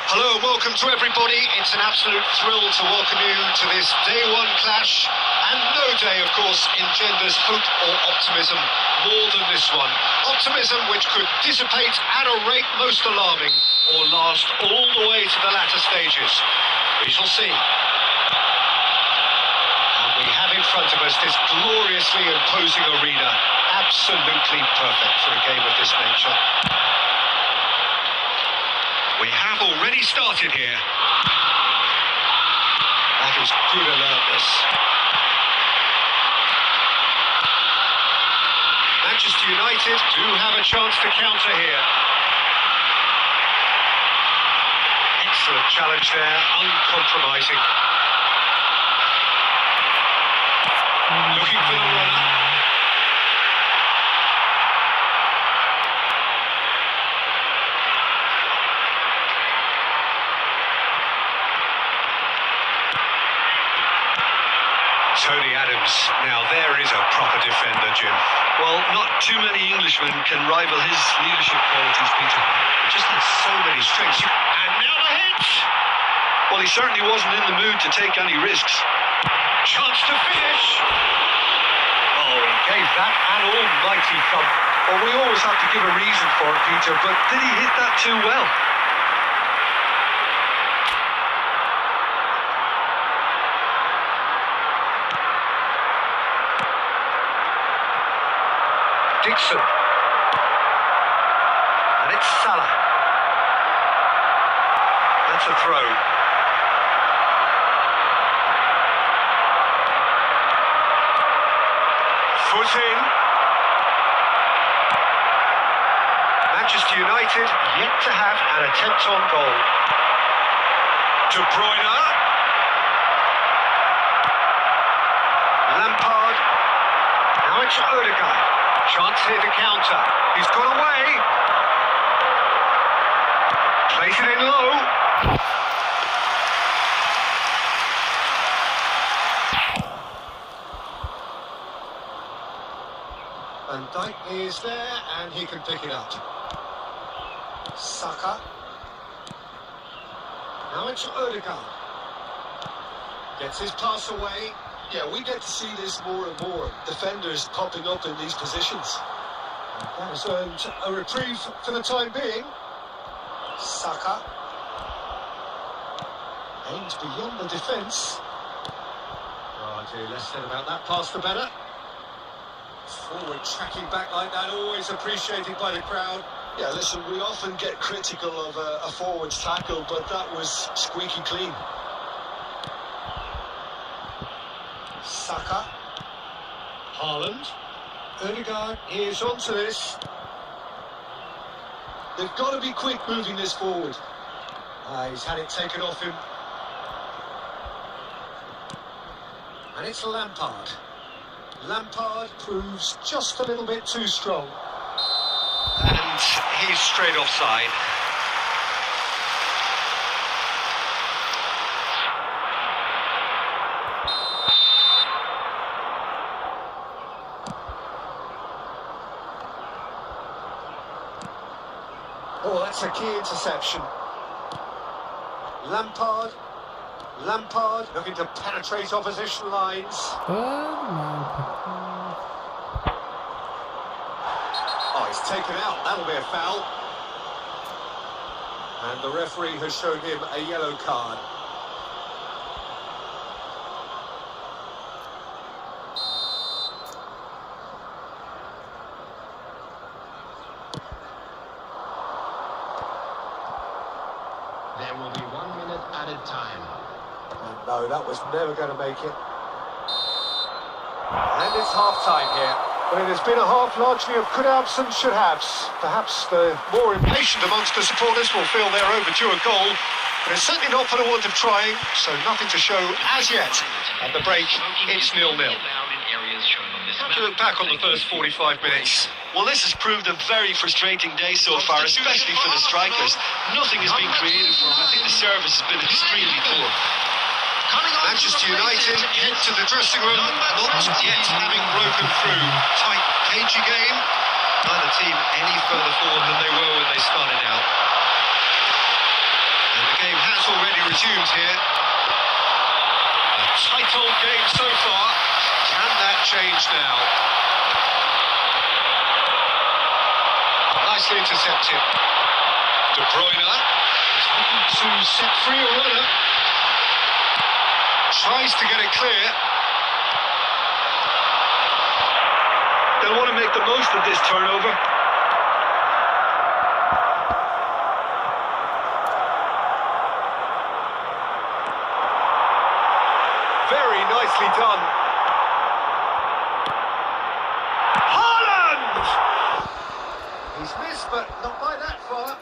Hello and welcome to everybody. It's an absolute thrill to welcome you to this day one clash. And no day, of course, engenders hope or optimism more than this one. Optimism which could dissipate at a rate most alarming or last all the way to the latter stages. We shall see. And we have in front of us this gloriously imposing arena. Absolutely perfect for a game of this nature. We have already started here. That is good alertness. Manchester United do have a chance to counter here. Excellent challenge there, uncompromising. Looking for the runner. Tony Adams. Now there is a proper defender, Jim. Well, not too many Englishmen can rival his leadership qualities, Peter. He just has so many strengths. And now the hit! Well, he certainly wasn't in the mood to take any risks. Chance to finish! Oh, he gave that an almighty thump. Well, we always have to give a reason for it, Peter, but did he hit that too well? Dixon. And it's Salah. That's a throw. Foot in. Manchester United yet to have an attempt on goal. De Bruyne. Lampard. Now it's Odegaard. Chance here to counter. He's got away. Plays it in low. Van Dijk is there and he can pick it up. Saka. Now it's Odegaard. Gets his pass away. Yeah, we get to see this more and more. Defenders popping up in these positions. That has earned a reprieve for the time being. Saka. Aims beyond the defence. Oh dear, less said about that pass the better. Forward tracking back like that, always appreciated by the crowd. Yeah, listen, we often get critical of a forward's tackle, but that was squeaky clean. Saka. Haaland. Odegaard is onto this. They've got to be quick moving this forward. He's had it taken off him. And it's Lampard. Lampard proves just a little bit too strong. And he's straight offside. Oh, that's a key interception. Lampard looking to penetrate opposition lines. Oh, he's taken out. That'll be a foul. And the referee has shown him a yellow card. There will be 1 minute added time. No, that was never going to make it. And it's half-time here. But it has been a half largely of could-haves and should-haves. Perhaps the more impatient amongst the supporters will feel they're overdue a goal. But it's certainly not for the want of trying, so nothing to show as yet. At the break, it's 0-0. Have to look back on the first 45 minutes. Well, this has proved a very frustrating day so far, especially for the strikers. Nothing has been created for them. I think the service has been extremely poor. Manchester United head to the dressing room, not yet having broken through. Tight, cagey game. Neither team any further forward than they were when they started out. And the game has already resumed here. A tight old game so far. Can that change now? Nicely intercepted. De Bruyne is looking to set free a runner. Tries to get it clear. They'll want to make the most of this turnover. Very nicely done. Haaland! He's missed, but not by that far.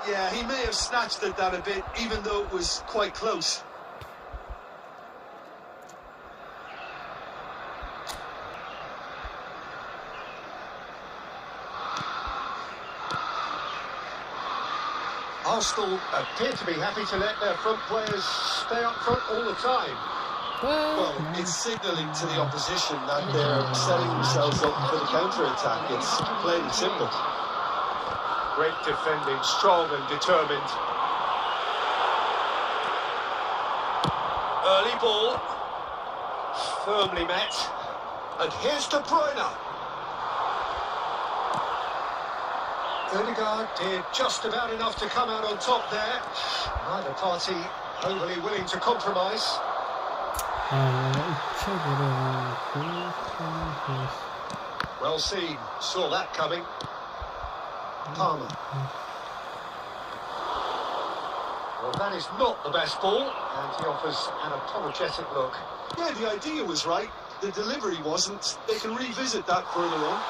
Yeah, he may have snatched at that a bit, even though it was quite close. Arsenal appear to be happy to let their front players stay up front all the time. Well, it's signalling to the opposition that they're setting themselves up for the counter-attack. It's plain and simple. Great defending, strong and determined. Early ball. Firmly met. And here's De Bruyne. Odegaard did just about enough to come out on top there. Neither party overly willing to compromise. Well seen, saw that coming. Palmer. Well, that is not the best ball, and he offers an apologetic look. Yeah, the idea was right. The delivery wasn't. They can revisit that further on.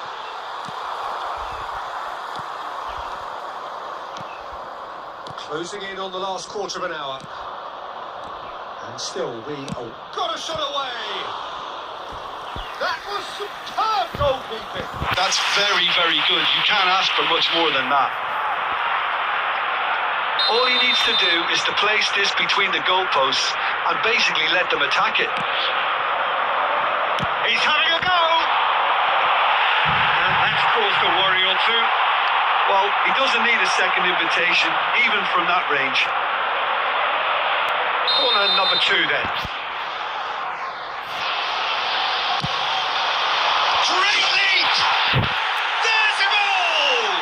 Closing in on the last quarter of an hour. And still we... Oh, got a shot away! That was superb goalkeeping! That's very, very good. You can't ask for much more than that. All he needs to do is to place this between the goalposts and basically let them attack it. He's having a go! And that's caused a worry or two. Well, he doesn't need a second invitation, even from that range. Corner number 2 then. Great lead! There's a goal!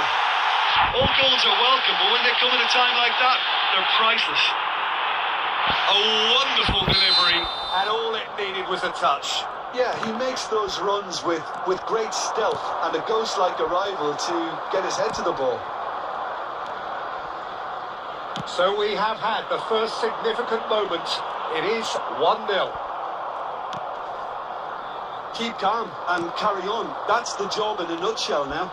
All goals are welcome, but when they come at a time like that, they're priceless. A wonderful delivery. And all it needed was a touch. Yeah, he makes those runs with great stealth and a ghost-like arrival to get his head to the ball. So we have had the first significant moment. It is 1-0. Keep calm and carry on. That's the job in a nutshell now.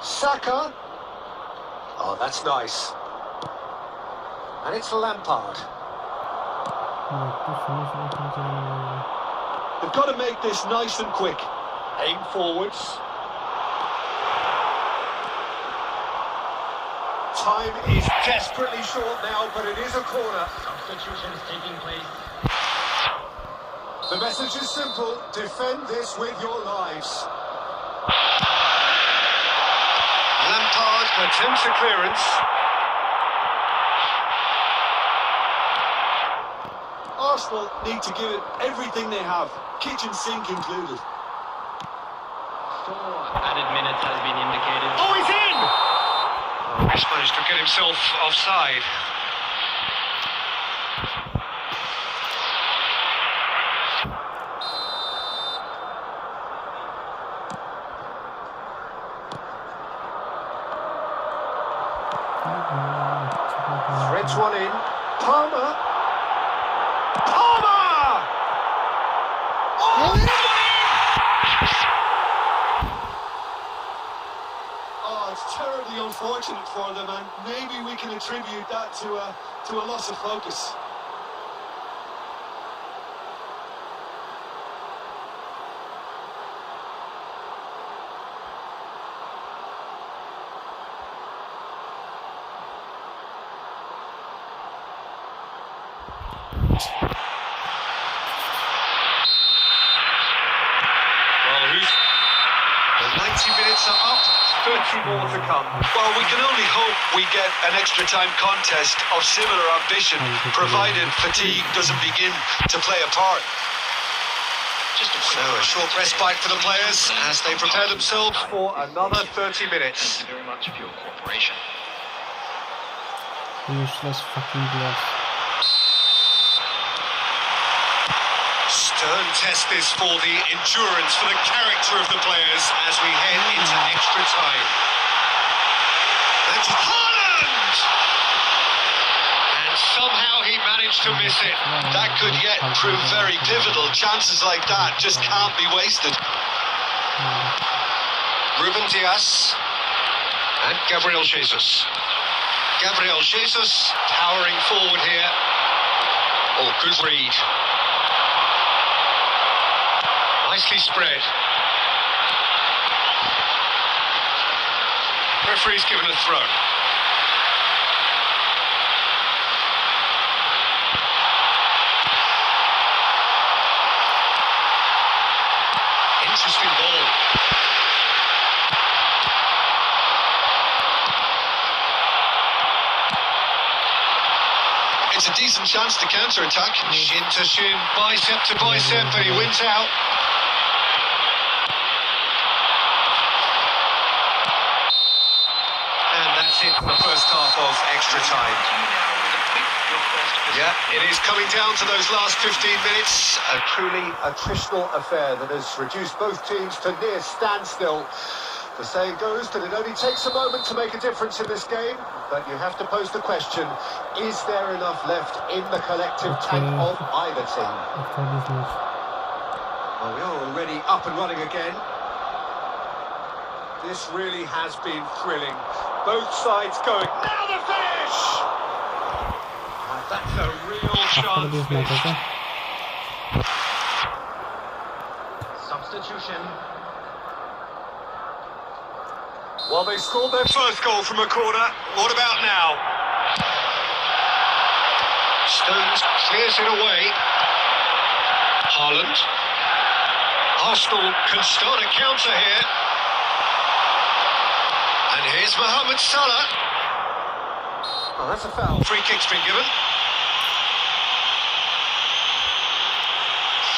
Saka. Oh, that's nice. And it's Lampard. They've got to make this nice and quick. Aim forwards. Time is desperately short now, but it is a corner. Substitutions taking place. The message is simple. Defend this with your lives. Lampard attempts a clearance. Arsenal need to give it everything they have, kitchen sink included. Added minutes has been indicated. Oh, he's in! Oh, he's managed to get himself offside. Threads one in. Palmer! Palmer! Oh, it's terribly unfortunate for them, and maybe we can attribute that to a loss of focus. Well, the 90 minutes are up, 30 more to come. Well, we can only hope we get an extra time contest of similar ambition, provided fatigue doesn't begin to play a part. So a short respite for the players as they prepare themselves for another 30 minutes. Thank you very much for your cooperation. Useless fucking gloves. Stern test this for the endurance, for the character of the players as we head into extra time. That's Haaland! And somehow he managed to miss it. That could yet prove very pivotal. Chances like that just can't be wasted. Ruben Dias and Gabriel Jesus. Gabriel Jesus powering forward here. Oh, good read. Nicely spread. Referee's given a throw. Interesting ball. It's a decent chance to counter-attack. Shin to shin, bicep to bicep, and he wins out. And that's it for the first half of extra time. Yeah, it is coming down to those last 15 minutes. A truly attritional affair that has reduced both teams to near standstill. The saying goes that it only takes a moment to make a difference in this game, but you have to pose the question, is there enough left in the collective tank of either team? Well, we are already up and running again. This really has been thrilling. Both sides going, now the finish! And that's a real chance. Substitution. Well, they scored their first goal from a corner. What about now? Stones clears it away. Haaland. Arsenal can start a counter here. And here's Mohamed Salah. Oh, that's a foul. Free kick's been given.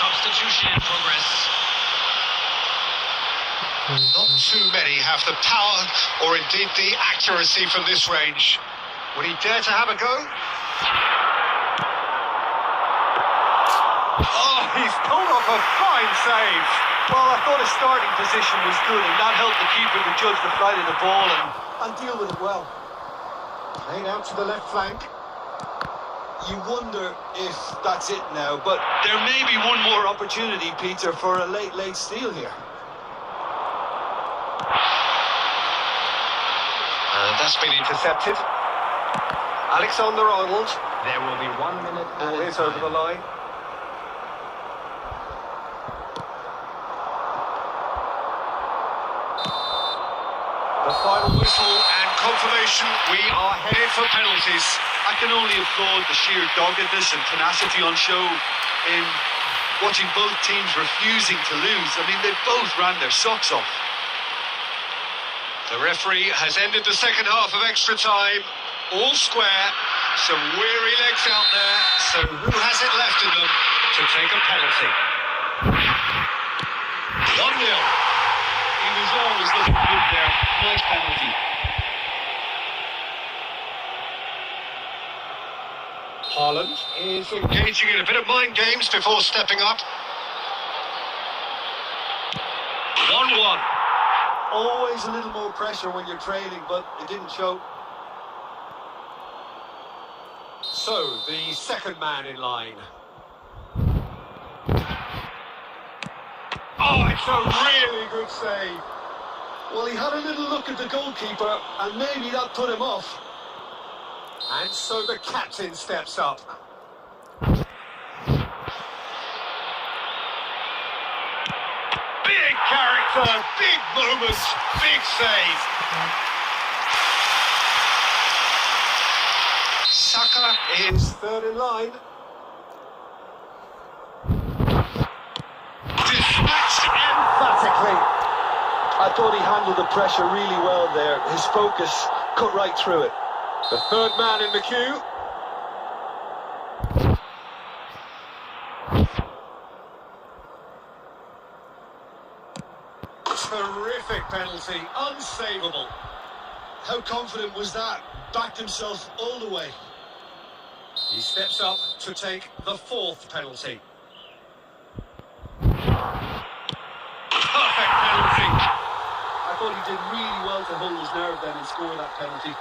Substitution in progress. Not too many have the power or indeed the accuracy from this range. Would he dare to have a go? Oh, he's pulled off a fine save. Well, I thought his starting position was good, and that helped the keeper to judge the flight of the ball and deal with it well. Played out to the left flank. You wonder if that's it now, but there may be one more opportunity, Peter, for a late steal here. And that's been intercepted. Alexander-Arnold. There will be 1 minute. Ball is over the line. The final whistle and confirmation, we are headed for penalties. I can only applaud the sheer doggedness and tenacity on show in watching both teams refusing to lose. I mean, they both ran their socks off. The referee has ended the second half of extra time. All square. Some weary legs out there. So who has it left in them to take a penalty? 1-0. He was is engaging in a bit of mind games before stepping up. 1-1. Always a little more pressure when you're trailing, but it didn't show. So, the second man in line. Oh, it's a really good save. Well, he had a little look at the goalkeeper, and maybe that put him off. And so the captain steps up. Big character, big moment, big save. Saka is third in line. Dispatched emphatically. I thought he handled the pressure really well there. His focus cut right through it. The third man in the queue. Terrific penalty, unsavable. How confident was that? Backed himself all the way. He steps up to take the fourth penalty. Perfect penalty. I thought he did really well to hold his nerve then and score that penalty.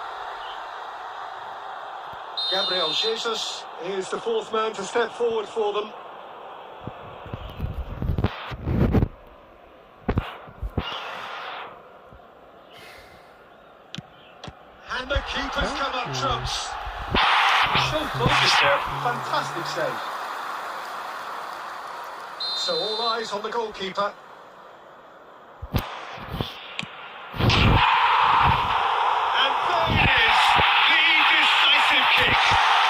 Gabriel Jesus is the fourth man to step forward for them. And the keeper's come up trumps. So focused there. Fantastic save. So all eyes on the goalkeeper. And there it is, the decisive kick.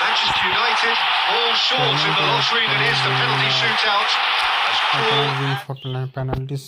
Manchester United fall short in the lottery that is the penalty shootout. As Win for penalties.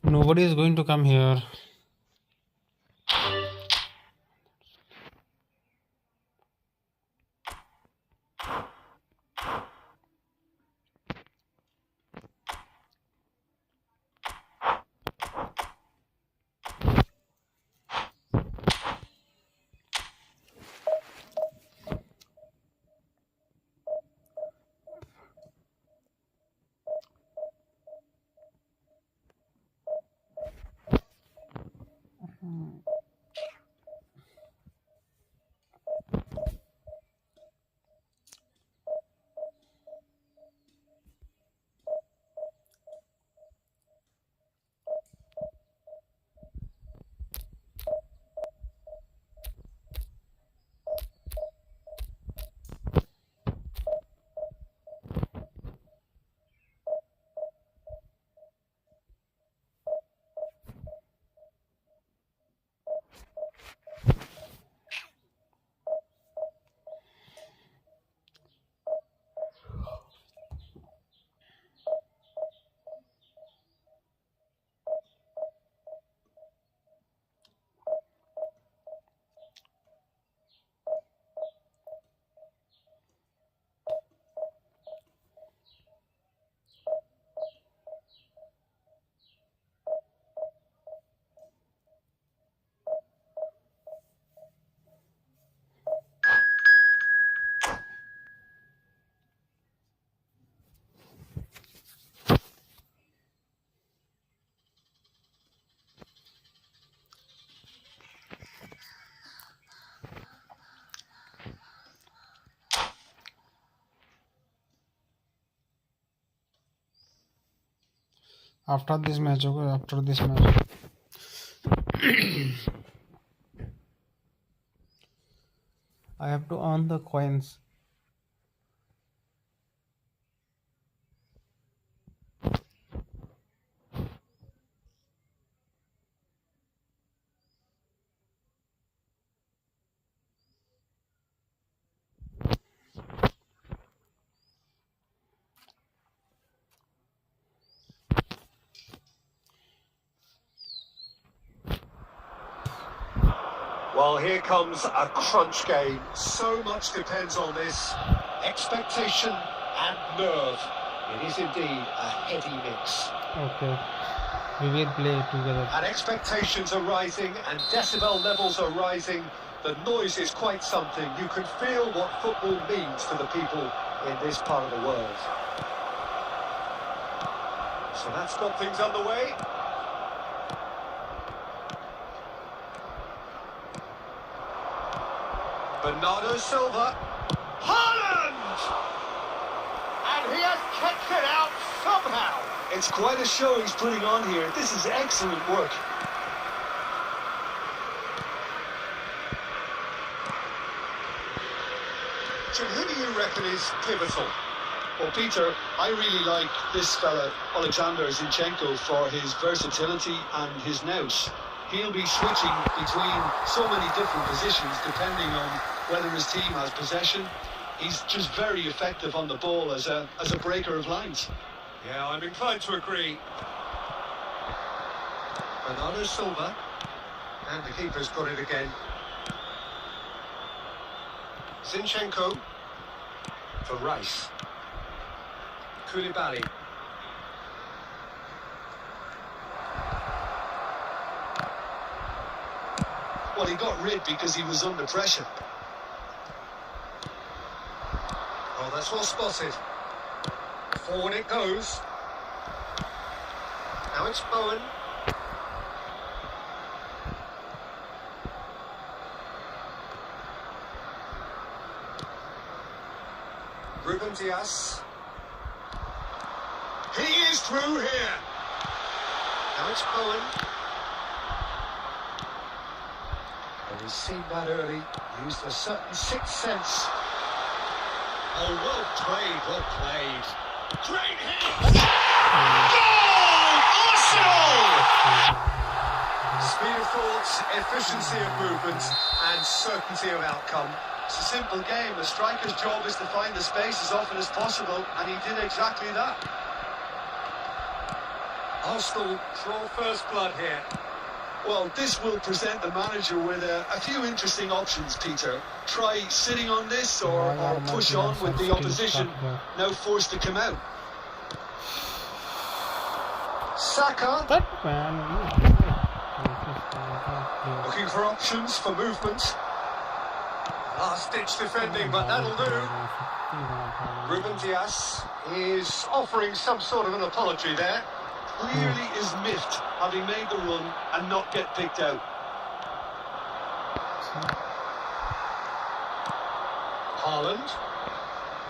Nobody is going to come here. After this match, okay. After this match, I have to earn the coins. Well, here comes a crunch game. So much depends on this. Expectation and nerve. It is indeed a heady mix. Okay, we will play together. And expectations are rising and decibel levels are rising. The noise is quite something. You can feel what football means to the people in this part of the world. So that's got things underway. Bernardo Silva. Haaland! And he has kept it out somehow. It's quite a show he's putting on here. This is excellent work. So who do you reckon is pivotal? Well, Peter, I really like this fella, Alexander Zinchenko, for his versatility and his nous. He'll be switching between so many different positions depending on whether his team has possession. He's just very effective on the ball as a breaker of lines. Yeah, I'm inclined to agree. Bernardo Silva. And the keeper's got it again. Zinchenko. For Rice. Koulibaly. Well, he got rid because he was under pressure. Oh, that's well spotted. Forward it goes. Now it's Bowen. Ruben Dias. He is through here. Now it's Bowen. And he's seen that early. Used a certain sixth sense. Oh, well played, well played. Great hit! Goal! Arsenal! Speed of thought, efficiency of movement, and certainty of outcome. It's a simple game. A striker's job is to find the space as often as possible, and he did exactly that. Arsenal draw first blood here. Well, this will present the manager with a few interesting options, Peter. Try sitting on this or push on with the opposition now forced to come out. Saka That man. looking for options for movement. Last-ditch defending, but that'll do. Ruben Dias is offering some sort of an apology there. Clearly is miffed, having made the run and not get picked out. Haaland.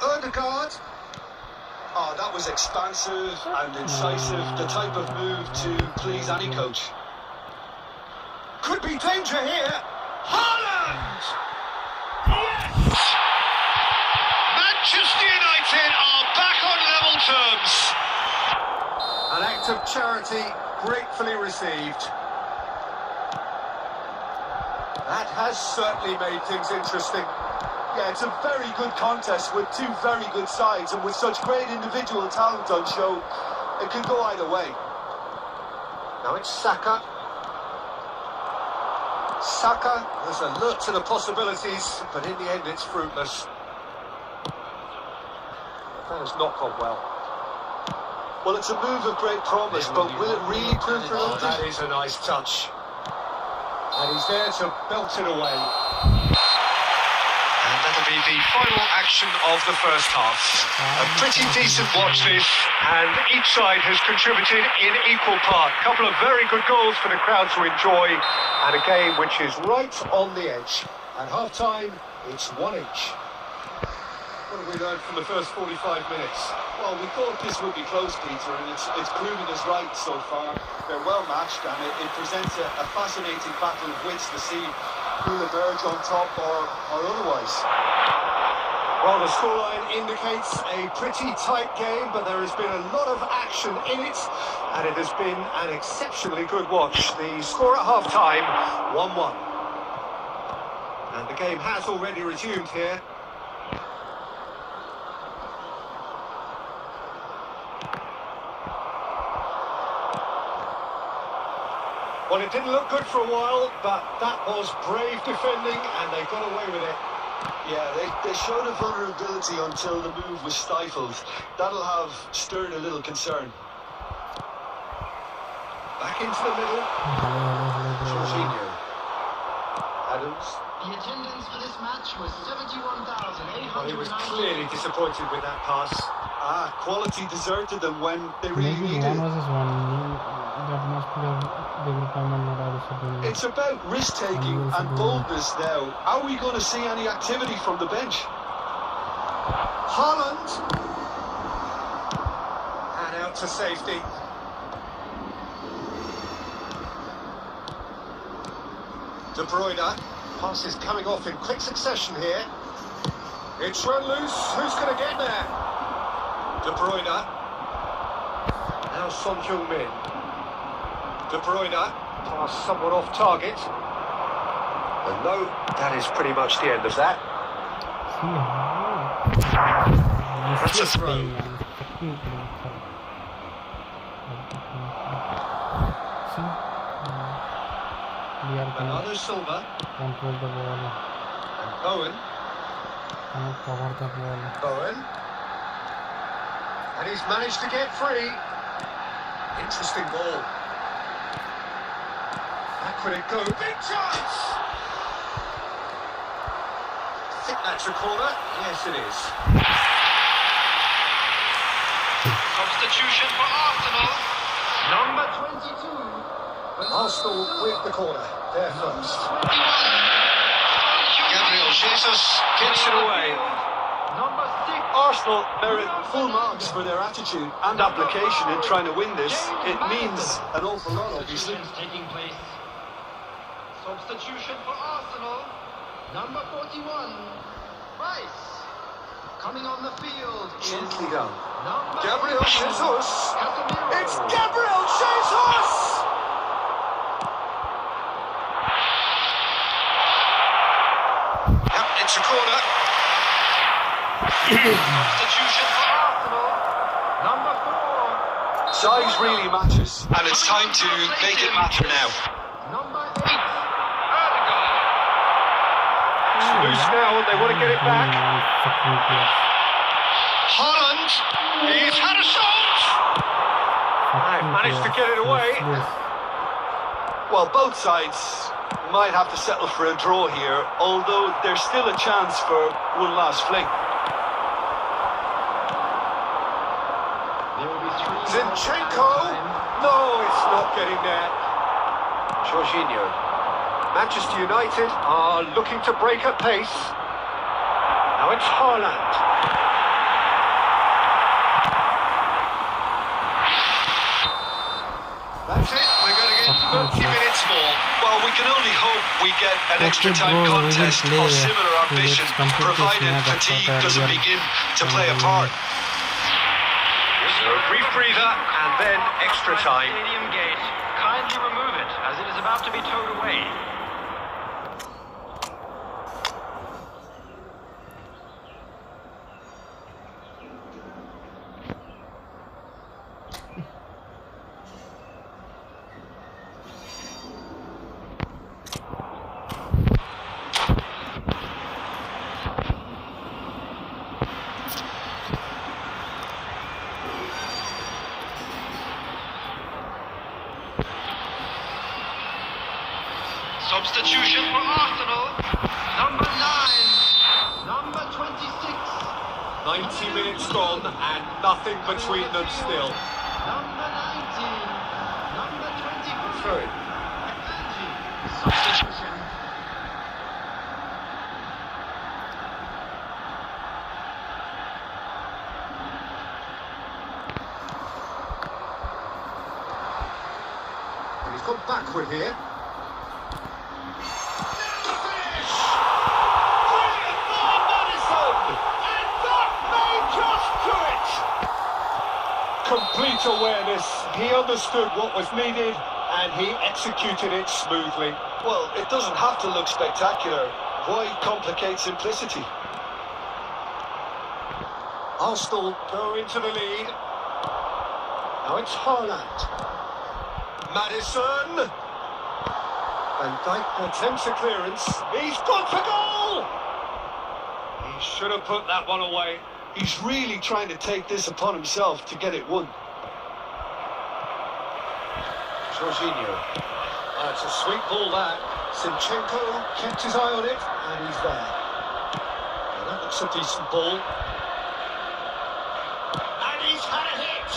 Ødegaard. Oh, that was expansive and incisive, the type of move to please any coach. Could be danger here. Haaland! Yes! Manchester United are back on level terms. An act of charity gratefully received. That has certainly made things interesting. Yeah, it's a very good contest with two very good sides, and with such great individual talent on show, it could go either way. Now it's Saka. Saka is alert to the possibilities, but in the end it's fruitless. That has not gone well. Well, it's a move of great promise, but will it really prove productive? That is a nice touch. And he's there to belt it away. And that'll be the final action of the first half. A pretty decent watch this, and each side has contributed in equal part. A couple of very good goals for the crowd to enjoy, and a game which is right on the edge. At half-time, it's 1 each. What have we learned from the first 45 minutes? Well, we thought this would be close, Peter, and it's proving us right so far. They're well matched, and it presents a fascinating battle of wits to see who'll emerge on top or otherwise. Well, the scoreline indicates a pretty tight game, but there has been a lot of action in it, and it has been an exceptionally good watch. The score at half-time, 1-1. And the game has already resumed here. Well, it didn't look good for a while, but that was brave defending, and they got away with it. Yeah, they showed a vulnerability until the move was stifled. That'll have stirred a little concern. Back into the middle. Jorginho. Adams. The attendance for this match was 71,800. Well, he was clearly disappointed with that pass. Quality deserted them when they really Maybe needed one it. versus one. That must be they will come and not also do. It's about risk-taking and boldness now. Are we going to see any activity from the bench? Haaland. And out to safety. De Bruyne. Pass is coming off in quick succession here. It's run loose. Who's going to get there? De Bruyne. Now Son Heung-min. De Bruyne. Pass somewhat off target. And no, that is pretty much the end of that. That's a throw. Bernardo Silva. Control the ball. And Bowen. Cannot cover the ball. Bowen. And he's managed to get free. Interesting ball. Back would it go? Big chance! I think that's a corner. Yes, it is. Substitution for Arsenal. Number 22. Arsenal with the corner. They're first. Gabriel Jesus gets it away. Number 6. Arsenal merit full marks for their attitude and application in trying to win this. It means an awful lot, obviously. Taking place. Substitution for Arsenal. Number 41. Rice. Coming on the field is Gently done. number Gabriel 18, Jesus. Casemiro. It's Gabriel Jesus! Yep, it's a corner. Substitution for Arsenal. Number 4. Size really matters. And it's time to make it matter now. Number 8. It's loose now and they want to get it back. Haaland, he's had a shot. They've managed to get it away. Well, both sides might have to settle for a draw here, although there's still a chance for one last fling. There will be 3. Zinchenko. No, it's not getting there. Jorginho. Manchester United are looking to break at pace. Now it's Haaland. That's it. We're going to get 30 minutes more. Well, we can only hope we get an extra time contest of similar ambition, provided fatigue doesn't begin to play a part. So a brief breather and then extra time. Stadium gate. Kindly remove it, as it is about to be towed away. Substitution for Arsenal. Number 9. Number 26. 90 minutes gone and nothing between them still. Number 19. Number 24. Throw it. Substitution. gone backward here. Finish! Brilliant ball, Madison! And that may just do it! Complete awareness. He understood what was needed and he executed it smoothly. Well, it doesn't have to look spectacular. Why complicate simplicity? Arsenal go into the lead. Now it's Haaland. Madison. Van Dijk attempts a clearance. He's gone for goal! He should have put that one away. He's really trying to take this upon himself to get it won. Jorginho. It's a sweet ball that. Zinchenko kept his eye on it and he's there. Now that looks a decent ball. And he's had a hit!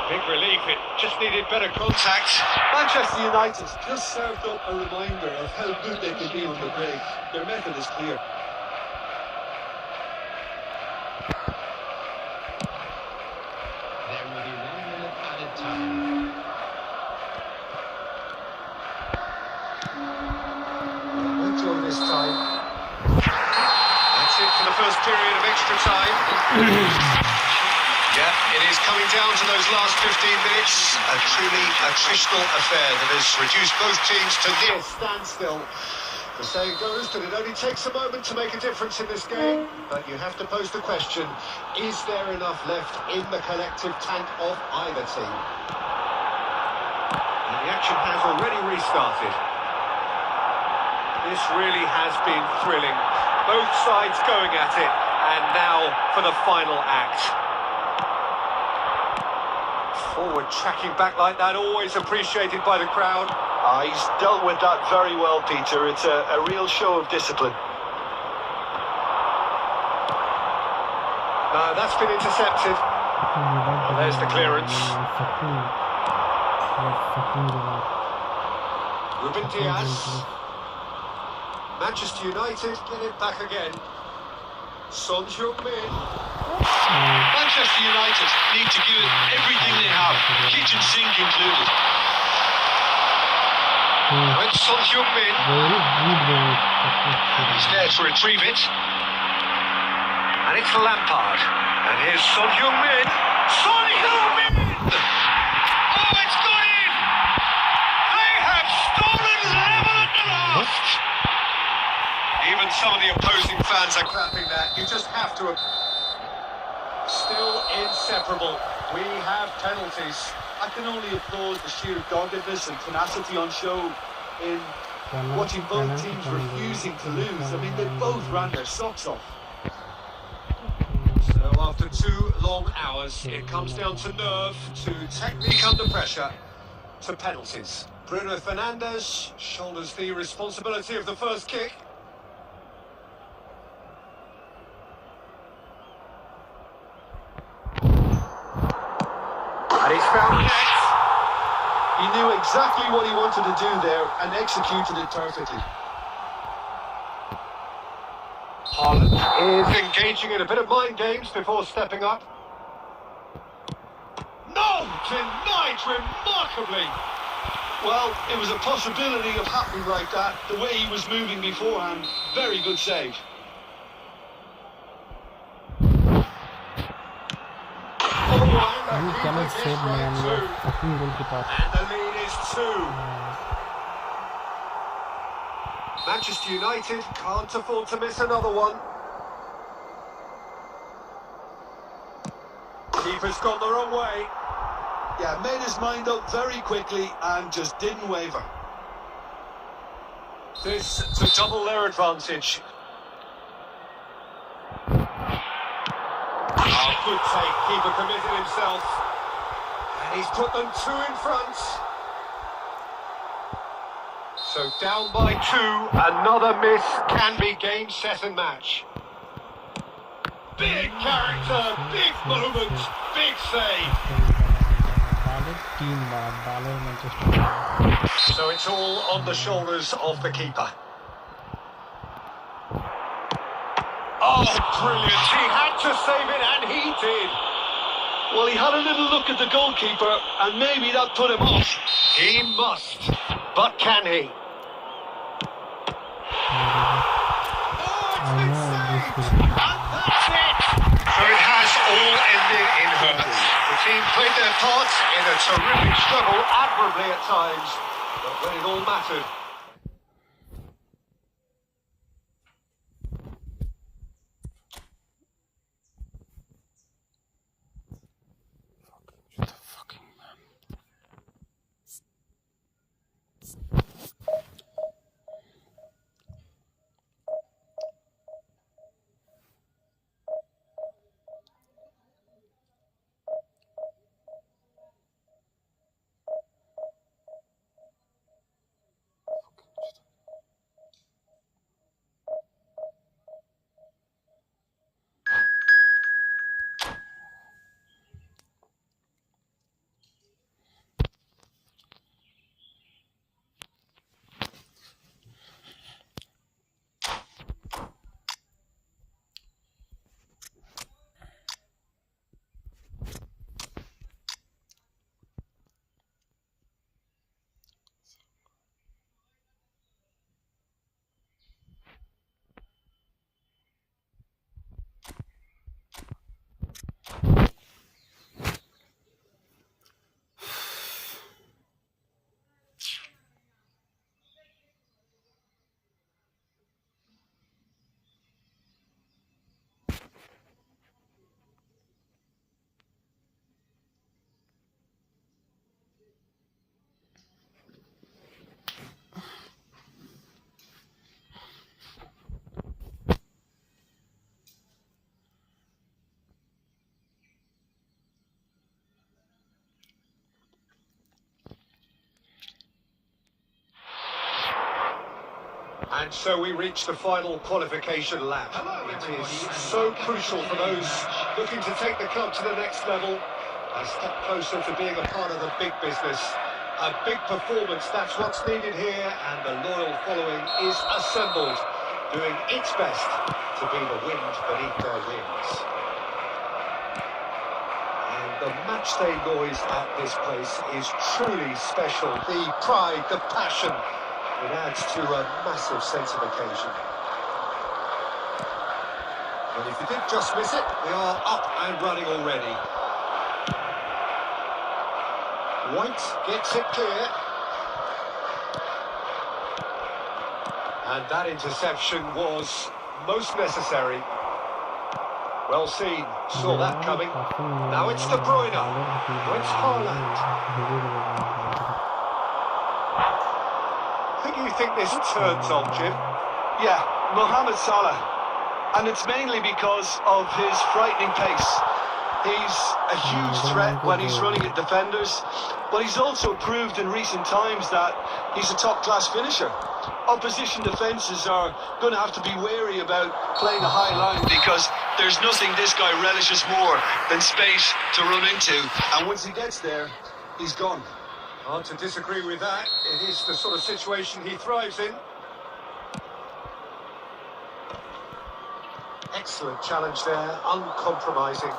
Big relief, it just needed better contact. Manchester United just served up a reminder of how good they can be on the break. Their method is clear. There will be 1 minute added time. Went on this time. That's it for the first period of extra time. Yeah, it is coming down to those last 15 minutes. A truly attritional affair that has reduced both teams to near standstill. The saying goes that it only takes a moment to make a difference in this game, but you have to pose the question, is there enough left in the collective tank of either team? And the action has already restarted. This really has been thrilling. Both sides going at it, and now for the final act. Forward tracking back like that, always appreciated by the crowd. He's dealt with that very well, Peter. It's a real show of discipline. That's been intercepted. Well, there's the clearance. Ruben Diaz. Manchester United get it back again. Son Heung-min. Manchester United need to give it everything they have, kitchen sink included. Now it's Son Heung-min. He's there to retrieve it. And it's Lampard. And here's Son Heung-min. Son Heung-min! Oh, it's gone in! They have stolen level at the last! Even some of the opposing fans are clapping that. You just have to... Still inseparable. We have penalties. I can only applaud the sheer doggedness and tenacity on show in watching both teams refusing to lose. I mean, they both ran their socks off. So after 2 long hours, it comes down to nerve, to technique under pressure, to penalties. Bruno Fernandes shoulders the responsibility of the first kick. And he's found net. He knew exactly what he wanted to do there and executed it perfectly. Haaland is engaging in a bit of mind games before stepping up. No! Denied remarkably! Well, it was a possibility of happening like that, the way he was moving beforehand. Very good save. You cannot save man, you are fucking goalkeeper. And the lead is 2. Manchester United can't afford to miss another one. Keeper's gone the wrong way. Yeah, made his mind up very quickly and just didn't waver. This to double their advantage. Oh, good take. Keeper committed himself. And he's put them 2 in front. So down by 2. Another miss can be game, set and match. Big character, big moment, big save. So it's all on the shoulders of the keeper. Oh, brilliant. He had to save it, and he did. Well, he had a little look at the goalkeeper, and maybe that put him off. He must. But can he? I know this will And that's it! So it has all ended in hurts. The team played their parts in a terrific struggle, admirably at times, but when it all mattered. And so we reach the final qualification lap. It is so crucial for those looking to take the club to the next level, a step closer to being a part of the big business. A big performance, that's what's needed here, and the loyal following is assembled, doing its best to be the wind beneath their wings. And the matchday noise at this place is truly special. The pride, the passion. It adds to a massive sense of occasion. And if you did just miss it, we are up and running already. White gets it clear. And that interception was most necessary. Well seen, saw that coming. Now it's De Bruyne. Now it's Haaland. Who do you think this turns on, Jim? Yeah, Mohamed Salah. And it's mainly because of his frightening pace. He's a huge threat when he's running at defenders, but he's also proved in recent times that he's a top-class finisher. Opposition defences are going to have to be wary about playing a high line because there's nothing this guy relishes more than space to run into. And once he gets there, he's gone. Hard to disagree with that. It is the sort of situation he thrives in. Excellent challenge there, uncompromising.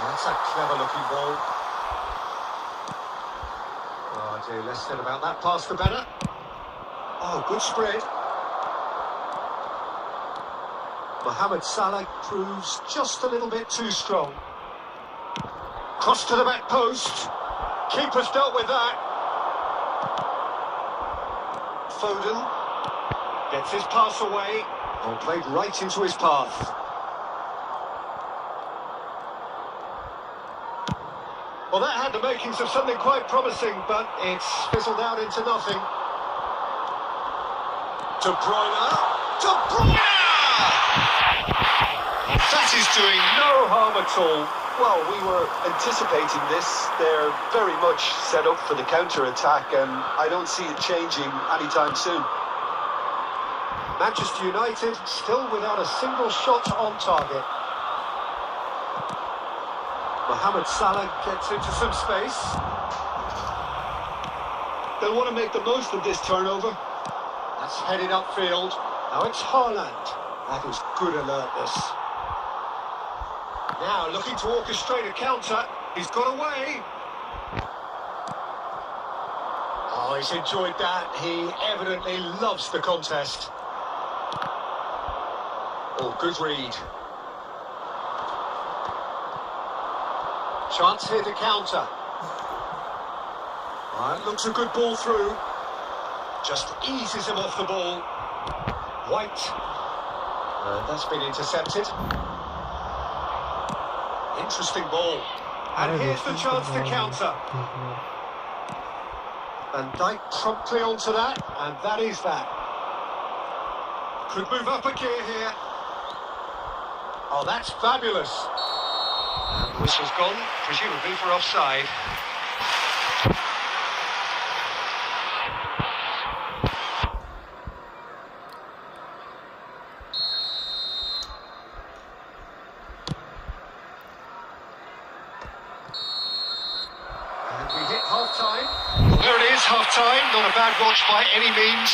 That's a clever-looking ball. Oh dear, less said about that pass, the better. Oh, good spread. Mohamed Salah proves just a little bit too strong. Cross to the back post. Keeper's dealt with that. Foden gets his pass away. Oh, played right into his path. Well, that had the makings of something quite promising, but it's fizzled out into nothing. De Bruyne. De Bruyne! That is doing no harm at all. Well, we were anticipating this. They're very much set up for the counter-attack, and I don't see it changing anytime soon. Manchester United still without a single shot on target. Mohamed Salah gets into some space. They'll want to make the most of this turnover. That's headed upfield. Now it's Haaland. That is good alertness. Now looking to orchestrate a counter. He's got away. Oh, he's enjoyed that. He evidently loves the contest. Oh, good read. Chance here to counter. Looks a good ball through. Just eases him off the ball. White. That's been intercepted. Interesting ball. And here's the chance to counter. Van Dijk promptly onto that, and that is that. Could move up a gear here. Oh, that's fabulous. And whistle's gone, presumably for offside. And we hit half-time. There it is, half-time. Not a bad watch by any means.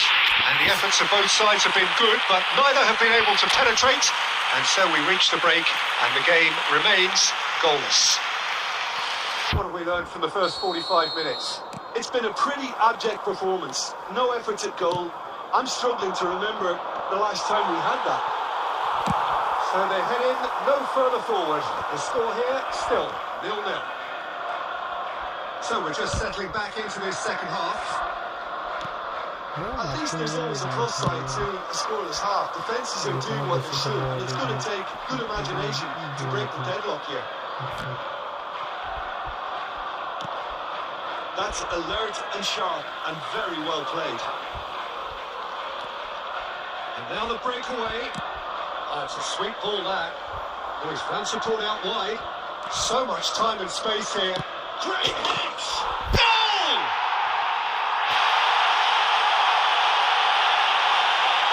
And the efforts of both sides have been good, but neither have been able to penetrate. And so we reach the break, and the game remains goalless. What have we learned from the first 45 minutes? It's been a pretty abject performance. No efforts at goal. I'm struggling to remember the last time we had that. So they head in no further forward. The score here, still 0-0. So we're just settling back into this second half. At least there's always a plus side to a scoreless half. Defences are doing what they should, and it's going to take good imagination to break the deadlock here. That's alert and sharp and very well played. And now the breakaway. Oh, it's a sweet ball that. Oh, he's found support out wide. So much time and space here. Great hit! Goal!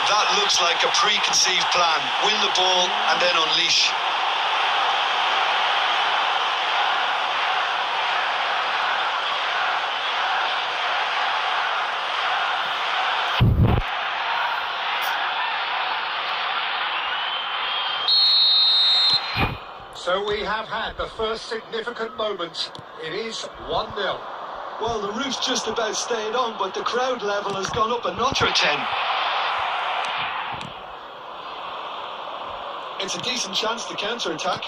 That looks like a preconceived plan. Win the ball and then unleash. So we have had the first significant moment. It is 1-0. Well, the roof's just about stayed on, but the crowd level has gone up a notch or 10. It's a decent chance to counter-attack.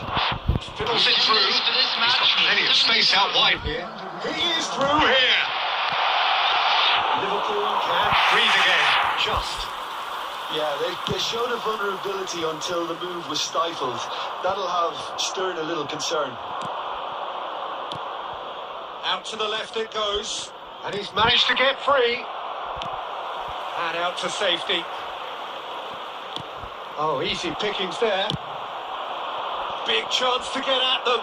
Fiddles it through. He's got plenty of space out wide here. He is through here. Liverpool can breathe again. Just. Yeah, they showed a vulnerability until the move was stifled. That'll have stirred a little concern. Out to the left it goes. And he's managed to get free. And out to safety. Oh, easy pickings there. Big chance to get at them.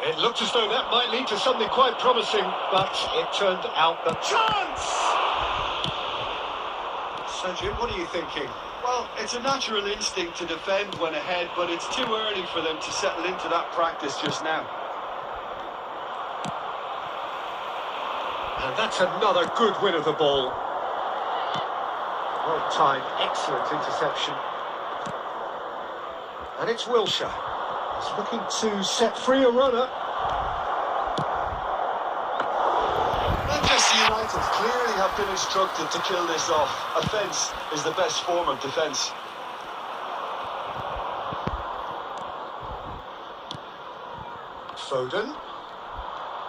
It looked as though that might lead to something quite promising, but it turned out the chance! So, Jim, what are you thinking? Well, it's a natural instinct to defend when ahead, but it's too early for them to settle into that practice just now. And that's another good win of the ball. Well timed, excellent interception. And it's Wilshere. He's looking to set free a runner. Manchester United clearly have been instructed to kill this off. Offence is the best form of defence. Foden.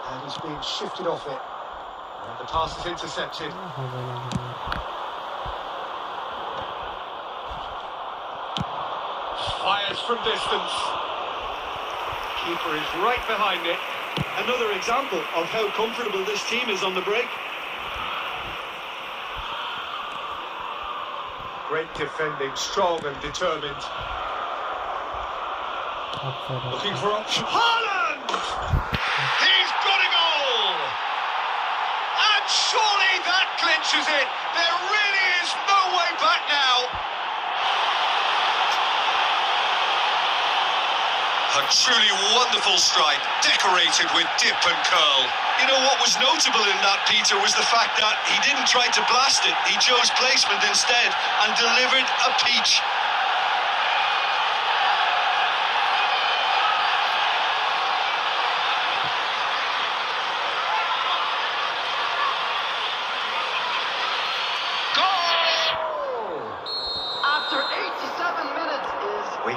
And he's being shifted off it. And the pass is intercepted. Fires from distance. Keeper is right behind it. Another example of how comfortable this team is on the break. Great defending, strong and determined. Looking for option. Haaland! He's got a goal! And surely that clinches it. There really is no way back now. A truly wonderful strike, decorated with dip and curl. You know what was notable in that, Peter, was the fact that he didn't try to blast it. He chose placement instead and delivered a peach.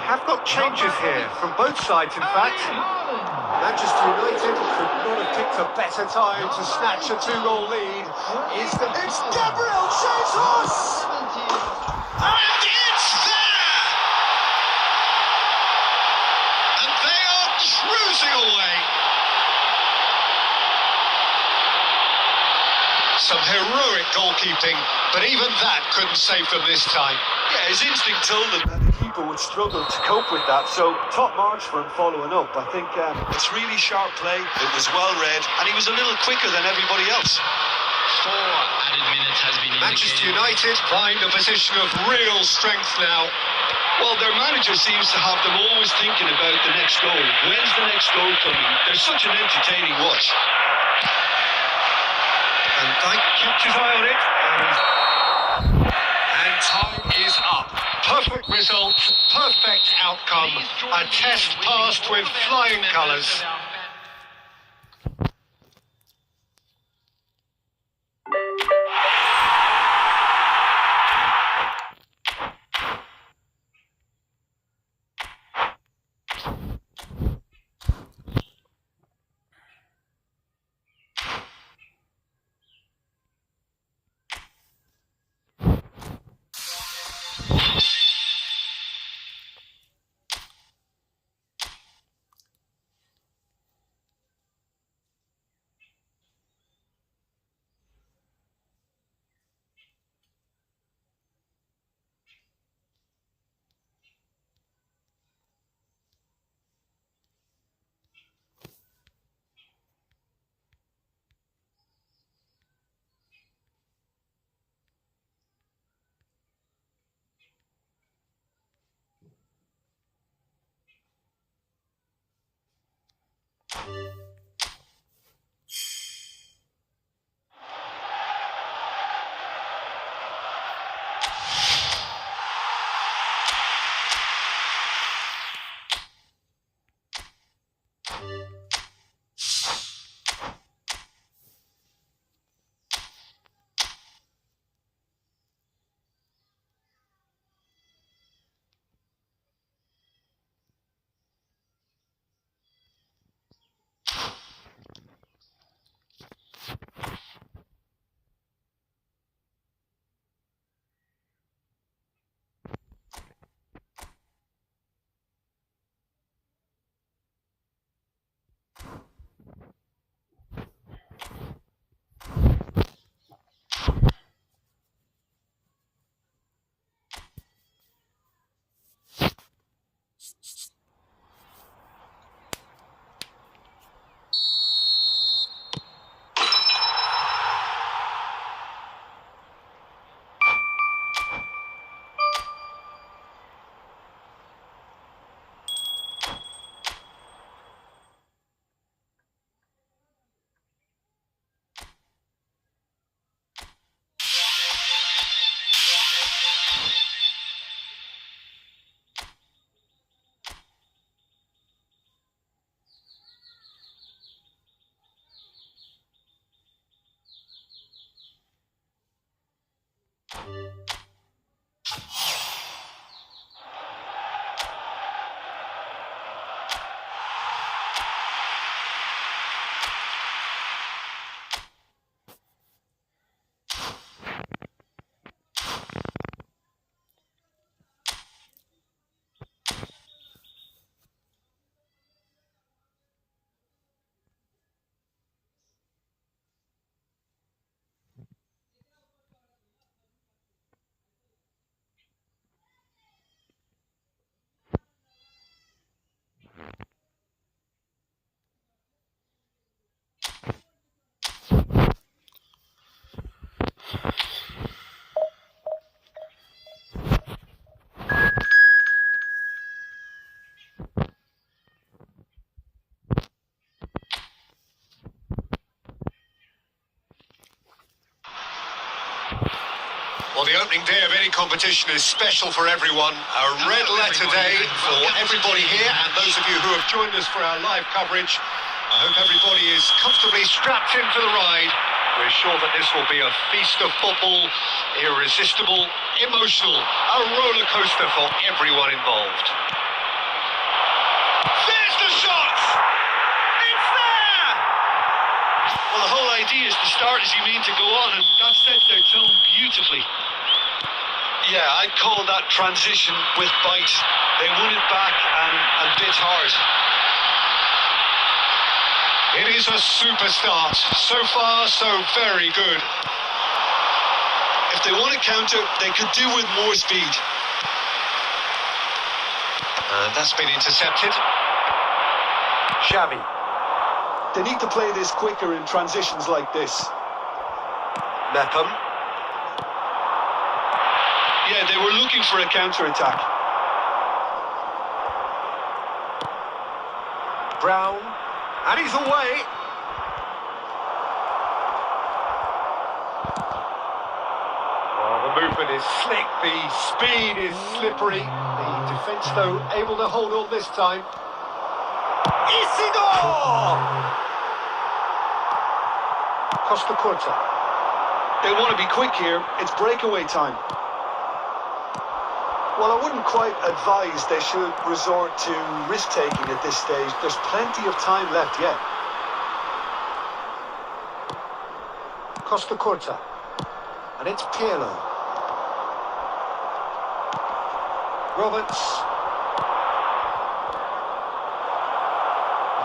have got changes here from both sides, in fact. Manchester United could not have picked a better time to snatch a 2-goal lead. It's Gabriel Jesus! And it's there! And they are cruising away. Some heroic goalkeeping, but even that couldn't save them this time. Yeah, his instinct told him that the keeper would struggle to cope with that, so top marks for him following up. I think it's really sharp play, it was well read, and he was a little quicker than everybody else. 4 added minutes has been Manchester indicated. United find a position of real strength now. Well, their manager seems to have them always thinking about the next goal. When's the next goal coming? They're such an entertaining watch. And Dyke kept his eye on it. And time is up. Perfect result, perfect outcome. A test passed with flying colours. Well, the opening day of any competition is special for everyone. A red letter day for everybody here and those of you who have joined us for our live coverage. I hope everybody is comfortably strapped in for the ride. We're sure that this will be a feast of football, irresistible, emotional, a roller coaster for everyone involved. the start as you mean to go on, and that sets their tone beautifully. Yeah, I'd call that transition with bite. They won it back and bit hard. It is a super start. So far, so very good. If they want to counter, they could do with more speed. And that's been intercepted. Xavi. They need to play this quicker in transitions like this. Mepham. Yeah, they were looking for a counter-attack. Brown. And he's away. Well, the movement is slick, the speed is slippery. The defence, though, able to hold on this time. Isidore! Costa Curta. They want to be quick here. It's breakaway time. Well, I wouldn't quite advise they should resort to risk-taking at this stage. There's plenty of time left yet. Costa Curta. And it's Pirlo. Roberts.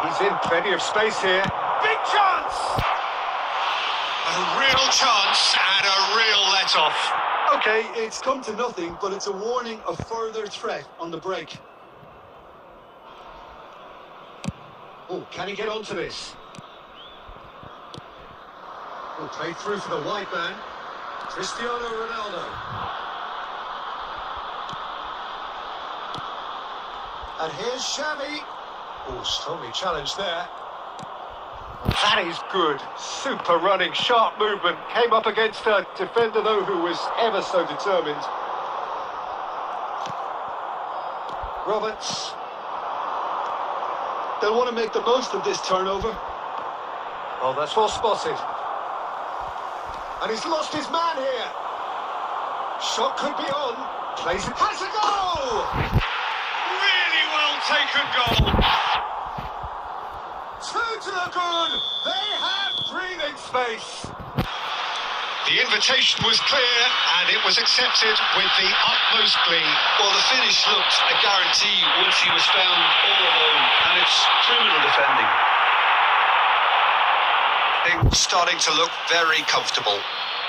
He's in plenty of space here. Big chance! A real chance and a real let-off. Okay, it's come to nothing, but it's a warning of further threat on the break. Oh, can he get onto this? Oh, played through for the white man. Cristiano Ronaldo. And here's Xavi. Oh, strongly challenged there. That is good. Super running, sharp movement. Came up against a defender, though, who was ever so determined. Roberts. They'll want to make the most of this turnover. Oh, that's well spotted. And he's lost his man here. Shot could be on. Plays it. Has a goal! Really well taken goal. Two to the good. They have breathing space. The invitation was clear and it was accepted with the utmost glee. Well, the finish looked a guarantee once he was found all alone, and it's criminal defending. Things starting to look very comfortable.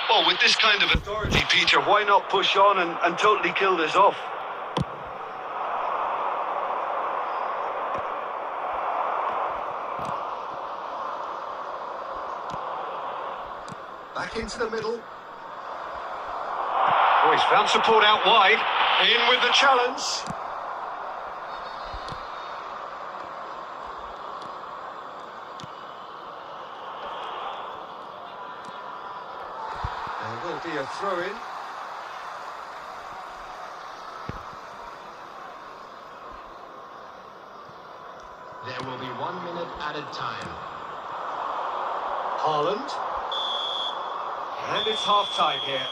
Well, with this kind of authority, Peter, why not push on and totally kill this off? Back into the middle. Oh, he's found support out wide. In with the challenge. There will be a throw-in. There will be 1 minute added time. Haaland. And it's half-time here.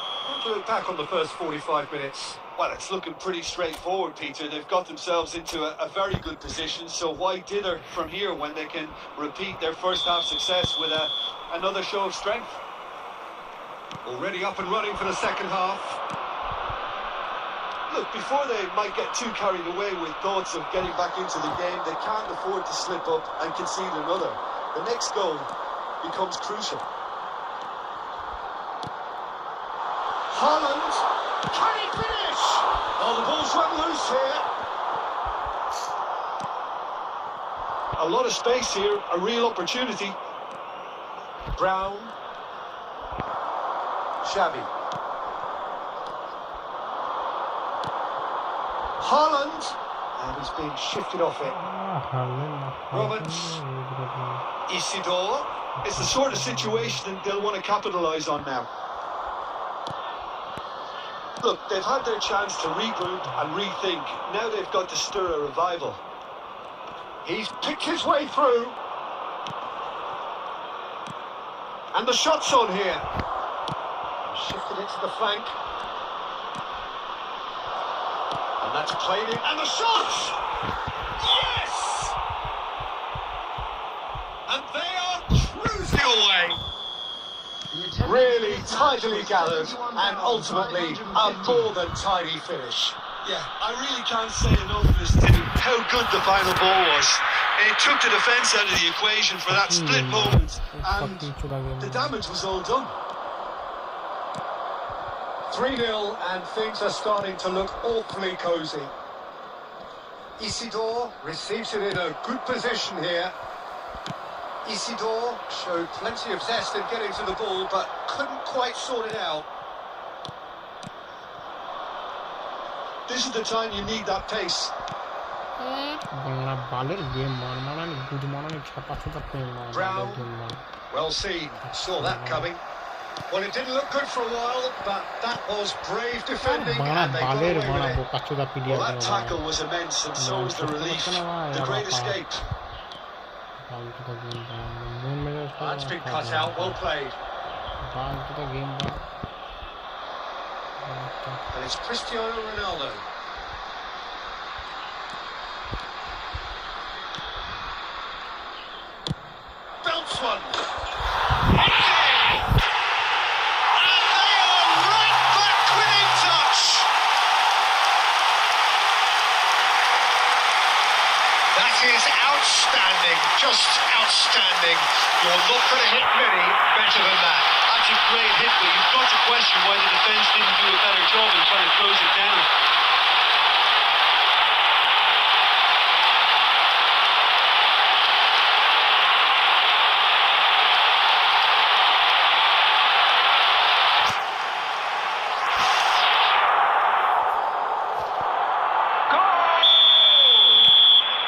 We'll look back on the first 45 minutes. Well, it's looking pretty straightforward, Peter. They've got themselves into a very good position, so why dither from here when they can repeat their first half success with another show of strength? Already up and running for the second half. Look, before they might get too carried away with thoughts of getting back into the game, they can't afford to slip up and concede another. The next goal becomes crucial. Haaland, can he finish? Oh, the ball's run loose here. A lot of space here, a real opportunity. Brown. Xavi. Haaland. And he's being shifted off it. Roberts. Isidore. It's the sort of situation that they'll want to capitalise on now. Look, they've had their chance to regroup and rethink. Now they've got to stir a revival. He's picked his way through. And the shot's on here. Shifted it to the flank. And that's played in. And the shot! Yes! And they are cruising away. Really tidily gathered and ultimately a more than tidy finish. Yeah, I really can't say enough as to how good the final ball was. It took the defence out of the equation for that split moment, and the damage was all done. 3-0 and things are starting to look awfully cosy. Isidore receives it in a good position here. Isidore showed plenty of zest in getting to the ball, but couldn't quite sort it out. This is the time you need that pace. Brown, well seen, saw that coming. Well, it didn't look good for a while, but that was brave defending and they got away with it. Well, that tackle was immense, and so was the relief. The great escape. That's been cut out, well played. And it's Cristiano Ronaldo. Belts one. Outstanding, just outstanding. You're not going to hit many better than that. That's a great hit, but you've got to question why the defence didn't do a better job in trying to close it down.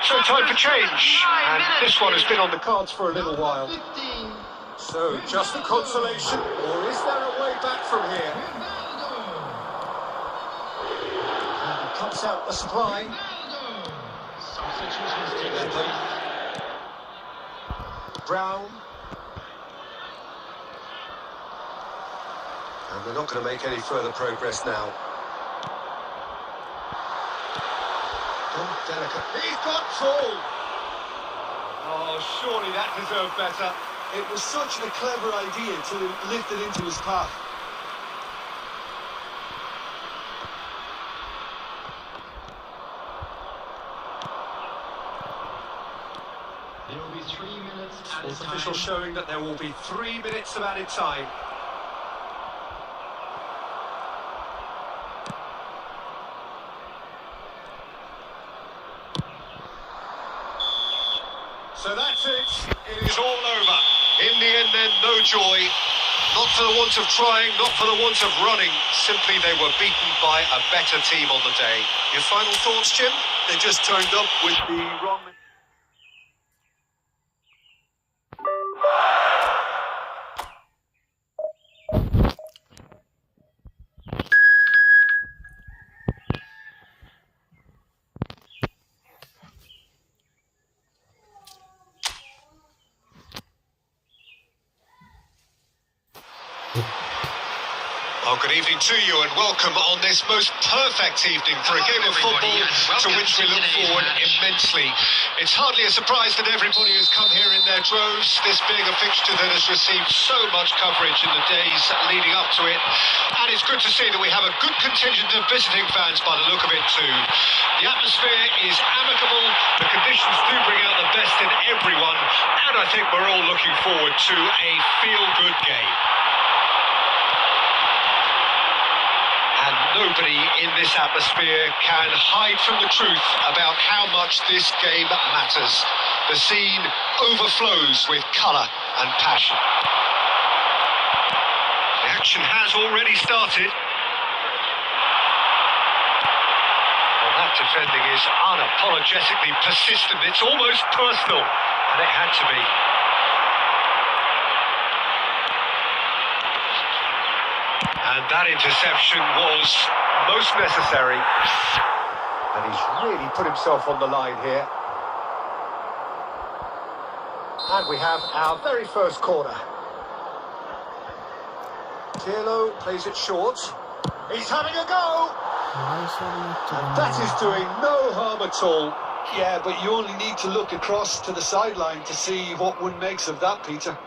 So time for change, and this one has been on the cards for a little while. So just a consolation, or is there a way back from here? And he cuts out the supply. Brown. And they're not going to make any further progress now. Delicate. He's got tall. Oh, surely that deserved better. It was such a clever idea to lift it into his path. There will be 3 minutes added Sports official time. showing that there will be 3 minutes of added time. So that's it. It is all over. In the end then, no joy. Not for the want of trying, not for the want of running. Simply they were beaten by a better team on the day. Your final thoughts, Jim? They just turned up with the wrong... Oh, good evening to you and welcome on this most perfect evening for a game of football to which we look forward immensely. It's hardly a surprise that everybody has come here in their droves, this being a fixture that has received so much coverage in the days leading up to it. And it's good to see that we have a good contingent of visiting fans by the look of it too. The atmosphere is amicable, the conditions do bring out the best in everyone, and I think we're all looking forward to a feel-good game. And nobody in this atmosphere can hide from the truth about how much this game matters. The scene overflows with colour and passion. The action has already started. Well, that defending is unapologetically persistent. It's almost personal, and it had to be. And that interception was most necessary. And he's really put himself on the line here. And we have our very first corner. Pirlo plays it short. He's having a go! And that is doing no harm at all. Yeah, but you only need to look across to the sideline to see what one makes of that, Peter.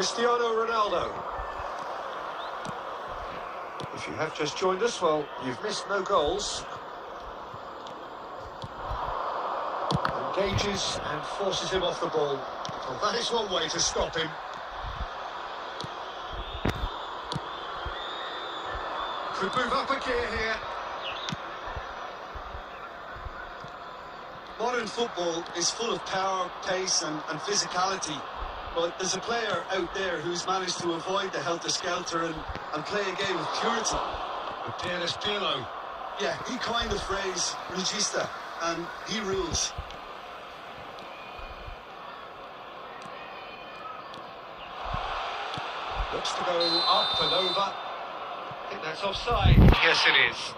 Cristiano Ronaldo. If you have just joined us, well, you've missed no goals. Engages and forces him off the ball. Well, that is one way to stop him. Could move up a gear here. Modern football is full of power, pace and physicality. But there's a player out there who's managed to avoid the helter-skelter and play a game of purity. Peerless Pirlo. Yeah, he coined the phrase regista, and he rules. Looks to go up and over. I think that's offside. Yes, it is.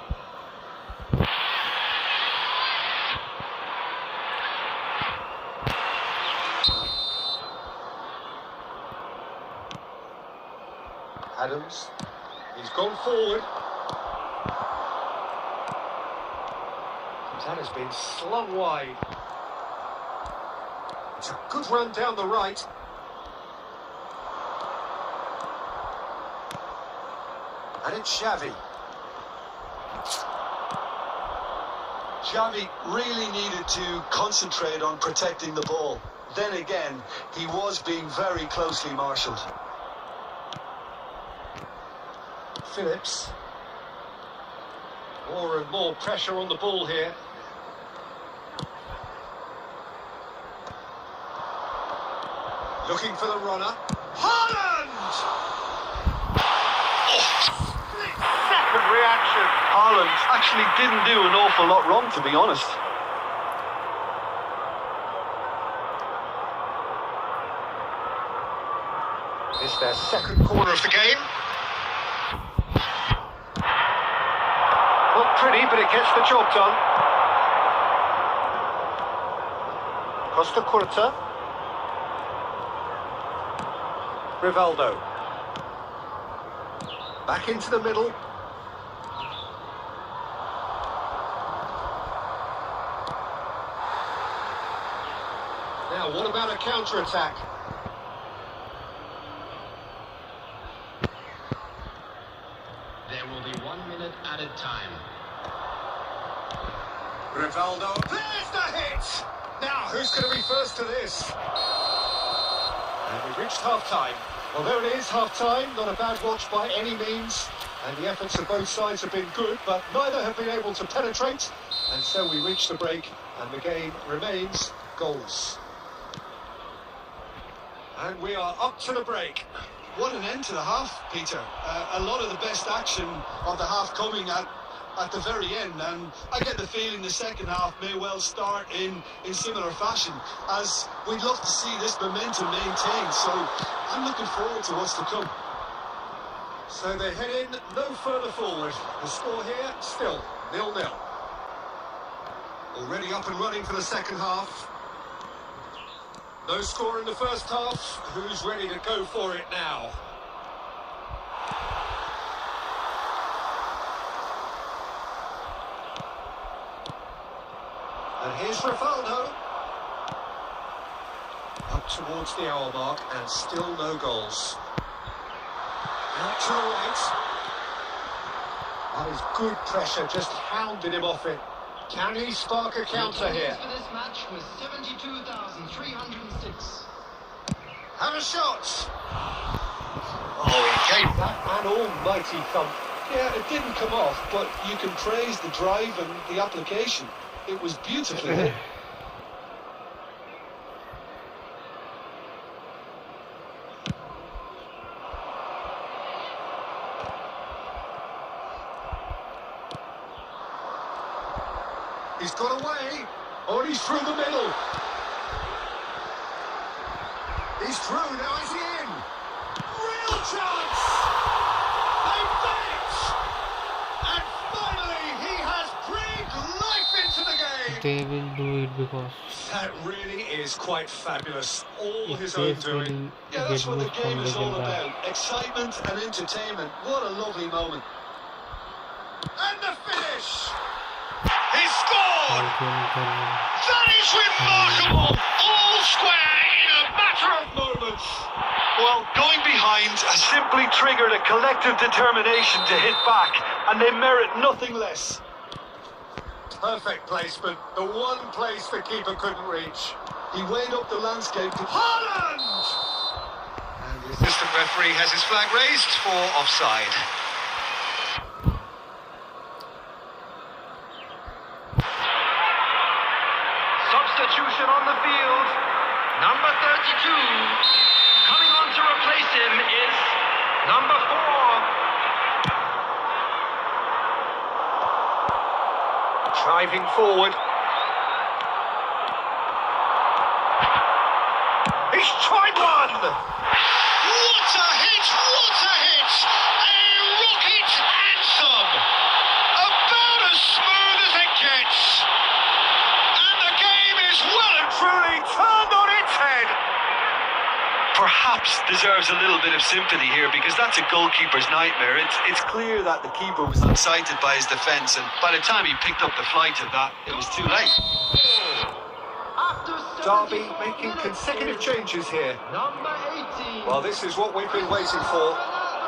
Adams. He's gone forward. That has been slung wide. It's a good run down the right. And it's Xavi. Xavi really needed to concentrate on protecting the ball. Then again, he was being very closely marshalled. Phillips. More and more pressure on the ball here. Looking for the runner. Haaland! Second reaction. Haaland actually didn't do an awful lot wrong, to be honest. It's their second corner of the game. Not pretty, but it gets the job done. Costa Curta. Rivaldo. Back into the middle. Now, what about a counter-attack? There will be 1 minute added time. Rivaldo. There's the hit! Now, who's going to be first to this? And we've reached half-time. Well, there it is, half-time. Not a bad watch by any means. And the efforts of both sides have been good, but neither have been able to penetrate. And so we reach the break, and the game remains goalless. And we are up to the break. What an end to the half, Peter. A lot of the best action of the half coming at the very end, and I get the feeling the second half may well start in similar fashion, as we'd love to see this momentum maintained, so I'm looking forward to what's to come. So they head in no further forward. The score here, still 0-0. Already up and running for the second half. No score in the first half. Who's ready to go for it now? And here's Rivaldo. Up towards the hour mark and still no goals. Out to the right. That is good pressure, just hounded him off it. Can he spark a counter here? For this match was 72,306. Have a shot! Oh, he gave that an almighty thump. Yeah, it didn't come off, but you can praise the drive and the application. It was beautifully hit. He's got away. Oh, and he's through the middle. He's through. Now is he in? Real chance. They've done it. And finally, he has breathed life into the game. They will do it because That really is quite fabulous. All his if own they doing. Yeah, that's what the game is all about. that. Excitement and entertainment. What a lovely moment. And the finish. He scored. That is remarkable. All square in a matter of moments. Well, going behind has simply triggered a collective determination to hit back, and they merit nothing less. Perfect placement, the one place the keeper couldn't reach. He weighed up the landscape to... Holland! And the assistant referee has his flag raised for offside. Substitution on the field. Number 32. Coming on to replace him is number 4. Driving forward. He's tried one! What a hit! What a hit! A rocket anthem! About as smooth as it gets! And the game is well and truly turned on its head! Perhaps deserves a little bit of sympathy here, because that's a goalkeeper's nightmare. It's clear that the keeper was unsighted by his defence, and by the time he picked up the flight of that, it was too late. Derby making consecutive changes here. Number 18. Well, this is what we've been waiting for.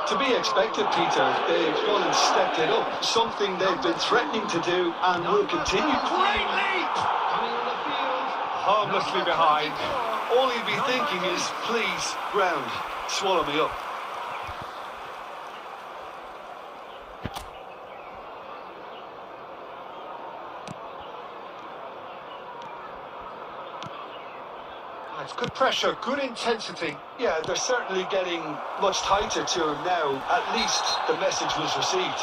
To be expected, Peter. They've gone and stepped it up. Something they've been threatening to do and will continue. Great leap! Coming on the field. Harmlessly behind. All he'd be thinking is, please, ground, swallow me up. It's good pressure, good intensity. Yeah, they're certainly getting much tighter to him now. At least the message was received.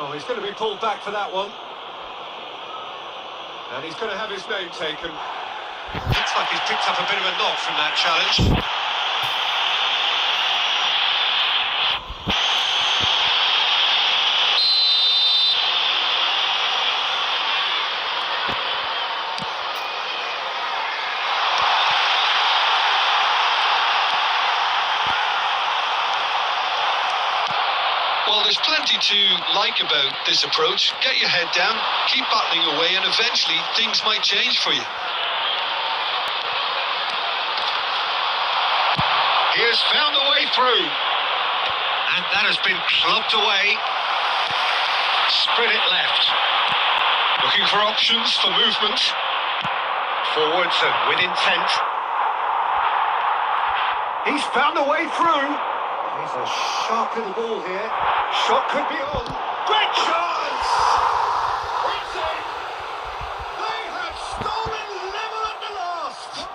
Oh, he's going to be pulled back for that one. And he's going to have his name taken. Looks like he's picked up a bit of a knock from that challenge. Well, there's plenty to like about this approach. Get your head down, keep battling away, and eventually things might change for you. He has found a way through. And that has been clubbed away. Spread it left. Looking for options for movement. Forwards and with intent. He's found a way through. He's a sharp little ball here. Shot could be on. Great chance! It's in! They have stolen level at the last!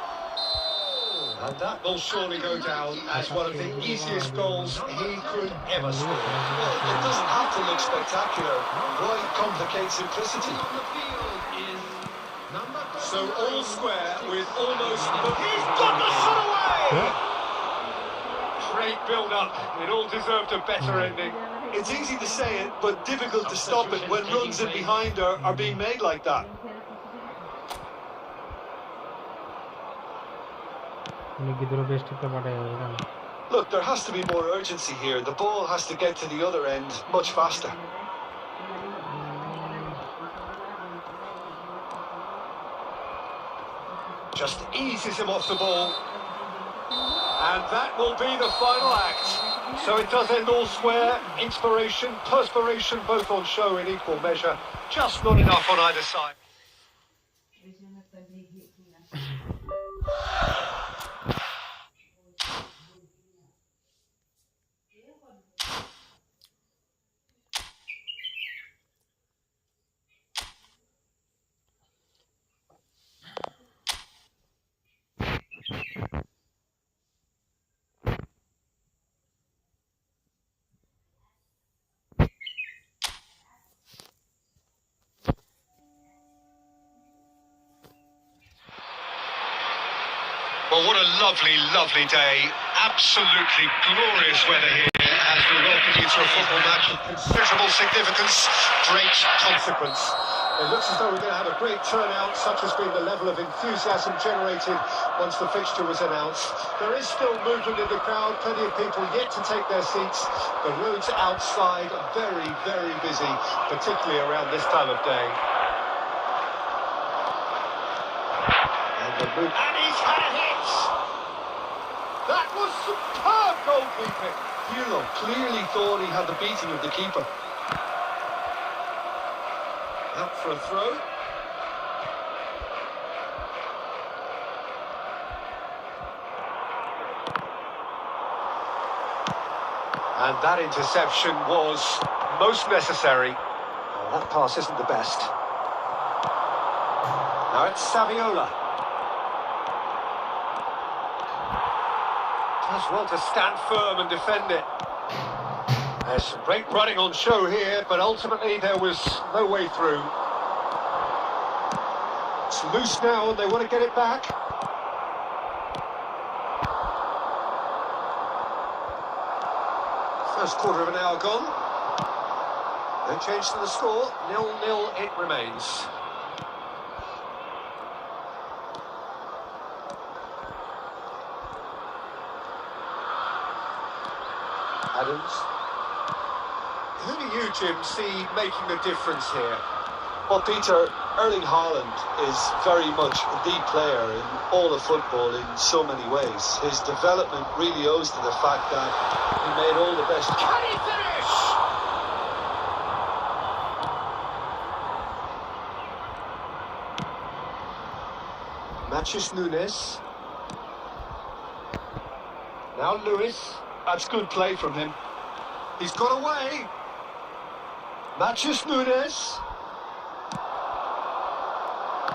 And that will surely go down as one of the easiest goals he could ever score. Well, it doesn't have to look spectacular. Why complicate simplicity? On the field is number 32. So all square with almost... He's got the shot away! Great build-up. It all deserved a better ending. It's easy to say it, but difficult to stop it when runs in behind are being made like that. Look, there has to be more urgency here. The ball has to get to the other end much faster. Just eases him off the ball. And that will be the final act. So it does end all square. Inspiration, perspiration, both on show in equal measure. Just not enough on either side. Well, what a lovely, lovely day. Absolutely glorious weather here as we welcome you to a football match of considerable significance, great consequence. It looks as though we're going to have a great turnout, such has been the level of enthusiasm generated once the fixture was announced. There is still movement in the crowd, plenty of people yet to take their seats. The roads outside are very, very busy, particularly around this time of day. And he's had a hit! That was superb goalkeeping. Pirlo clearly thought he had the beating of the keeper. Up for a throw. And that interception was most necessary. Oh, that pass isn't the best. Now it's Saviola. Does well to stand firm and defend it. There's some great running on show here, but ultimately there was no way through. It's loose now and they want to get it back. First quarter of an hour gone. No change to the score. 0-0 it remains. Adams. Who do you, Jim, see making the difference here? Well, Peter, Erling Haaland is very much the player in all of football in so many ways. His development really owes to the fact that he made all the best. Can he finish? Matthews Nunes. Now Lewis. That's good play from him. He's got away. Matthews Nunes.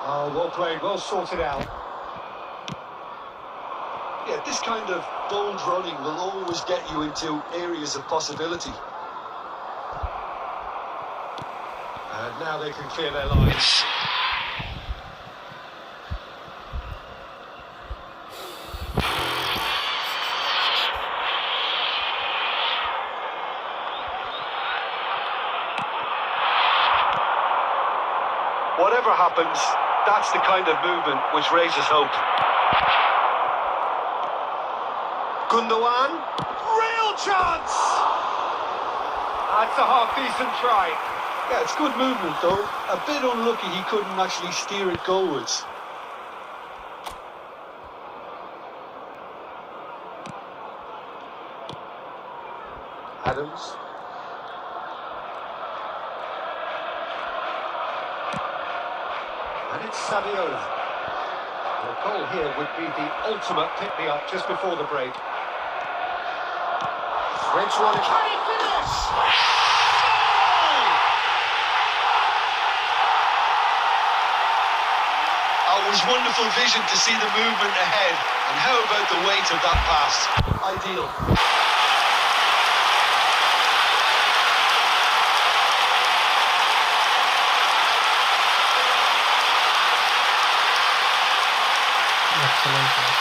Oh, well played, well sorted out. Yeah, this kind of bold running will always get you into areas of possibility. And now they can clear their lines. Whatever happens, that's the kind of movement which raises hope. Gundogan. Real chance! That's a half-decent try. Yeah, it's good movement though. A bit unlucky he couldn't actually steer it goalwards. Adams. And it's Saviola. The goal here would be the ultimate pick-me-up just before the break. French one. Can he finish? Oh, it was wonderful vision to see the movement ahead. And how about the weight of that pass? Ideal. Excellent pass.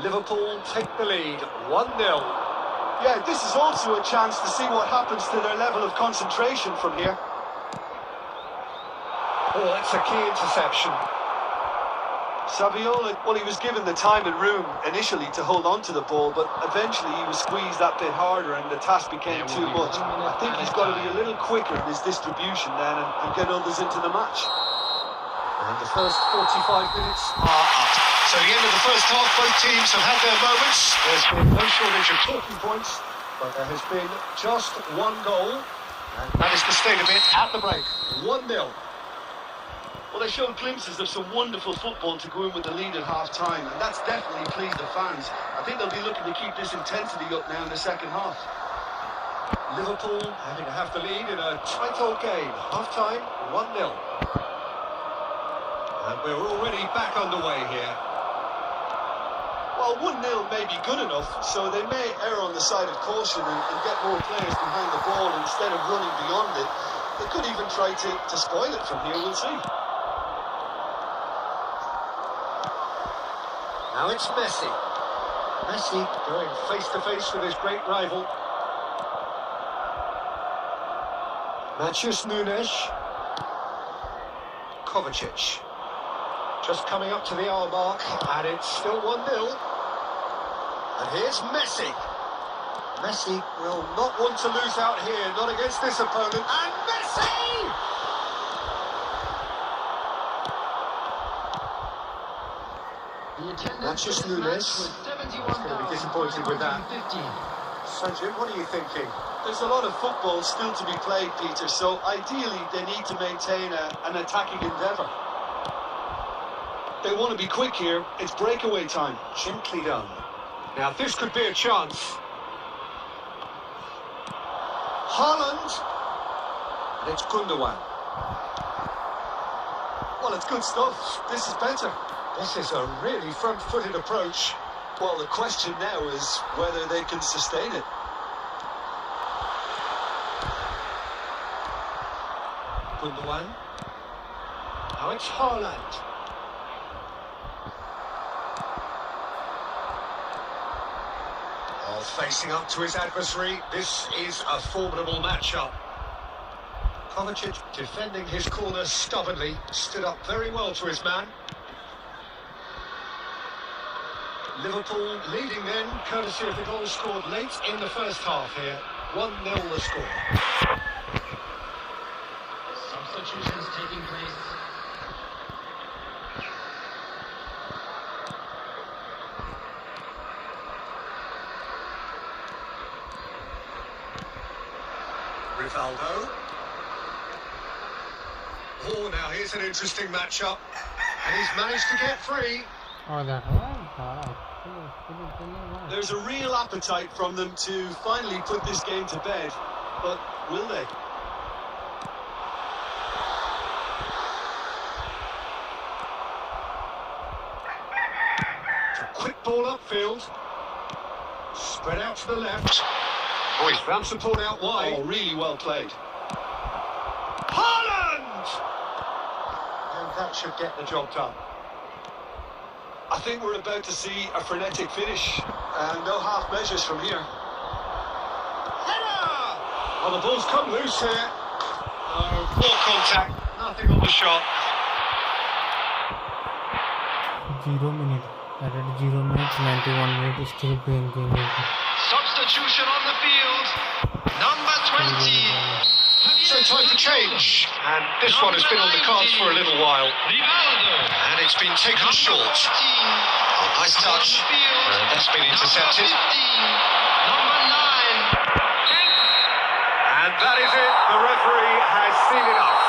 Liverpool take the lead, 1-0. Yeah, this is also a chance to see what happens to their level of concentration from here. Oh, that's a key interception. Saviola, well, he was given the time and room initially to hold on to the ball, but eventually he was squeezed that bit harder and the task became too much. I think he's got to be a little quicker in his distribution then and get others into the match. And the first 45 minutes are up. So the end of the first half, both teams have had their moments. There's been no shortage of talking points, but there has been just one goal. And that is the state of it at the break, 1-0. Well, they showed glimpses of some wonderful football to go in with the lead at half-time, and that's definitely pleased the fans. I think they'll be looking to keep this intensity up now in the second half. Liverpool having to have the lead in a tight old game. Half-time, 1-0. And we're already back underway here. Well, 1-0 may be good enough, so they may err on the side of caution and get more players behind the ball instead of running beyond it. They could even try to spoil it from here, we'll see. Now it's Messi. Messi going face-to-face with his great rival. Matthews Nunes. Kovacic. Just coming up to the hour mark, and it's still 1-0. And here's Messi. Messi will not want to lose out here, not against this opponent. And Messi! The attendance That's just for this match Nunes. was He's going to be disappointed with that. 71,515. So, Jim, what are you thinking? There's a lot of football still to be played, Peter, so ideally they need to maintain an attacking endeavour. They want to be quick here. It's breakaway time. Gently done. Now, this could be a chance. Haaland. And it's Gundogan. Well, it's good stuff. This is better. This is a really front-footed approach. Well, the question now is whether they can sustain it. Gundogan. Now it's Haaland. Oh, facing up to his adversary. This is a formidable matchup. Kovacic defending his corner stubbornly. Stood up very well to his man. Liverpool leading then, courtesy of the goal scored late in the first half here. 1-0 the score. Substitutions taking place. Rivaldo. Oh, now here's an interesting matchup. And he's managed to get free. Oh, that. There's a real appetite from them to finally put this game to bed, but will they? It's a quick ball upfield. Spread out to the left. Oh, he's found support out wide. Oh, really well played. Haaland! And that should get the job done. I think we're about to see a frenetic finish, and no half measures from here. Header! Well, the ball's come loose here. No, poor contact. Nothing on the shot. 0 minute. Added 0 minutes, 91 minutes, still playing game. Substitution on the field. Number 20. So time for change. And this one has been on the cards for a little while. Rivaldo. And it's been taken short. Oh, nice touch. That's been intercepted. Number 9. And that is it. The referee has seen enough.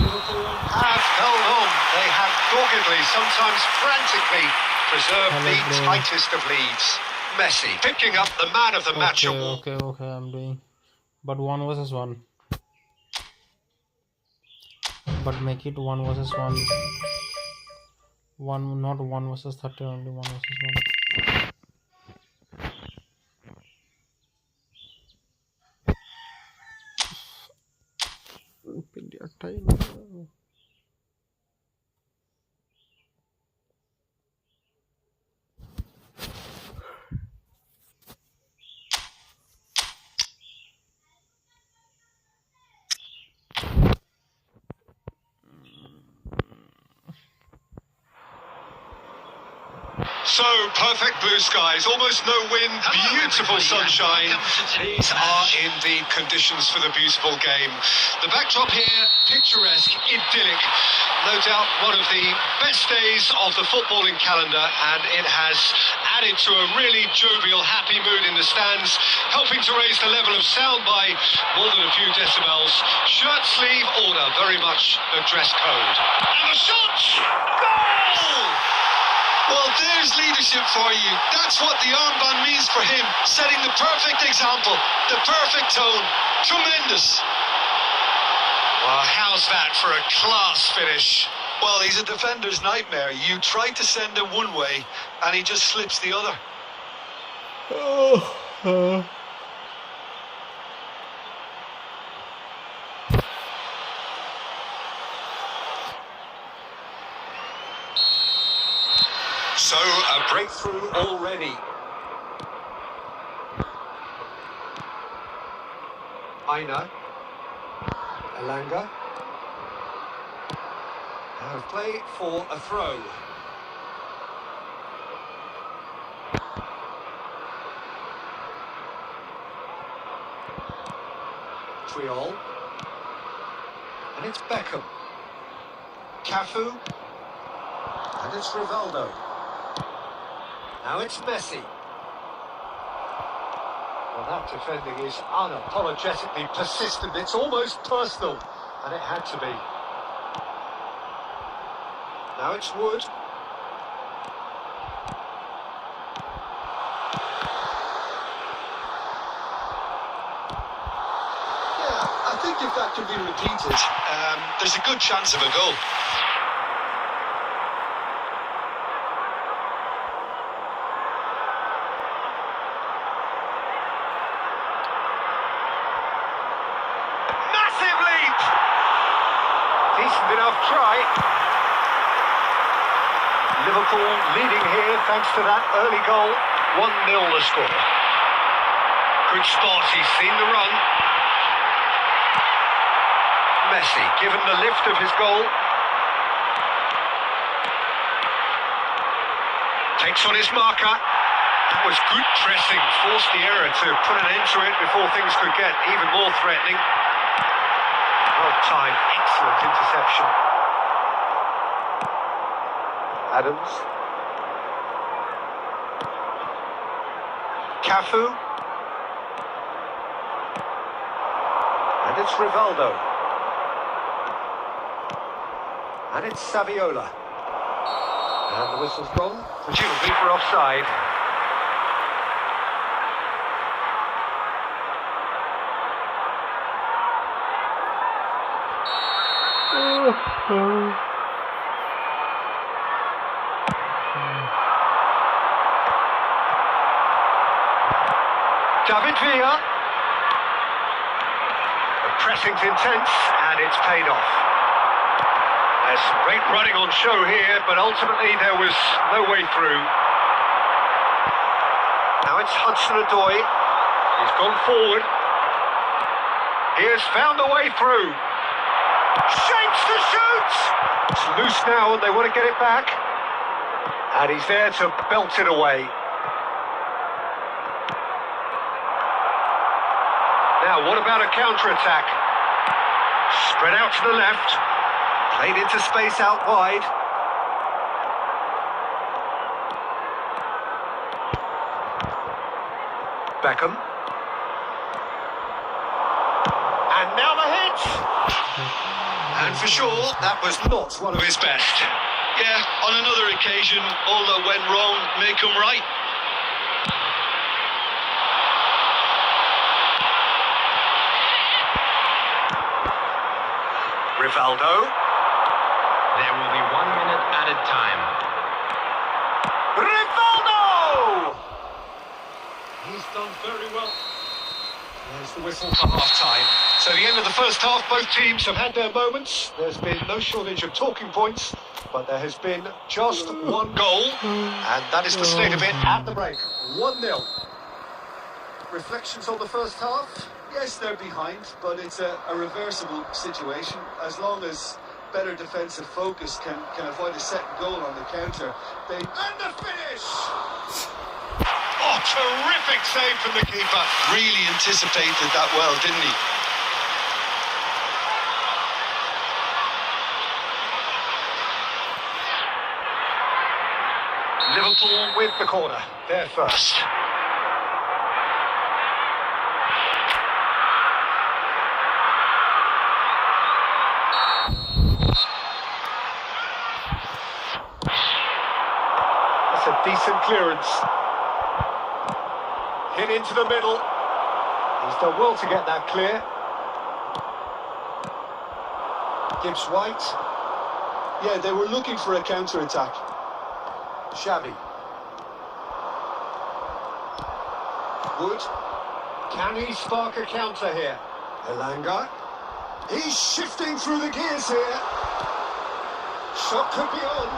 Liverpool have held on. They have doggedly, sometimes frantically, preserved the tightest of leads. Messi picking up the man of the match award. Okay, I'm doing. But 1 versus 1. But make it 1 versus 1. Not 1 versus 30, only 1 versus 1. So, perfect blue skies, almost no wind, beautiful sunshine. These are in the conditions for the beautiful game. The backdrop here, picturesque, idyllic. No doubt one of the best days of the footballing calendar, and it has added to a really jovial, happy mood in the stands, helping to raise the level of sound by more than a few decibels. Shirt sleeve order, very much the dress code. And the shot! Goal! Well, there's leadership for you. That's what the armband means for him, setting the perfect example, the perfect tone. Tremendous. Well, how's that for a class finish? Well, he's a defender's nightmare. You try to send him one way, and he just slips the other. So, a breakthrough already. Aina. Elanga. Now play for a throw. Montreal. And it's Beckham. Cafu. And it's Rivaldo. Now it's Messi. Well, that defending is unapologetically persistent. It's almost personal. And it had to be. Now it's Wood. I think if that can be repeated, There's a good chance of a goal. Massive leap! Decent enough try. Liverpool leading here thanks to that early goal. 1-0 the score. Good spot, he's seen the run. Messi given the lift of his goal. Takes on his marker. That was good pressing. Forced the error to put an end to it before things could get even more threatening. Well timed, excellent interception. Adams. Cafu. And it's Rivaldo. And it's Saviola. And the whistle's gone, presumably for offside. David Villa. The pressing's intense and it's paid off. There's some great running on show here, but ultimately there was no way through. Now it's Hudson-Odoi. He's gone forward. He has found a way through. Shapes the shoot! It's loose now and they want to get it back. And he's there to belt it away. Now, what about a counter-attack? Spread out to the left. Played into space out wide. Beckham. And now the hit! And for sure, that was not one of his best. Yeah, on another occasion, all that went wrong may come right. Rivaldo. There will be 1 minute added time. Rivaldo! He's done very well. There's the whistle for half-time. So the end of the first half, both teams have had their moments. There's been no shortage of talking points, but there has been just one goal, and that is the state of it at the break. 1-0. Reflections on the first half? yes, they're behind, but it's a reversible situation. As long as better defensive focus can avoid a second goal on the counter, they... And the finish! Oh, terrific save from the keeper. Really anticipated that well, didn't he? Liverpool with the corner. They're first. That's a decent clearance. Hit into the middle. He's done well to get that clear. Gibbs White. Yeah, they were looking for a counter-attack. Xavi. Wood. Can he spark a counter here? Elanga. He's shifting through the gears here. Shot could be on.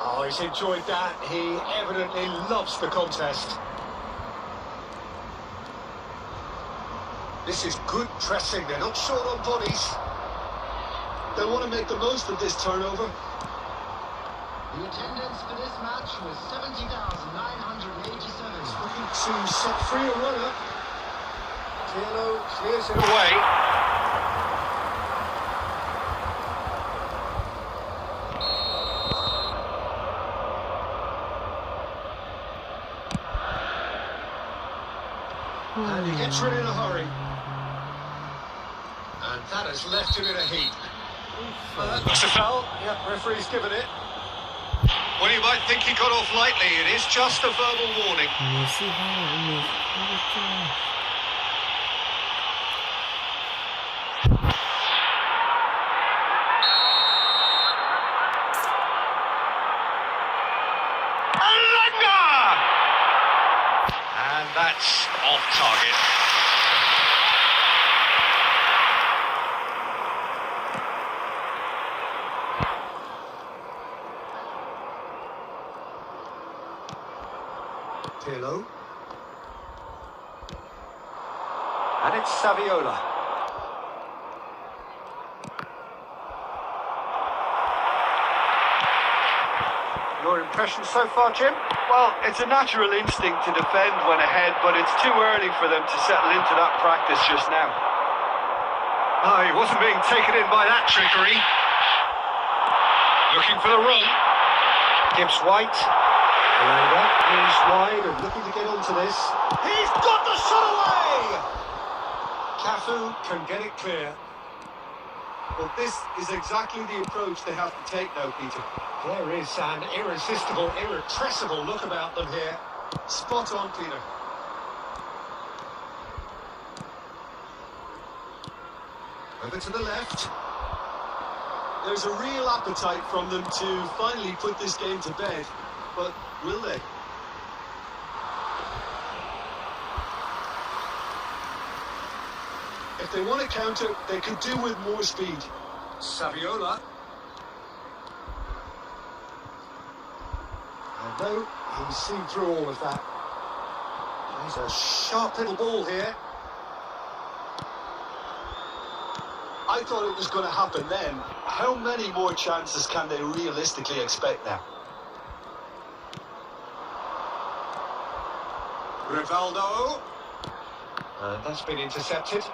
Oh, he's enjoyed that. He evidently loves the contest. This is good pressing. They're not short on bodies. They want to make the most of this turnover. The attendance for this match was 70,987. Looking to set free a runner. Pirlo clears it away. And he gets rid in a hurry. And that has left him in a heap. Looks a foul. Yep, referee's given it. Well, you might think he got off lightly. It is just a verbal warning. And that's off target. Pirlo. And it's Saviola. Your impression so far, Jim? Well, it's a natural instinct to defend when ahead, but it's too early for them to settle into that practice just now. Oh, he wasn't being taken in by that trickery. Looking for the run. Gibbs White. Garena is wide and looking to get onto this. He's got the shot away! Cafu can get it clear. Well, this is exactly the approach they have to take now, Peter. There is an irresistible, irrepressible look about them here. Spot on, Peter. Over to the left. There's a real appetite from them to finally put this game to bed, but will they? If they want to counter, they could do with more speed. Saviola. And no, he's seen through all of that. He's a sharp little ball here. I thought it was going to happen then. How many more chances can they realistically expect now? Rivaldo. And that's been intercepted.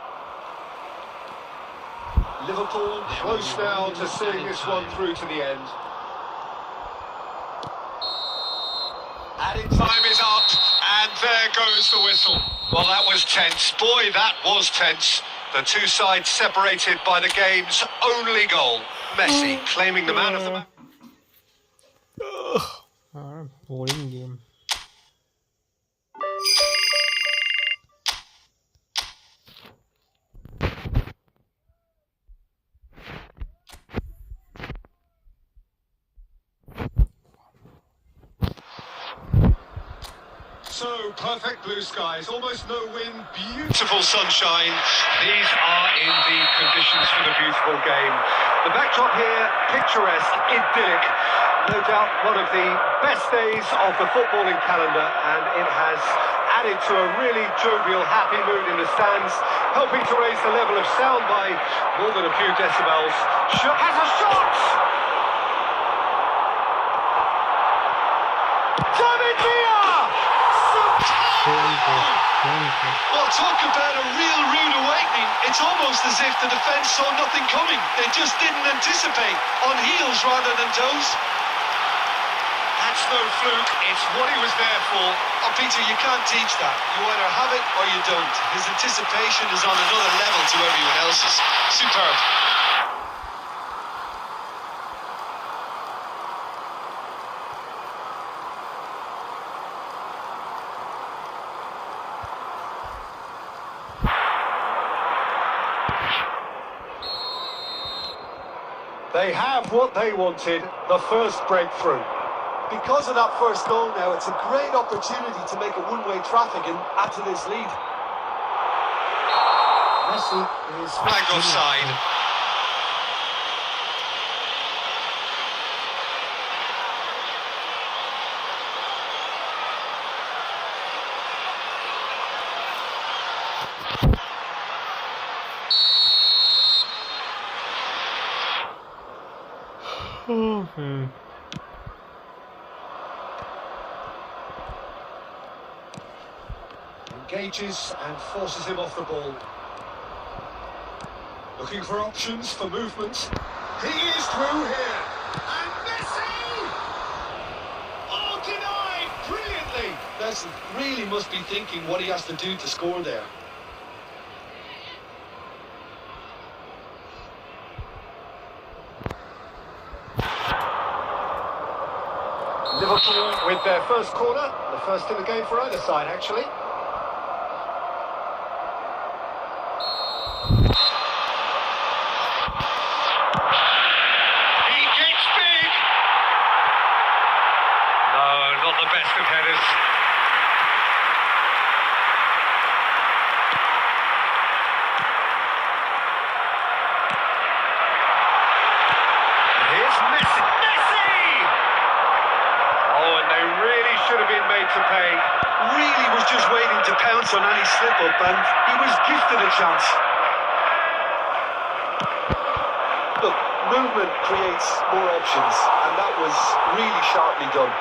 Liverpool close now to seeing this one through to the end. Added time is up, and there goes the whistle. Well, that was tense. Boy, that was tense. The two sides separated by the game's only goal. Messi claiming the man of the match. Boring game. So, perfect blue skies, almost no wind, Beautiful sunshine. These are indeed conditions for the beautiful game. The backdrop here, picturesque, idyllic. No doubt one of the best days of the footballing calendar, and it has added to a really jovial, happy mood in the stands, helping to raise the level of sound by more than a few decibels. Has a shot! Well, talk about a real rude awakening. It's almost as if the defence saw nothing coming. They just didn't anticipate. On heels rather than toes. That's no fluke, it's what he was there for. Oh, Peter, you can't teach that. You either have it or you don't. His anticipation is on another level to everyone else's. Superb. They have what they wanted, the first breakthrough. Because of that first goal now, it's a great opportunity to make a one-way traffic and add to this lead. Messi is Flagged offside. Engages and forces him off the ball. Looking for options for movement. He is through here. And Messi! Oh, denied brilliantly. Messi really must be thinking what he has to do to score there. Liverpool with their first corner. The first in the game for either side, actually. Not the best of headers. And here's Messi. Messi! Oh, and they really should have been made to pay. Really was just waiting to pounce on any slip-up, and he was gifted a chance. Look, movement creates more options, and that was really sharply done.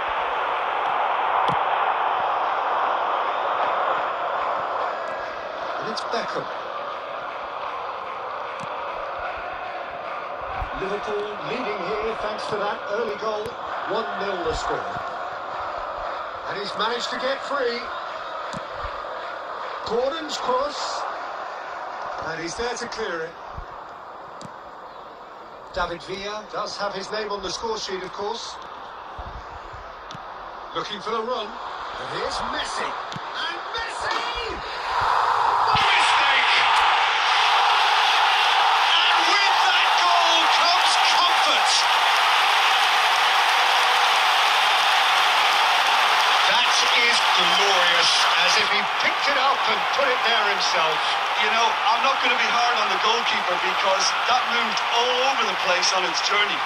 It's Beckham. Liverpool leading here thanks to that early goal. 1-0 the score. And he's managed to get free. Gordon's cross. And he's there to clear it. David Villa does have his name on the score sheet, of course. Looking for the run. And here's Messi. And Messi! Is glorious, as if he picked it up and put it there himself. You know, I'm not going to be hard on the goalkeeper because that moved all over the place on its journey.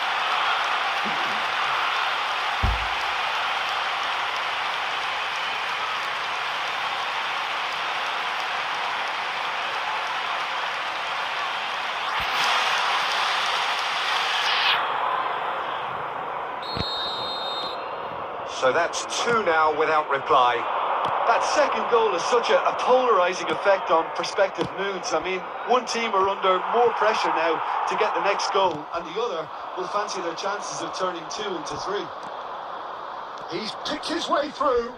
So that's 2 now without reply. That second goal has such a polarising effect on prospective moods. I mean, one team are under more pressure now to get the next goal, and the other will fancy their chances of turning 2 into 3. He's picked his way through.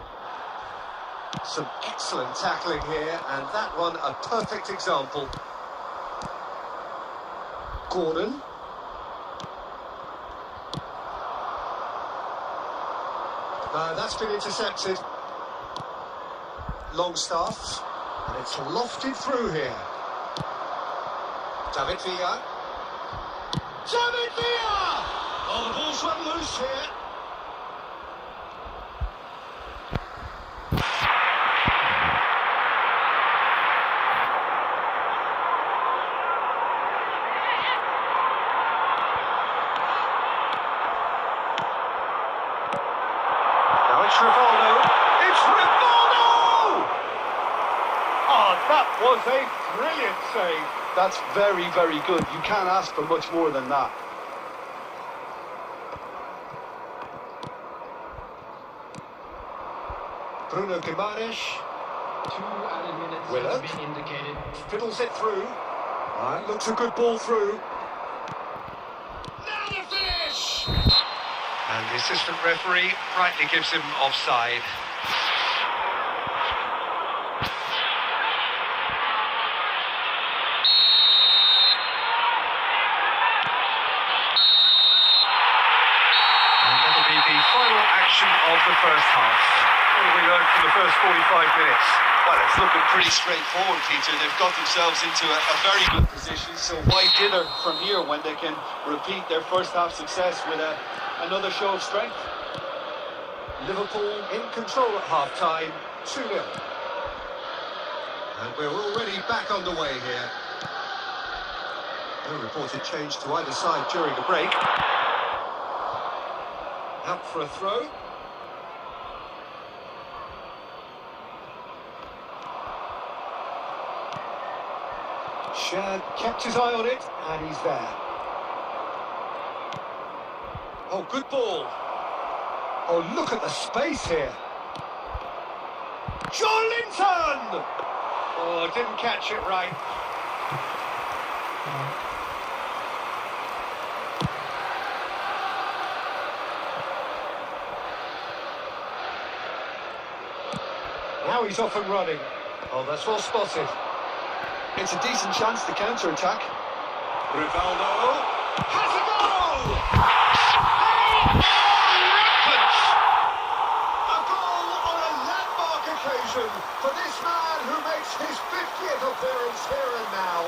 Some excellent tackling here, and that one a perfect example. Gordon. That's been intercepted. Longstaff. And it's lofted through here. David Villa. David Villa! Oh, the ball's run loose here. It's Rivaldo. It's Rivaldo! Oh, that was a brilliant save. That's very, very good. You can't ask for much more than that. Bruno Guimaraes. 2 added minutes Willett. has been indicated. Fiddles it through. Looks a good ball through. Now the finish! And the assistant referee rightly gives him offside. And that'll be the final action of the first half. What have we learned from the first 45 minutes? Well, it's looking pretty straightforward, Peter. They've got themselves into a very good position, so why dither from here when they can repeat their first half success with another show of strength? Liverpool in control at half-time, 2-0. And we're already back underway here. No reported change to either side during the break. Out for a throw. Shad kept his eye on it, and he's there. Oh, good ball. Oh, look at the space here. Joelinton! Oh, didn't catch it right. Now he's off and running. Oh, that's well spotted. It's a decent chance to counter-attack. Rivaldo has a goal! Rampant! A goal on a landmark occasion for this man who makes his 50th appearance here and now.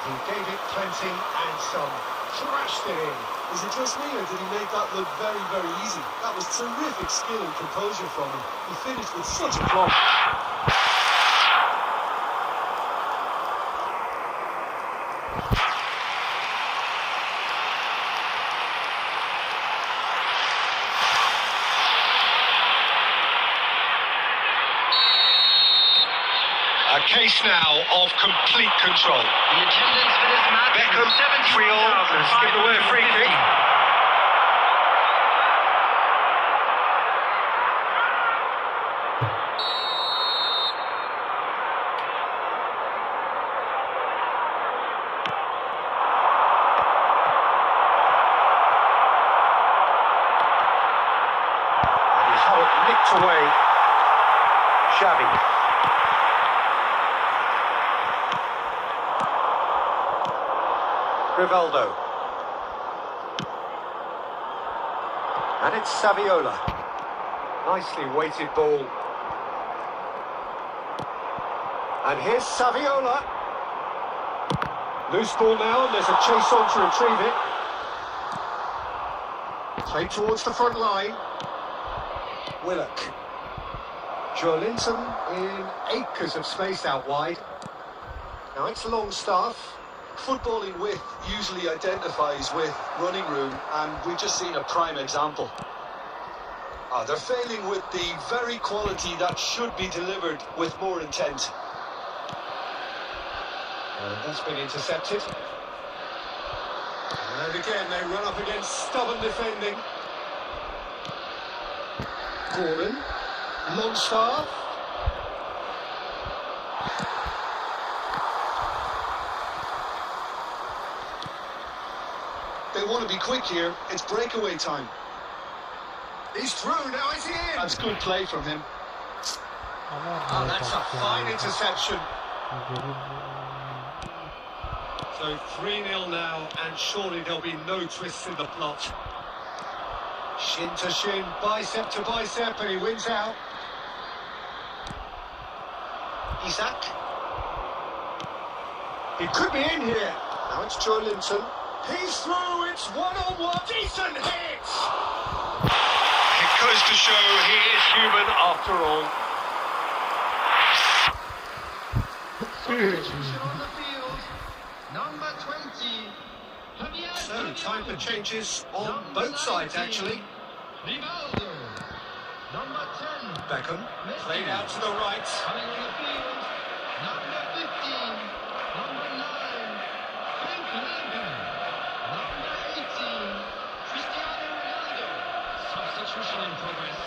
He gave it plenty and some. Thrashed it in. Is it just me, or did he make that look very, very easy? That was terrific skill and composure from him. He finished with such a plump. A case now of complete control. The attendance for this match Beckham, is 3-all, has given away a free kick. And he's had it nicked away. Xavi. Rivaldo. And it's Saviola. Nicely weighted ball. And here's Saviola. Loose ball now, and there's a chase on to retrieve it. Played towards the front line. Willock. Joelinton in acres of space out wide. Now it's Longstaff. Footballing width usually identifies with running room, and we've just seen a prime example. They're failing with the very quality that should be delivered with more intent. And that's been intercepted. And again, they run up against stubborn defending. Gordon, Longstaff. They want to be quick here. It's breakaway time. He's through, now is he in? That's good play from him. Oh, that's a fine interception. So 3-0 now, and surely there'll be no twists in the plot. Shin to shin, bicep to bicep, and he wins out. Isak. He could be in here. Now it's Joelinton. He's through, it's one-on-one. Decent hit! It goes to show he is human after all. Substitution on the field. Number 20. So, time for changes on both sides, actually. Rivaldo. Number 10. Beckham, played out to the right. Coming on the field. Number 15. Number 9. Frank Lampard. Number 18. Cristiano Ronaldo. Substitution in progress.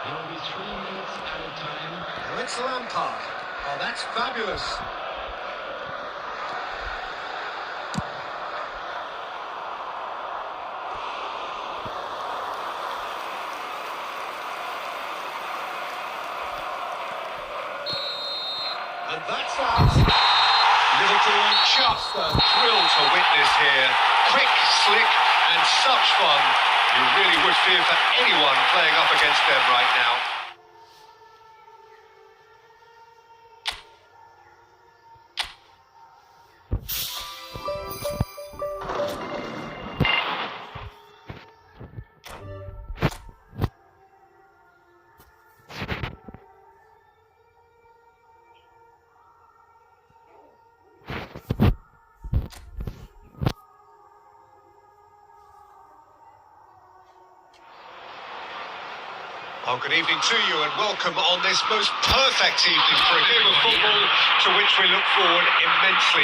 There will be 3 minutes at a time. Now it's Lampard. Oh, that's fabulous. And that's out. Liverpool just a thrill to witness here. Quick, slick, and such fun. You really would fear for anyone playing up against them right now. Oh, good evening to you and welcome on this most perfect evening for a game of football to which we look forward immensely.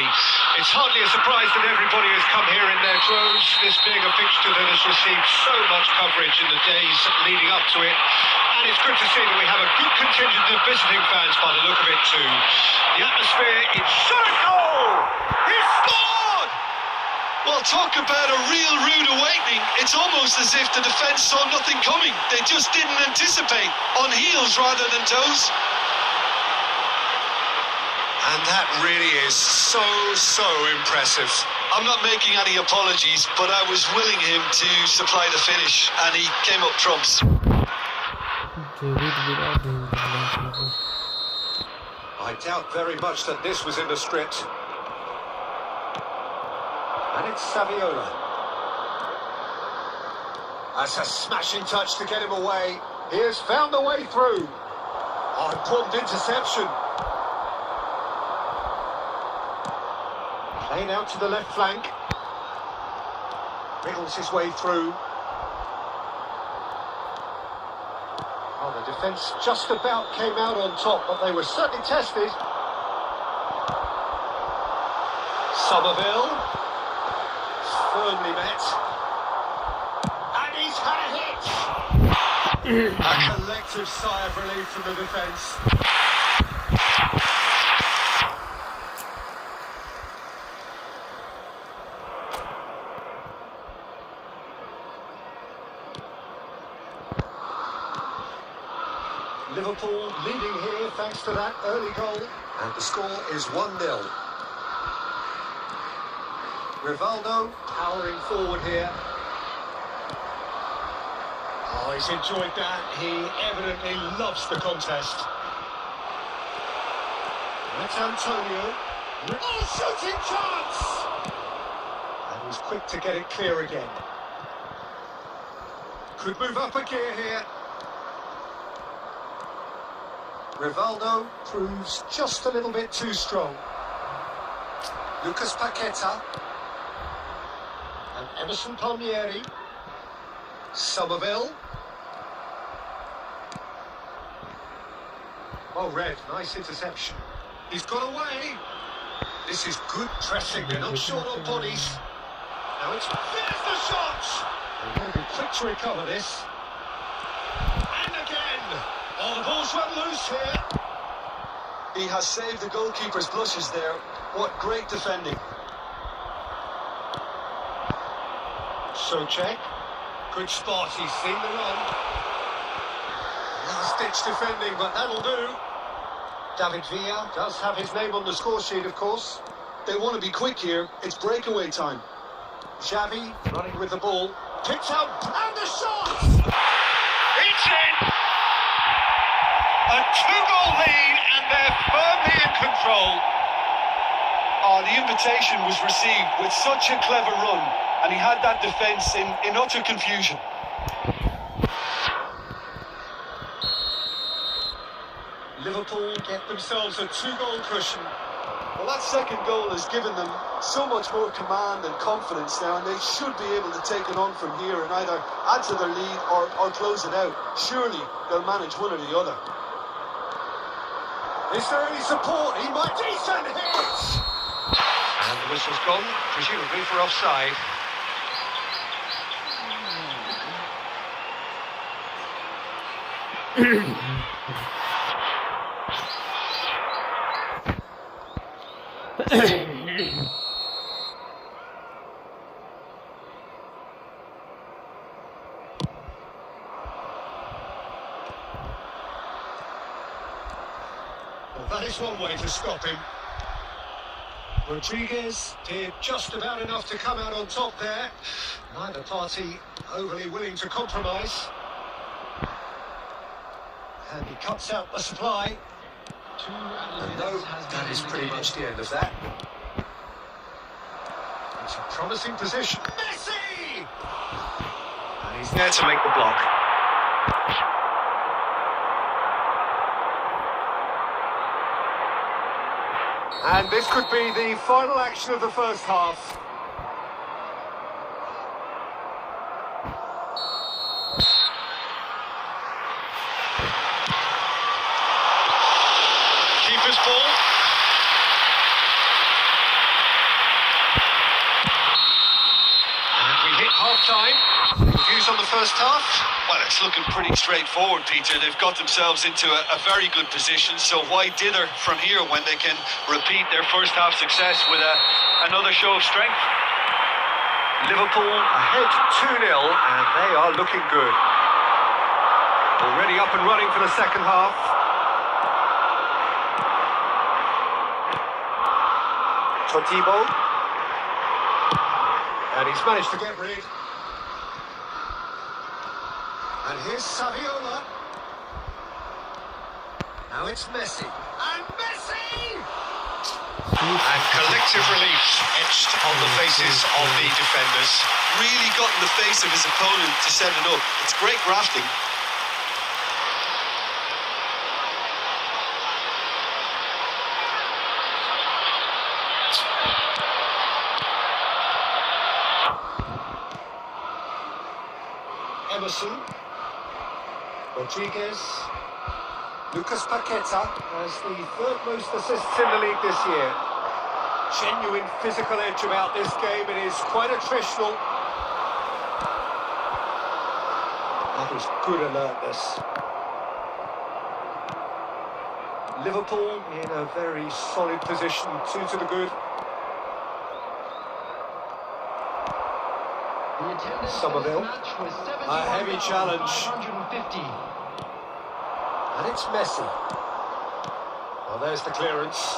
It's hardly a surprise that everybody has come here in their droves, this being a fixture that has received so much coverage in the days leading up to it. And it's good to see that we have a good contingent of visiting fans by the look of it too. The atmosphere is so goal! He scored! Well, talk about a real rude awakening. It's almost as if the defence saw nothing coming. They just didn't anticipate. On heels rather than toes. And that really is so impressive. I'm not making any apologies, but I was willing him to supply the finish, and he came up trumps. I doubt very much that this was in the script. And it's Saviola. That's a smashing touch to get him away. He has found the way through. Oh, important interception. Playing out to the left flank. Wriggles his way through. Oh, the defence just about came out on top, but they were certainly tested. Somerville. Firmly met. And he's had a hit! A collective sigh of relief from the defence. Liverpool leading here thanks to that early goal. And the score is 1-0. Rivaldo powering forward here. Oh, he's enjoyed that. He evidently loves the contest. That's Antonio. Oh, shooting chance! And he's quick to get it clear again. Could move up a gear here. Rivaldo proves just a little bit too strong. Lucas Paqueta. And Emerson Palmieri. Somerville. Oh, Red, nice interception. He's got away. This is good pressing. They're not short on bodies. Now it's... There's the shot! They're going to be quick to recover this. And again! Oh, the ball's run loose here. He has saved the goalkeeper's blushes there. What great defending. Socek. Good spot, he's seen the run. Last-ditch defending, but that'll do. David Villa does have his name on the score sheet, of course. They want to be quick here. It's breakaway time. Xavi running with the ball. Picks out, and the shot! It's in! A two-goal lead, and they're firmly in control. Oh, the invitation was received with such a clever run, and he had that defence in utter confusion. Liverpool get themselves a two-goal cushion. Well, that second goal has given them so much more command and confidence now, and they should be able to take it on from here and either add to their lead or close it out. Surely they'll manage one or the other. Is there any support? He might... Decent hit! And the whistle's gone, presumably for offside. Well, that is one way to stop him. Rodriguez did just about enough to come out on top there. Neither party overly willing to compromise. And he cuts out the supply. And no, that is pretty much the end of that. It's a promising position. Messi! And he's there to make the block. And this could be the final action of the first half. Keeper's ball. And we hit half-time. Views on the first half? Well, it's looking pretty straightforward, Peter. They've got themselves into a very good position, so why dither from here when they can repeat their first half success with another show of strength? Liverpool ahead 2-0, and they are looking good. Already up and running for the second half. Todibo. And he's managed to get rid. And here's Saviola. Now it's Messi. And Messi! And collective relief etched on the faces of the defenders. Really got in the face of his opponent to set it up. It's great grafting. Emerson, Rodriguez, Lucas Paqueta has the third most assists in the league this year. Genuine physical edge about this game. It is quite attritional. That was good alertness. Liverpool in a very solid position, 2 to the good. The attendance for Somerville. this match was A heavy challenge. 71,550. And it's Messi. Well, there's the clearance.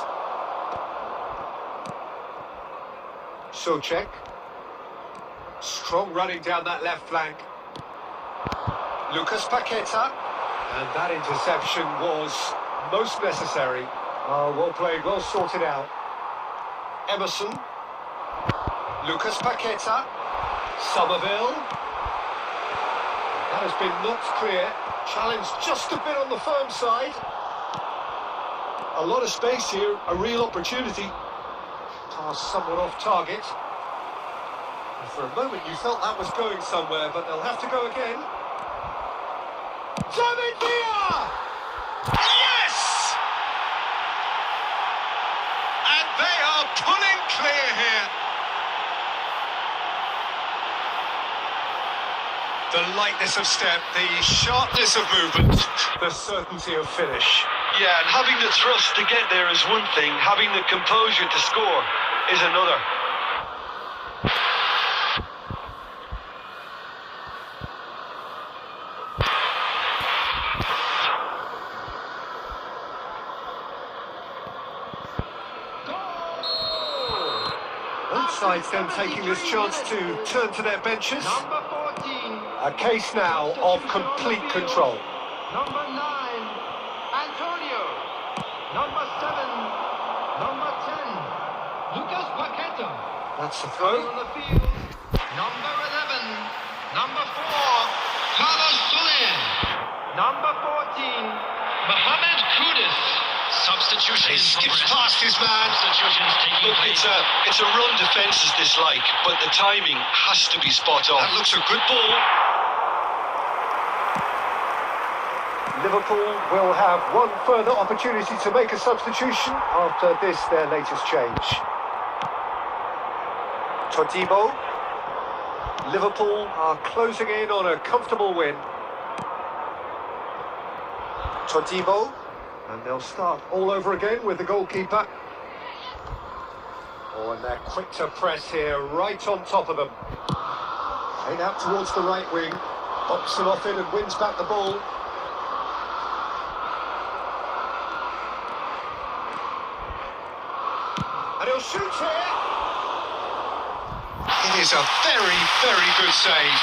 Soucek. Strong running down that left flank. Lucas Paqueta. And that interception was most necessary. Well played, well sorted out. Emerson. Lucas Paqueta. Somerville. That has been knocked clear. Challenge just a bit on the firm side. A lot of space here, a real opportunity. Pass somewhat off target. And for a moment you felt that was going somewhere, but they'll have to go again. David Villa! Yes! And they are pulling clear here. The lightness of step, the sharpness of movement, the certainty of finish. Yeah, and having the thrust to get there is one thing, having the composure to score is another. Both sides then taking this chance to turn to their benches. Number 14. A case now of complete control. Number 9, Antonio. Number 7, number 10, Lucas Paqueta. That's the On throw. the field, number 11, number 4, Carlos Soler. Number 14, Mohamed Kudus. Substitution He in skips progress. past his man. Substitutions taking Look, place. it's a run defence is dislike, but the timing has to be spot on. That looks a good ball. Liverpool will have one further opportunity to make a substitution after this, their latest change. Todibo. Liverpool are closing in on a comfortable win. Todibo. And they'll start all over again with the goalkeeper. Oh, and they're quick to press here, right on top of them. Played out towards the right wing. Boxes him off in and wins back the ball. And he'll shoot here. It is a very, very good save.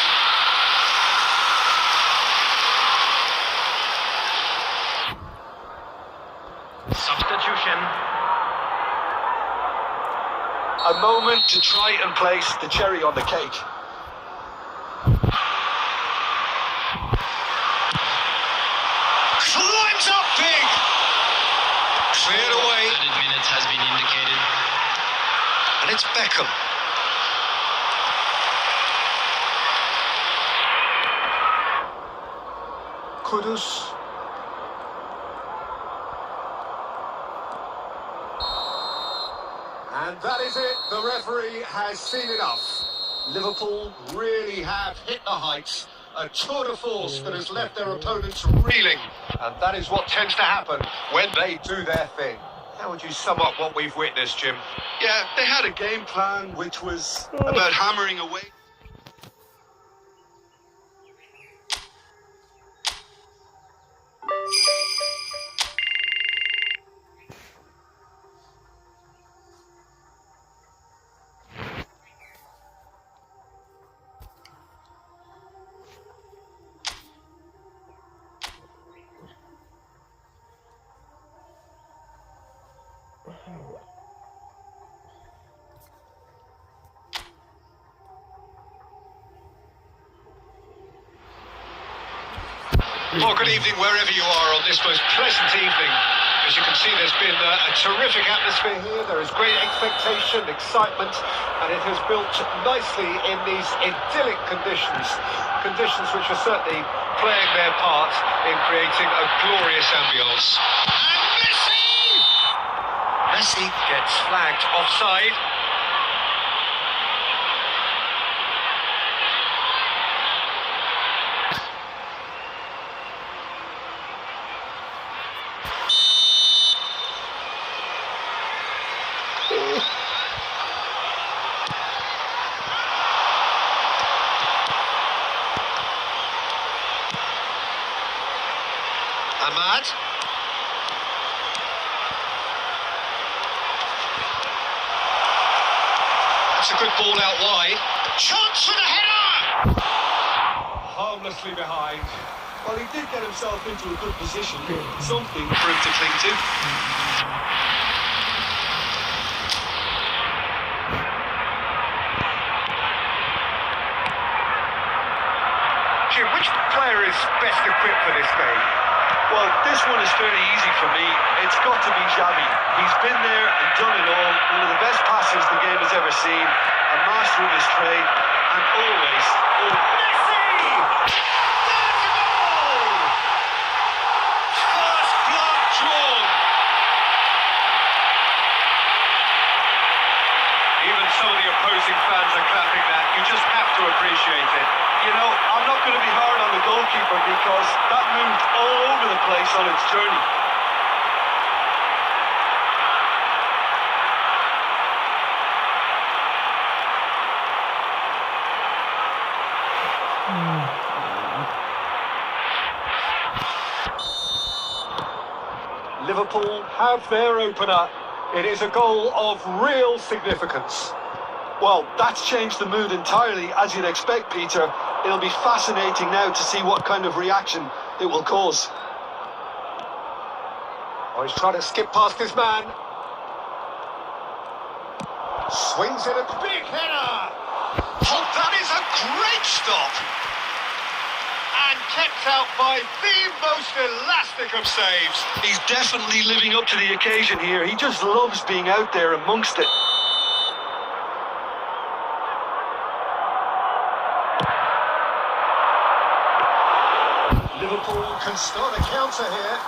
Substitution. A moment to try and place the cherry on the cake. Climbs up big. Cleared away. Added minutes has been indicated. And it's Beckham. Kudus. And that is it. The referee has seen enough. Liverpool really have hit the heights. A tour de force that has left their opponents reeling. And that is what tends to happen when they do their thing. How would you sum up what we've witnessed, Jim? Yeah, they had a game plan which was about hammering away. Well, good evening wherever you are on this most pleasant evening. As you can see, there's been a terrific atmosphere here. There is great expectation, excitement, and it has built nicely in these idyllic conditions. Conditions which are certainly playing their part in creating a glorious ambience. And Messi! Messi gets flagged offside. Ahmad. That's a good ball out wide. Chance for the header! Harmlessly behind. Well, he did get himself into a good position. Something For him to cling to. Jim, which player is best equipped for this game? Well, this one is fairly easy for me. It's got to be Xavi. He's been there and done it all. One of the best passers the game has ever seen. A master of his trade. And always... Messi! There's a goal! First blood drawn. Even some of the opposing fans are clapping that. You just have to appreciate it. You know, I'm not going to be hard on the goalkeeper because that moved all over the place on its journey. Liverpool have their opener. It is a goal of real significance. Well, that's changed the mood entirely, as you'd expect, Peter. It'll be fascinating now to see what kind of reaction it will cause. Oh, he's trying to skip past his man. Swings in a big header. Oh, that is a great stop. And kept out by the most elastic of saves. He's definitely living up to the occasion here. He just loves being out there amongst it. Liverpool can start a counter here.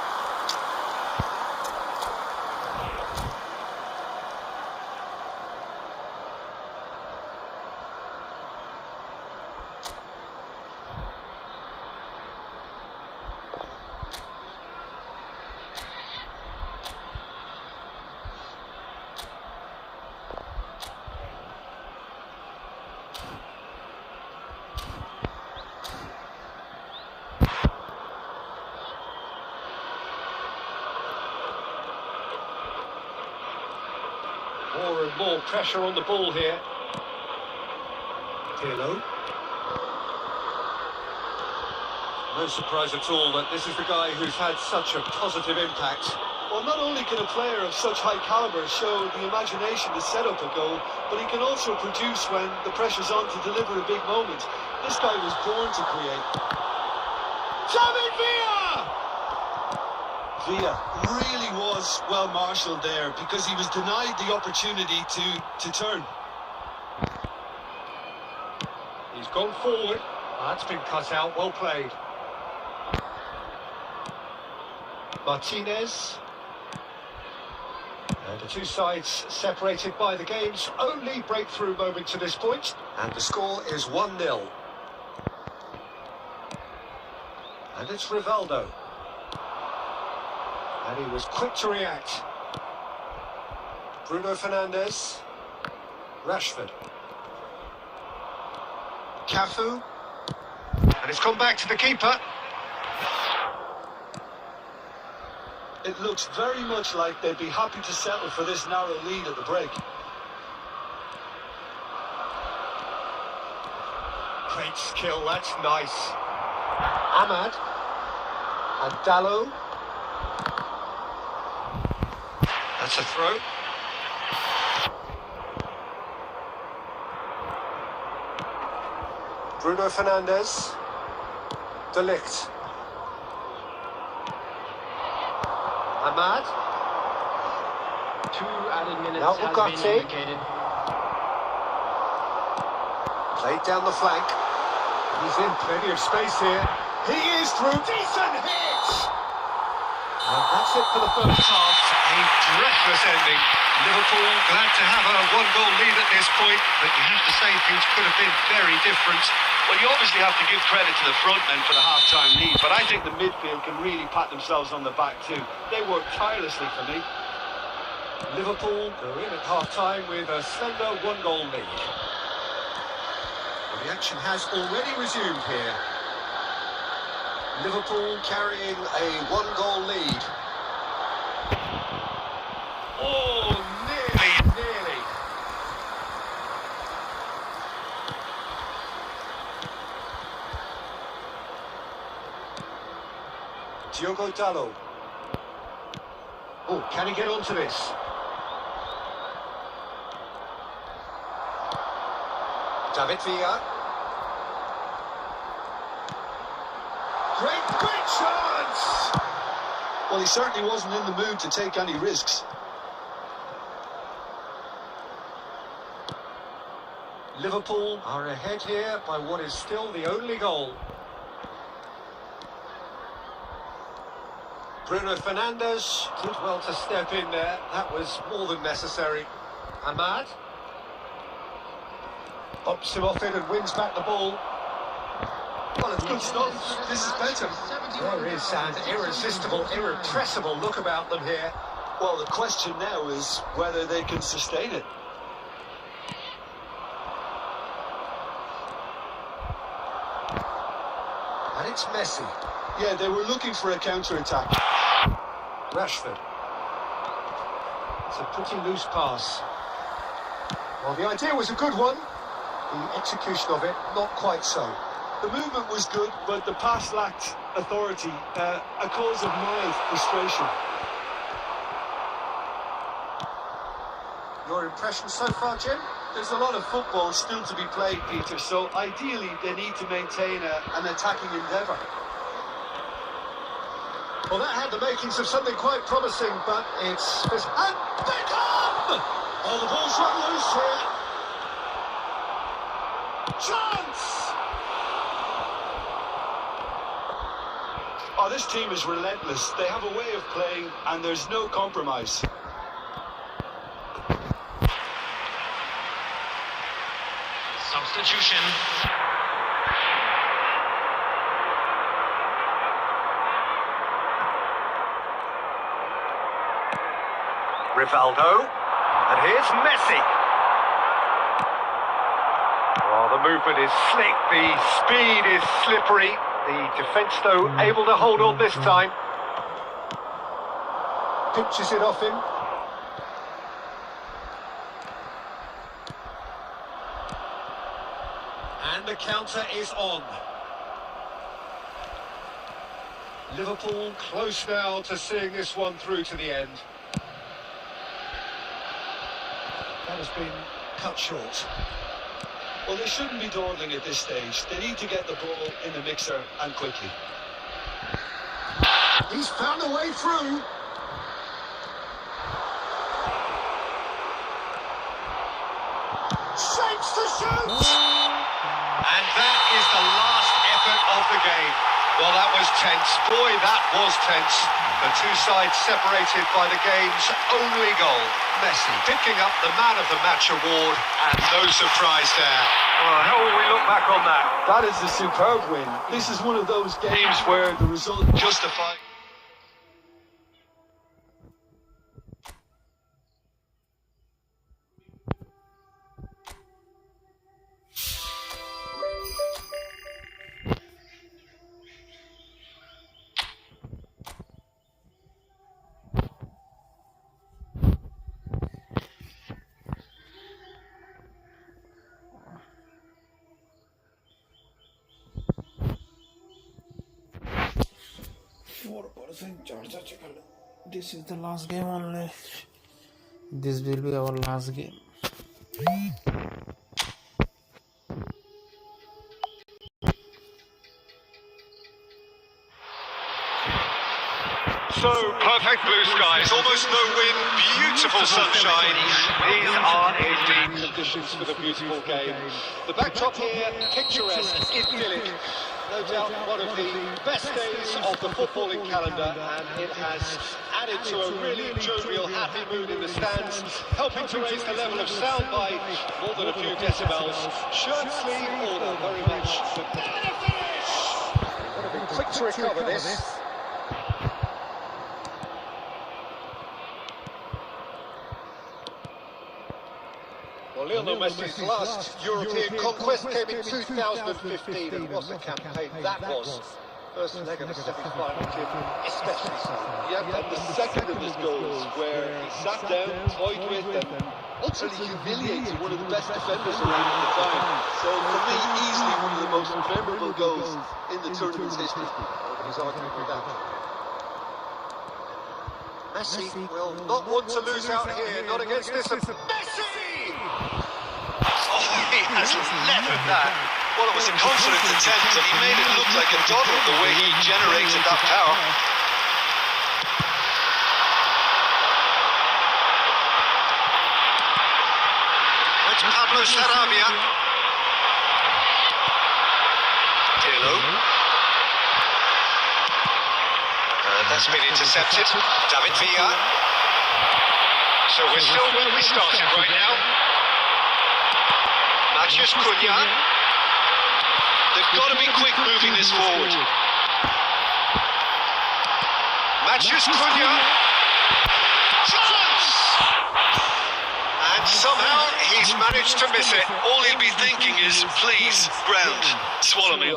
More and more pressure on the ball here. Hello. No surprise at all that this is the guy who's had such a positive impact. Well, not only can a player of such high calibre show the imagination to set up a goal, but he can also produce when the pressure's on to deliver a big moment. This guy was born to create. Xavi Villa! Villa really was well marshalled there because he was denied the opportunity to turn. He's gone forward. That's been cut out. Well played. Martinez. And the two sides separated by the game's only breakthrough moment to this point. And the score is 1-0. And it's Rivaldo. And he was quick to react. Bruno Fernandes. Rashford. Cafu. And it's come back to the keeper. It looks very much like they'd be happy to settle for this narrow lead at the break. Great skill, that's nice. Ahmad. And Dallo. That's a throw. Bruno Fernandes. De Ligt. Ahmad. 2 added minutes Now has Ugarte. been indicated. Played down the flank. He's in plenty of space here. He is through. Decent hit! And that's it for the first half. A breathless ending. Liverpool glad to have a one-goal lead at this point, but you have to say things could have been very different. Well, you obviously have to give credit to the front men for the half-time lead, but I think the midfield can really pat themselves on the back too. They worked tirelessly for me. Liverpool go in at half-time with a slender one-goal lead. Well, the action has already resumed here. Liverpool carrying a one-goal lead. Oh, nearly. Diogo Dallo. Oh, can he get onto this? David Villa. Great chance! Well, he certainly wasn't in the mood to take any risks. Liverpool are ahead here by what is still the only goal. Bruno Fernandes did well to step in there. That was more than necessary. Ahmad bops him off it and wins back the ball. Well, it's good stuff. This is better. There is an irresistible, irrepressible look about them here. Well, the question now is whether they can sustain it. And it's Messi. Yeah, they were looking for a counter-attack. Rashford. It's a pretty loose pass. Well, the idea was a good one. The execution of it, not quite so. The movement was good, but the pass lacked authority, a cause of mild frustration. Your impression so far, Jim? There's a lot of football still to be played, Peter, so ideally they need to maintain an attacking endeavour. Well, that had the makings of something quite promising, but it's... And Beckham! Oh, the ball's run loose here. Chance! Oh, this team is relentless. They have a way of playing, and there's no compromise. Substitution. Rivaldo. And here's Messi. Oh, the movement is slick, the speed is slippery. The defence, though, able to hold on this time. Pinches it off him. And the counter is on. Liverpool close now to seeing this one through to the end. That has been cut short. Well, they shouldn't be dawdling at this stage. They need to get the ball in the mixer and quickly. He's found a way through. Shapes to shoot! And that is the last effort of the game. Well, that was tense. Boy, that was tense. The two sides separated by the game's only goal. Messi picking up the Man of the Match award, and no surprise there. Well, how will we look back on that? That is a superb win. This is one of those games where the result Justified. This is the last game only. This will be our last game. So, perfect blue skies, almost no wind, beautiful sunshine. These are indeed conditions for the beautiful game. The backdrop here, picturesque, idyllic. No doubt one of the best days of the footballing calendar, and it has added to a really jovial, happy mood in the stands, helping to raise the level of sound by more than a few decibels. Shirt sleeve order, very much. And a finish! Got to be quick to recover this. Well, Lionel Messi's last European conquest came in 2015, and what a campaign that was. First leg of the semi-final, Jim, especially so. Yeah, and the second of his goals, where he sat down, toyed with, and utterly humiliated one of the best defenders around at the time. So, for me, easily one of the most memorable goals in the tournament's history. Nobody's arguing with that. Messi will not want to lose out here, not against this. Messi! Oh, he has leathered that. Well, it was a confident attempt, and he made it look like a doddle the way he generated that power. That's Pablo Sarabia. Pirlo. And that's been intercepted. David Villa. So we're still where we started right now. Matheus Cunha. They've got to be quick moving this forward. Matheus Cunha. Chance! And somehow he's managed to miss it. All he'll be thinking is, please, ground, swallow me.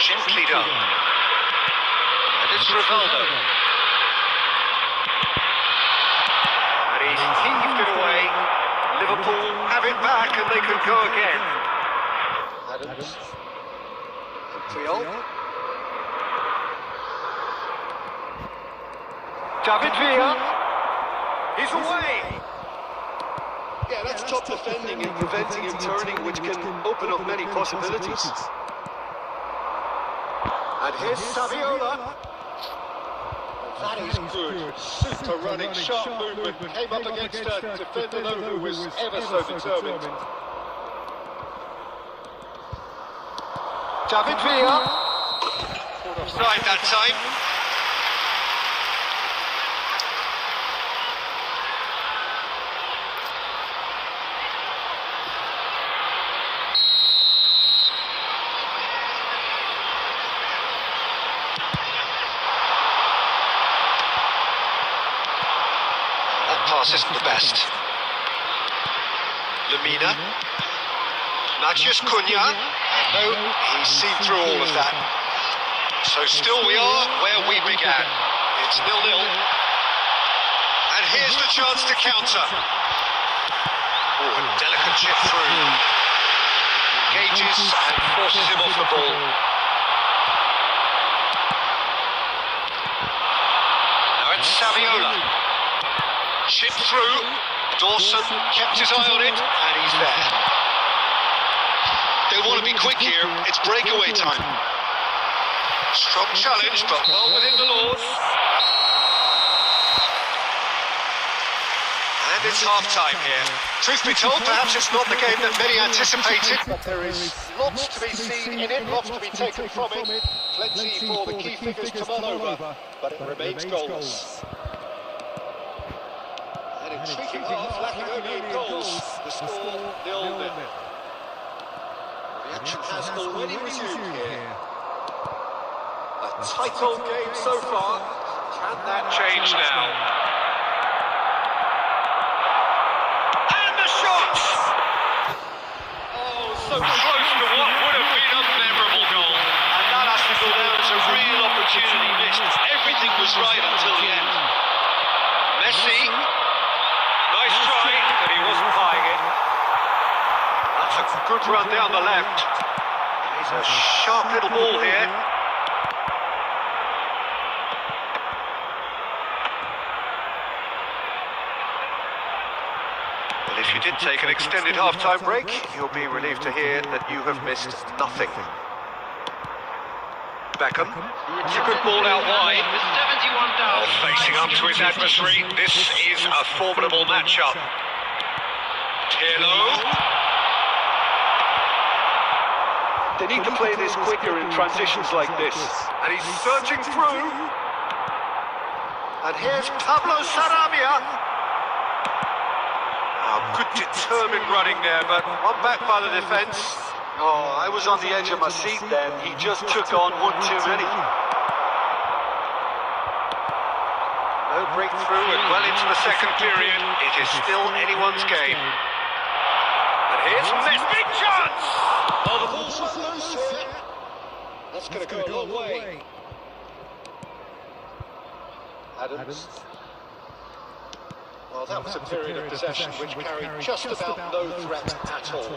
Gently done. And it's Rivaldo. And he's heaved it away. Liverpool have it back and they could go again. Adams. Triol. David Villa. He's away. Yeah, that's top defending and preventing him turning, which can open up many possibilities. And here's Saviola. That is good. Super running, sharp movement. Came up against a defender though who was ever so determined. David Villa. Caught offside that time. Pass isn't the best. Lemina. Matheus Cunha. No, he's seen through all of that. So still we are where we began. It's 0-0. And here's the chance to counter. Oh, a delicate chip through. Engages and forces him off the ball. Now it's Saviola. Chip through, Dawson kept his eye on it, and he's there. They want to be quick here, it's breakaway time. Strong challenge, but well within the laws. And it's half-time here. Truth be told, perhaps it's not the game that many anticipated, but there is lots to be seen in it, lots to be taken from it. Plenty for the key figures to mull over, but it remains goalless. An intriguing half, lacking only in goals. The score 0-0. The action has already resumed here. A tight old game so far. Can that change now? And the shot! Oh, so close to what would have been a memorable goal. And that has to go down as a real opportunity missed. Everything was right until the end. Messi. Nice try, but he wasn't buying it. That's a good run down the left. He's a sharp little ball here. Well, if you did take an extended half-time break, you'll be relieved to hear that you have missed nothing. Beckham. It's a good ball out wide. With 71 down. Facing up to his adversary, this is a formidable matchup. Pirlo. They need to play this quicker in transitions like this. And he's searching through. And here's Pablo Sarabia. Oh, good determined running there, but one back by the defence. Oh, I was on the edge of my seat then. He just took on one too many. No breakthrough and well into the second period. It is still anyone's game. And here's Messi. Big chance! Oh, the ball's run loose here. That's going to go a long way. Adams. Well, that was a period of possession which carried just about no threat at all.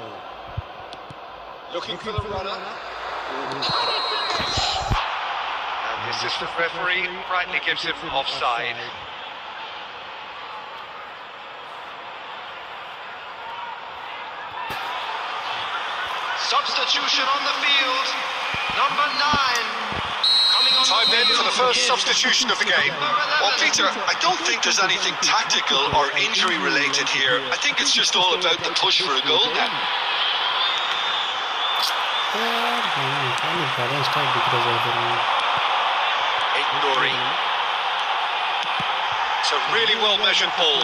Looking for the runner. And the assistant referee rightly gives him offside. Substitution on the field. Number 9. Coming on Time then for the first substitution of the game. Well, Peter, I don't think there's anything tactical or injury related here. I think it's just all about the push for a goal now. Ignoring. It's a really well measured ball.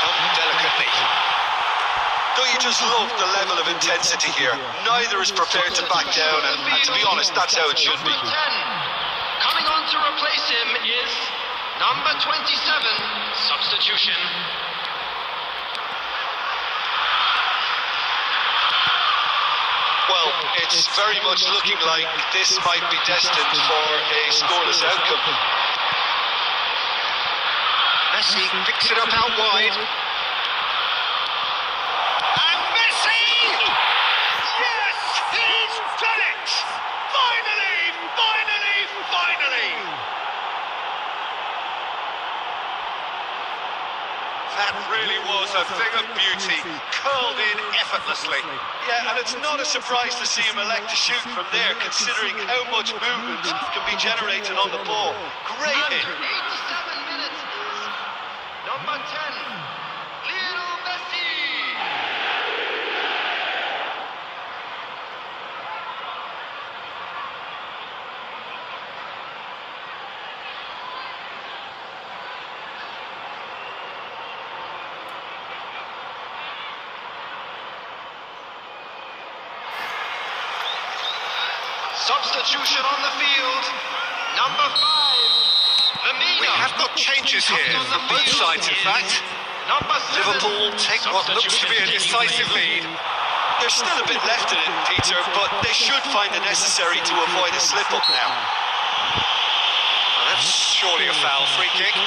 Done delicately. Don't you just love the level of intensity here? Neither is prepared to back down, and to be honest, that's how it should be. Number 10. Coming on to replace him is number 27. Substitution. Well, it's very much looking like this might be destined for a scoreless outcome. Messi picks it up out wide. And Messi! Yes, he's done it! Finally, finally, finally! That really was a thing of beauty, curled in effortlessly. Yeah, and it's not a surprise to see him elect to shoot from there, considering how much movement can be generated on the ball. Great hit. After 87 minutes is number 10. Lionel Messi. Substitution on the field. Number 5. Lamina. We have got changes here from both sides, in fact. Number 7. Liverpool take what looks to be a decisive lead. There's still a bit left in it, Peter, but they should find it necessary to avoid a slip-up now. And that's surely a foul free kick.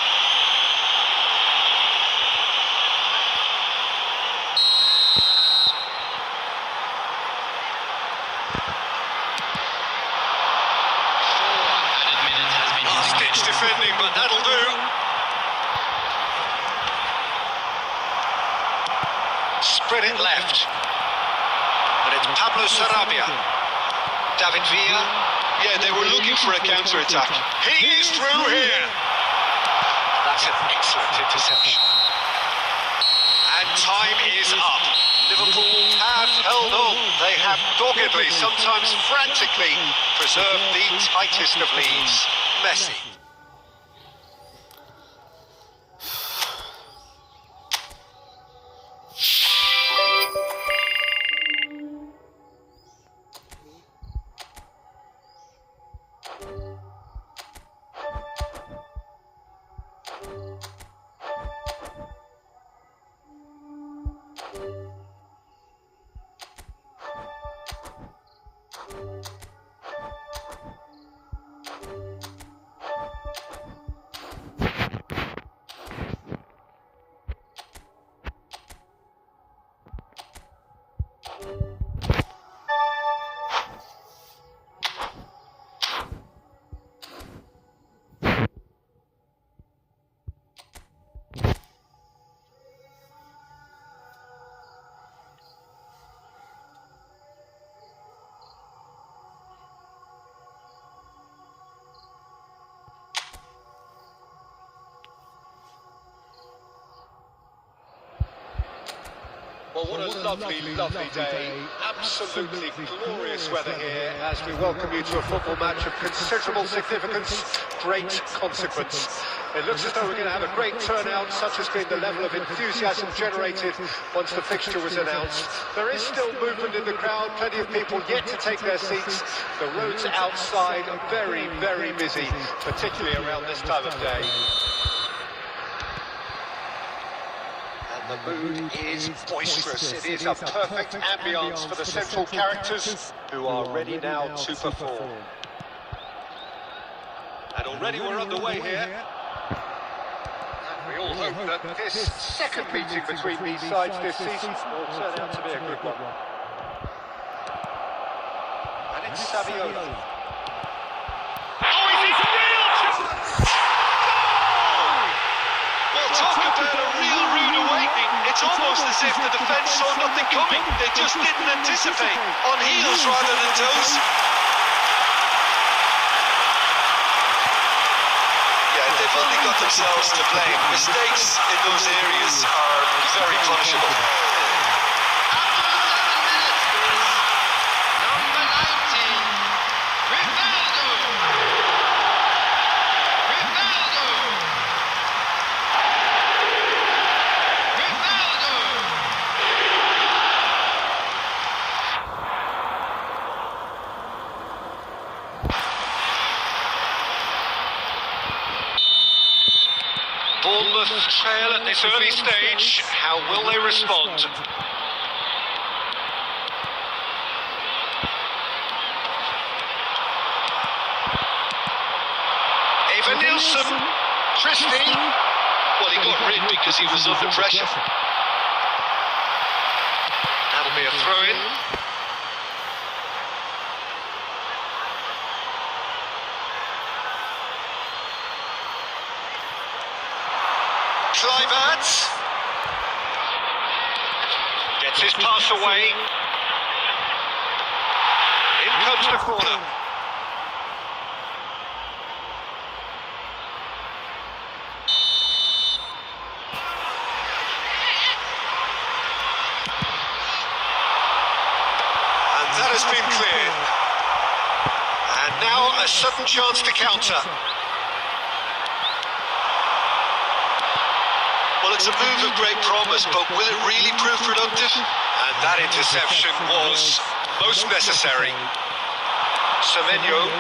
Stitch defending, but that'll do. Spread it left. And it's Pablo Sarabia. David Villa. Yeah, they were looking for a counter-attack. He is through here. That's an excellent interception. And time is up. Liverpool have held on. They have doggedly, sometimes frantically, preserved the tightest of leads. Messi. Well, what a lovely, lovely day. Absolutely glorious weather here as we welcome you to a football match of considerable significance, great consequence. It looks as though we're going to have a great turnout, such has been the level of enthusiasm generated once the fixture was announced. There is still movement in the crowd, plenty of people yet to take their seats. The roads outside are very, very busy, particularly around this time of day. The mood is boisterous. It is a perfect ambience for the central characters who are ready now to perform. And already we're underway here. And we all hope that this second meeting between these sides this season will turn out to be a good one. And it's Saviola. Talk about a real rude awakening. It's almost as if the defence saw nothing coming. They just didn't anticipate. On heels rather than toes. Yeah, they've only got themselves to blame. Mistakes in those areas are very punishable. Bournemouth trail at this early stage. How will they respond? Eva Nilsson. Christie. Well, he got rid because he was under pressure. That'll be a throw-in. Kluivert gets his pass away. In comes the corner. And that has been cleared. And now a sudden chance to counter. Well, it's a move of great promise, but will it really prove productive? And that interception was most necessary. Semenyo.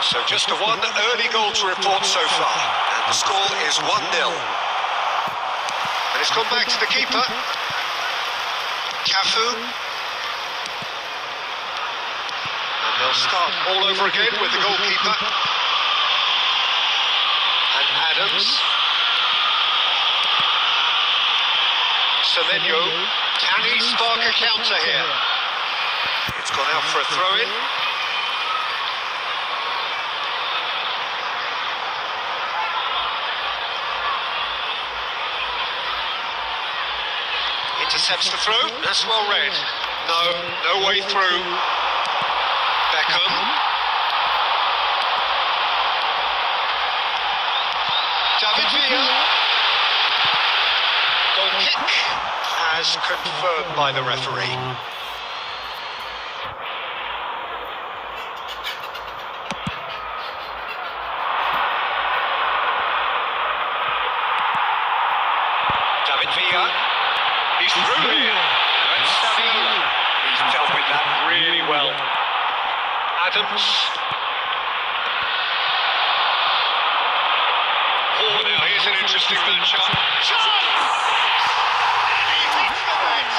So just the one early goal to report so far. And the score is 1-0. And it's gone back to the keeper. Cafu. And they'll start all over again with the goalkeeper. And Adams. Semenyo, can he spark a counter here? It's gone out for a throw-in. Intercepts the throw, that's well read. No way through. Beckham. Villa. Goal kick as confirmed by the referee. David Villa. He's through here. That's Saviola. He's dealt with that really well. Adams. Oh, now here's an interesting matchup. Chance! And he hits the net.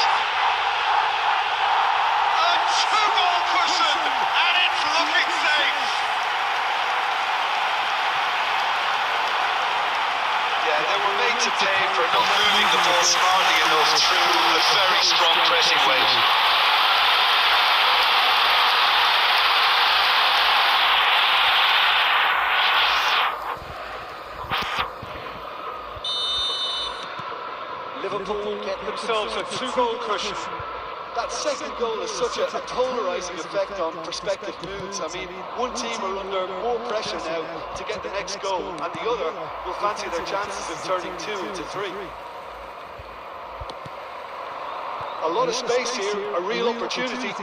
A two-goal cushion, and it's looking safe. Yeah, they were made to pay for not moving the ball smartly enough through a very strong pressing wave. Liverpool get themselves a two-goal cushion. That second goal has such a polarising effect on prospective moods. I mean, one team are under more pressure now to get the next goal, and the other will fancy their chances of turning 2 into 3. A lot of space here, a real opportunity.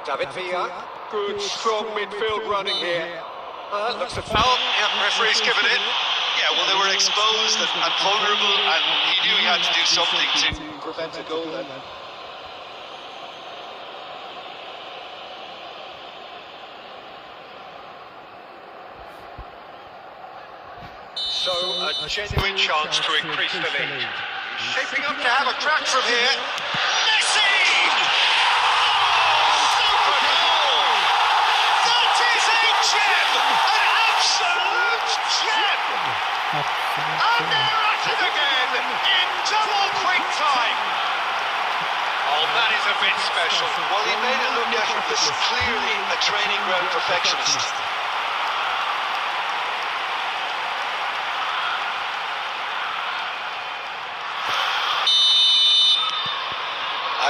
David Villa. Good, strong midfield running here. Looks a foul. Yeah, referee's given it. Yeah, well, they were exposed and vulnerable, and he knew he had to do something to Prevent a goal then. So, a genuine chance to increase the lead. Shaping up to have a crack from here. Messi! Oh, super goal! That is a gem! An absolute gem! And they're at it again in double quick time. Oh, that is a bit special. Well, he made it look effortless. Clearly a training ground perfectionist.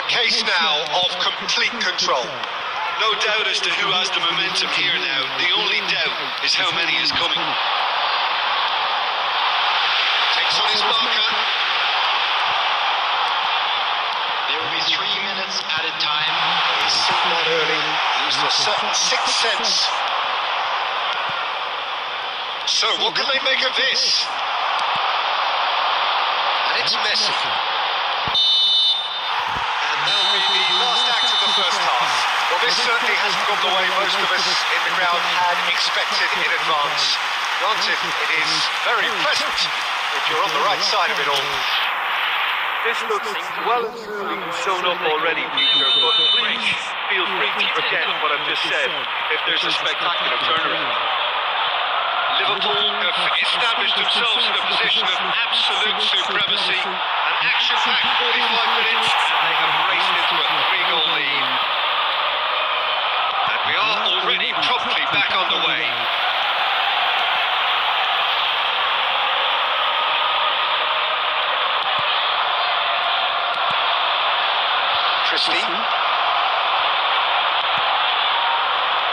A case now of complete control. No doubt as to who has the momentum here now. The only doubt is how many is coming. Takes on his marker. There will be 3 minutes added time. He's seen that early. Used a certain sixth sense. So, what can they make of this? And it's Messi. And that'll be the last act of the first half. Well, this certainly hasn't gone the way most of us in the crowd had expected in advance. Granted, it is very pleasant if you're on the right side of it all. This looks well and truly sewn up already, Peter, but please feel free to forget what I've just said if there's a spectacular turnaround. Liverpool have established themselves in a position of absolute supremacy. An action-packed 45 minutes, and they have raced into a 3-goal lead. And we are already promptly back on the way. Christie.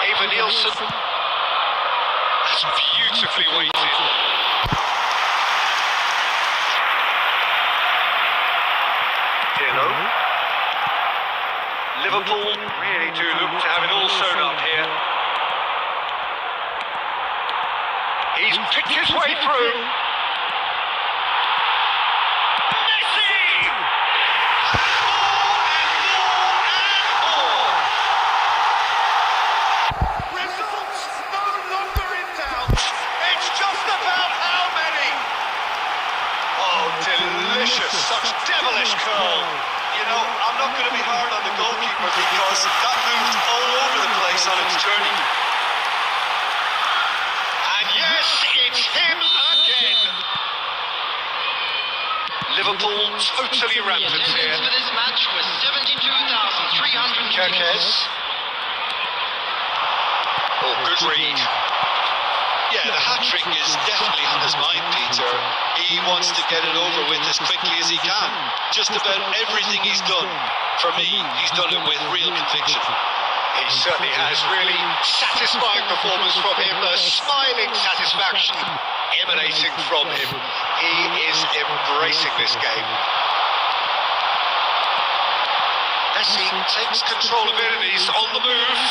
Ava Nielsen. That's beautifully weighted. Pirlo. Liverpool really do look to have it all sewn up here. He's picked his way through. Messi! Results no longer in doubt. It's just about how many. Oh, delicious. Such devilish curl. You know, I'm not going to be hard on the goalkeeper because that moved all over the place on its journey. And yes, it's him again. Liverpool totally The rampant attendance here. for this match was 72,300. Kerkez. Oh, good read. Yeah, the hat-trick is definitely on his mind, Peter. He wants to get it over with as quickly as he can. Just about everything he's done, for me, he's done it with real conviction. He certainly has. Really satisfying performance from him. The smiling satisfaction emanating from him. He is embracing this game. Messi takes control of it and he's on the move.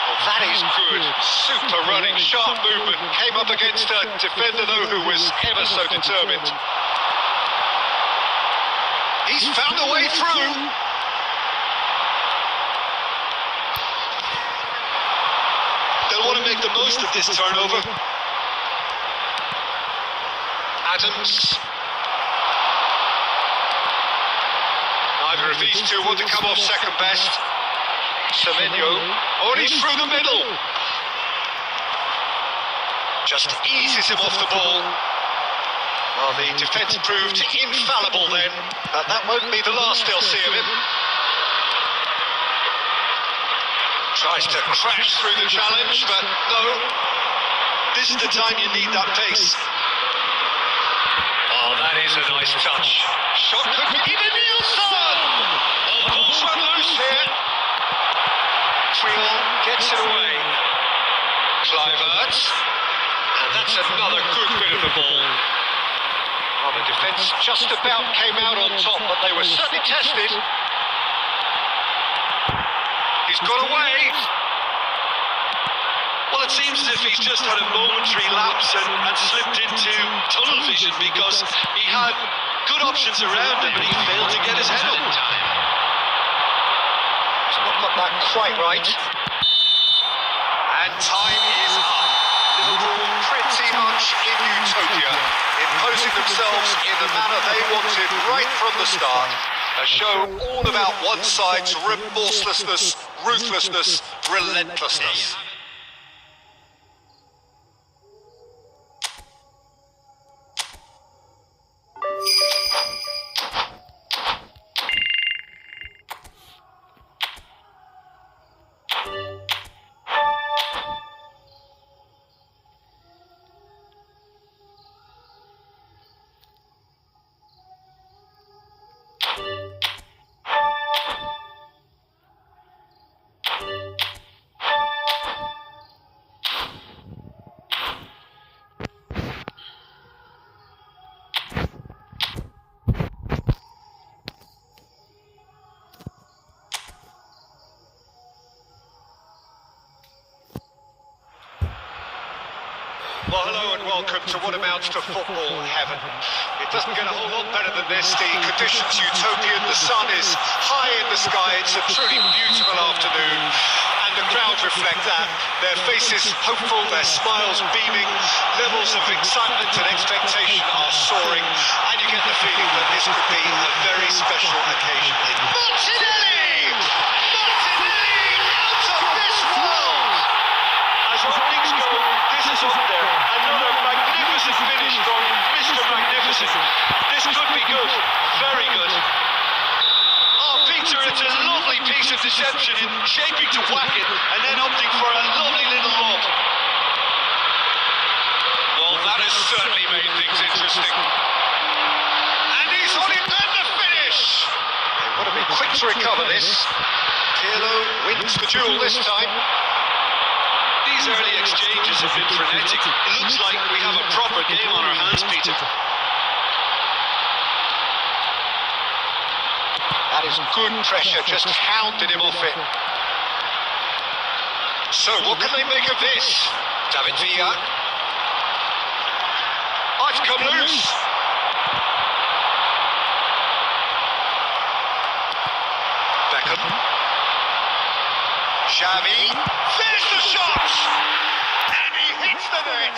Oh, that is good. Super running, sharp movement. Came up against a defender, though, who was ever so determined. He's found a way through. They'll want to make the most of this turnover. Adams. Neither of these two want to come off second best. Semenyo. Oh, and he's through the middle. Just eases him off the ball. Well, the defence proved infallible then, but that won't be the last they'll see of him. Tries to crash through the challenge, but no. This is the time you need that pace. Oh, that is a nice touch. Shot could be even Nielsen! Oh, ball's run loose here. Triol gets it away. Kluivert. And that's another good bit of the ball. Well, the defence just about came out on top, but they were certainly tested. He's got away. Well, it seems as if he's just had a momentary lapse and slipped into tunnel vision because he had good options around him and he failed to get his head up in time. He's not got that quite right. And time is up. Liverpool pretty much in utopia, imposing themselves in the manner they wanted right from the start. A show all about one side's remorselessness, ruthlessness, relentlessness. Well, hello and welcome to what amounts to football heaven. It doesn't get a whole lot better than this. The conditions utopian, the sun is high in the sky, it's a truly beautiful afternoon, and the crowd reflect that. Their faces hopeful, their smiles beaming, levels of excitement and expectation are soaring, and you get the feeling that this could be a very special occasion. Martinelli! Martinelli out of this world! As openings go, this is up there. Another magnificent finish from Mr. Magnificent. This could be good. Very good. Oh, Peter, it's a lovely piece of deception in shaping to whack it and then opting for a lovely little lob. Well, that has certainly made things interesting. And he's on it, and the finish! They want to be quick to recover this. Pirlo wins the duel this time. These early exchanges have been frenetic. It looks like we have a proper game on our hands, Peter. That is good pressure, just hounded him off it. So, what can they make of this? David Villa. Oh, it's come loose. Beckham. Xavi. There's the shot! And he hits the net.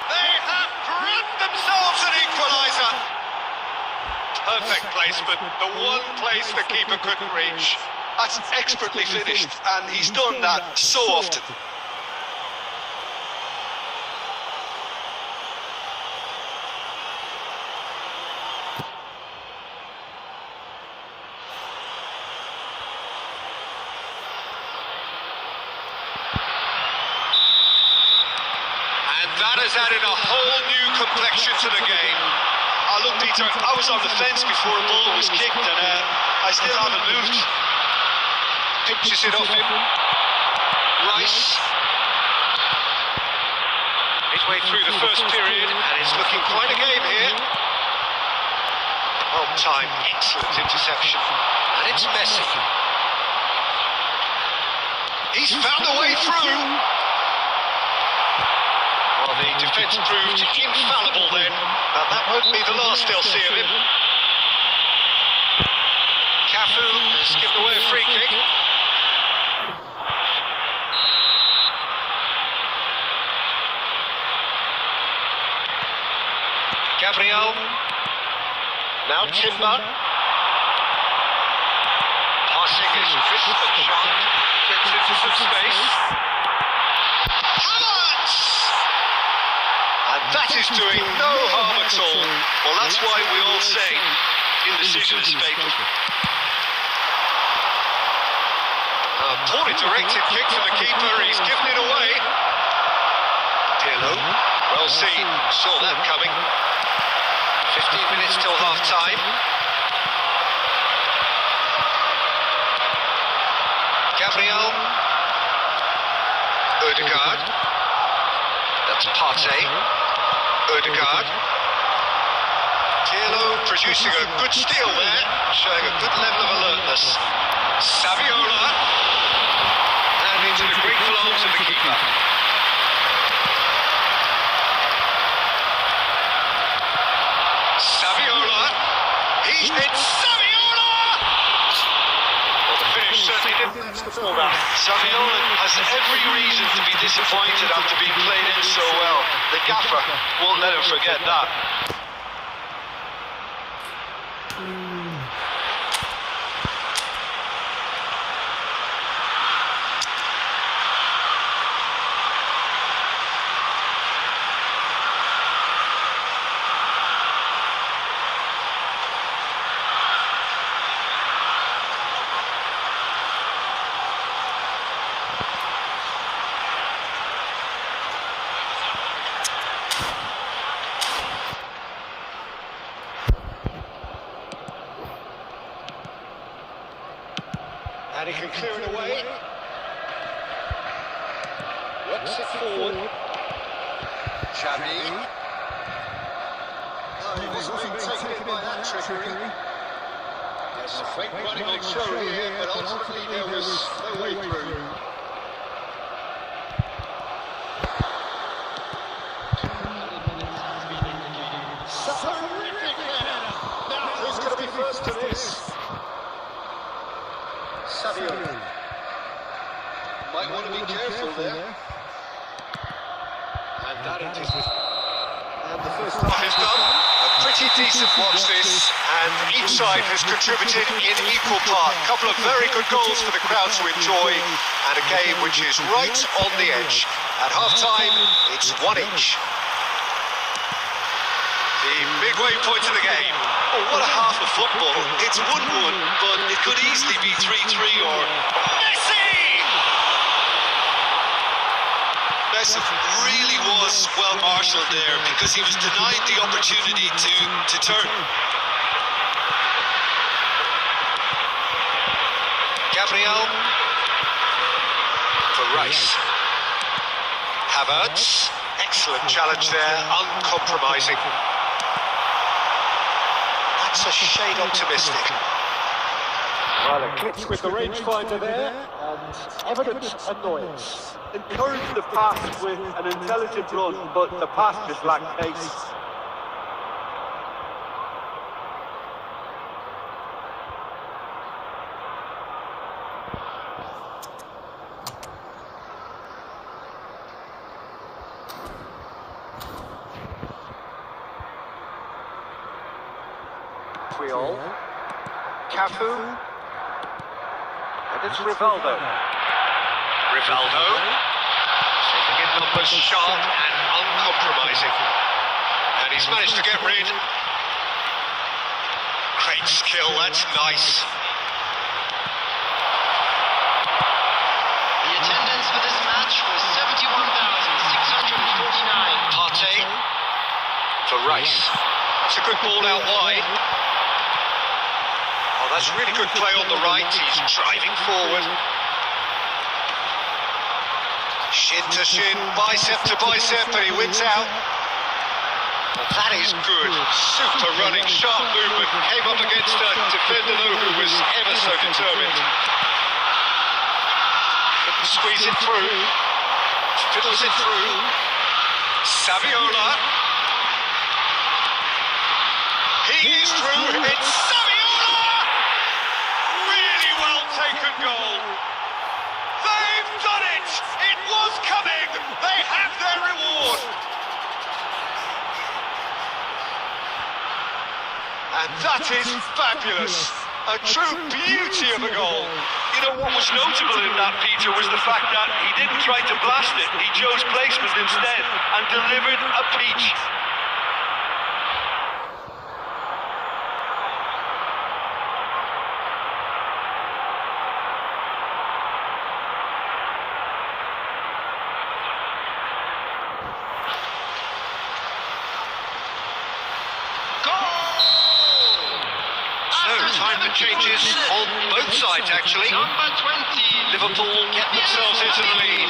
They have grabbed themselves an equaliser. Perfect placement, the one place the keeper couldn't reach. That's expertly finished, and he's done that so often. That has added a whole new complexion to the game. Look, Peter, I was on the fence before a ball was kicked, and I still haven't moved. pinches it off him. Rice. Midway through the first period, and it's looking quite a game here. Well timed, excellent interception. And it's Messi. He's found a way through. Well, the defence proved infallible then, but that won't be the last they'll see of him. Cafu has given away a free kick. Gabriel. Now Timber. Passing is crisp and sharp. Gets into some space. Havertz! And that is doing no harm at all. Well, that's why we all say indecision is fatal. Poorly directed kick from the keeper. He's given it away. Pirlo. Well seen. Saw that coming. 15 minutes till half-time. Gabriel. Ødegaard. That's Partey. Ødegaard. Pirlo producing a good steal there, showing a good level of alertness. Saviola. And into the grateful arms of the keeper. Saviola. He's hit Saviola! Well, the finish certainly didn't before that. Saviola has every reason to be disappointed after being played in so well. The gaffer won't let him forget that. And he can clear it away. Works it forward. Xavi. Oh, he wasn't being taken by that trickery. There's a fake running on show here, but ultimately there was no way through. Terrific header. Now who's going to be first to this? Savio. Might want to be careful there. And that it is. And the first half is done. A pretty decent watch this, and each side has contributed in equal part. A couple of very good goals for the crowd to enjoy, and a game which is right on the edge. At half-time, it's 1 each. The midway point of the game. Oh, what a half of football. It's 1-1, but it could easily be 3-3 or... Messi! Messi really was well marshalled there because he was denied the opportunity to turn. Gabriel. For Rice. Havertz. Excellent challenge there, uncompromising. That's a shade optimistic. Well, a glitch with the rangefinder there, and evident annoyance. Encouraged the pass with an intelligent run, but the pass just lacked pace. Cafu. And it's Rivaldo. Rivaldo. Taking in numbers sharp and uncompromising. And he's managed to get rid. Great skill, that's nice. The attendance for this match was 71,649. Partey. For Rice. That's a good ball out wide. Oh, that's really good play on the right. He's driving forward. Shin to shin, bicep to bicep, but he wins out. Well, that is good. Super running, sharp movement. Came up against a defender, though, who was ever so determined. Couldn't squeeze it through. Fiddles it through. Saviola. He is through. It's Saviola! Really well taken goal. They've done it! It was coming! They have their reward! And that is fabulous. A true beauty of a goal. You know what was notable in that, Peter, was the fact that he didn't try to blast it. He chose placement instead and delivered a peach. Time changes on both sides, actually. Number 20. Liverpool get themselves into the lead.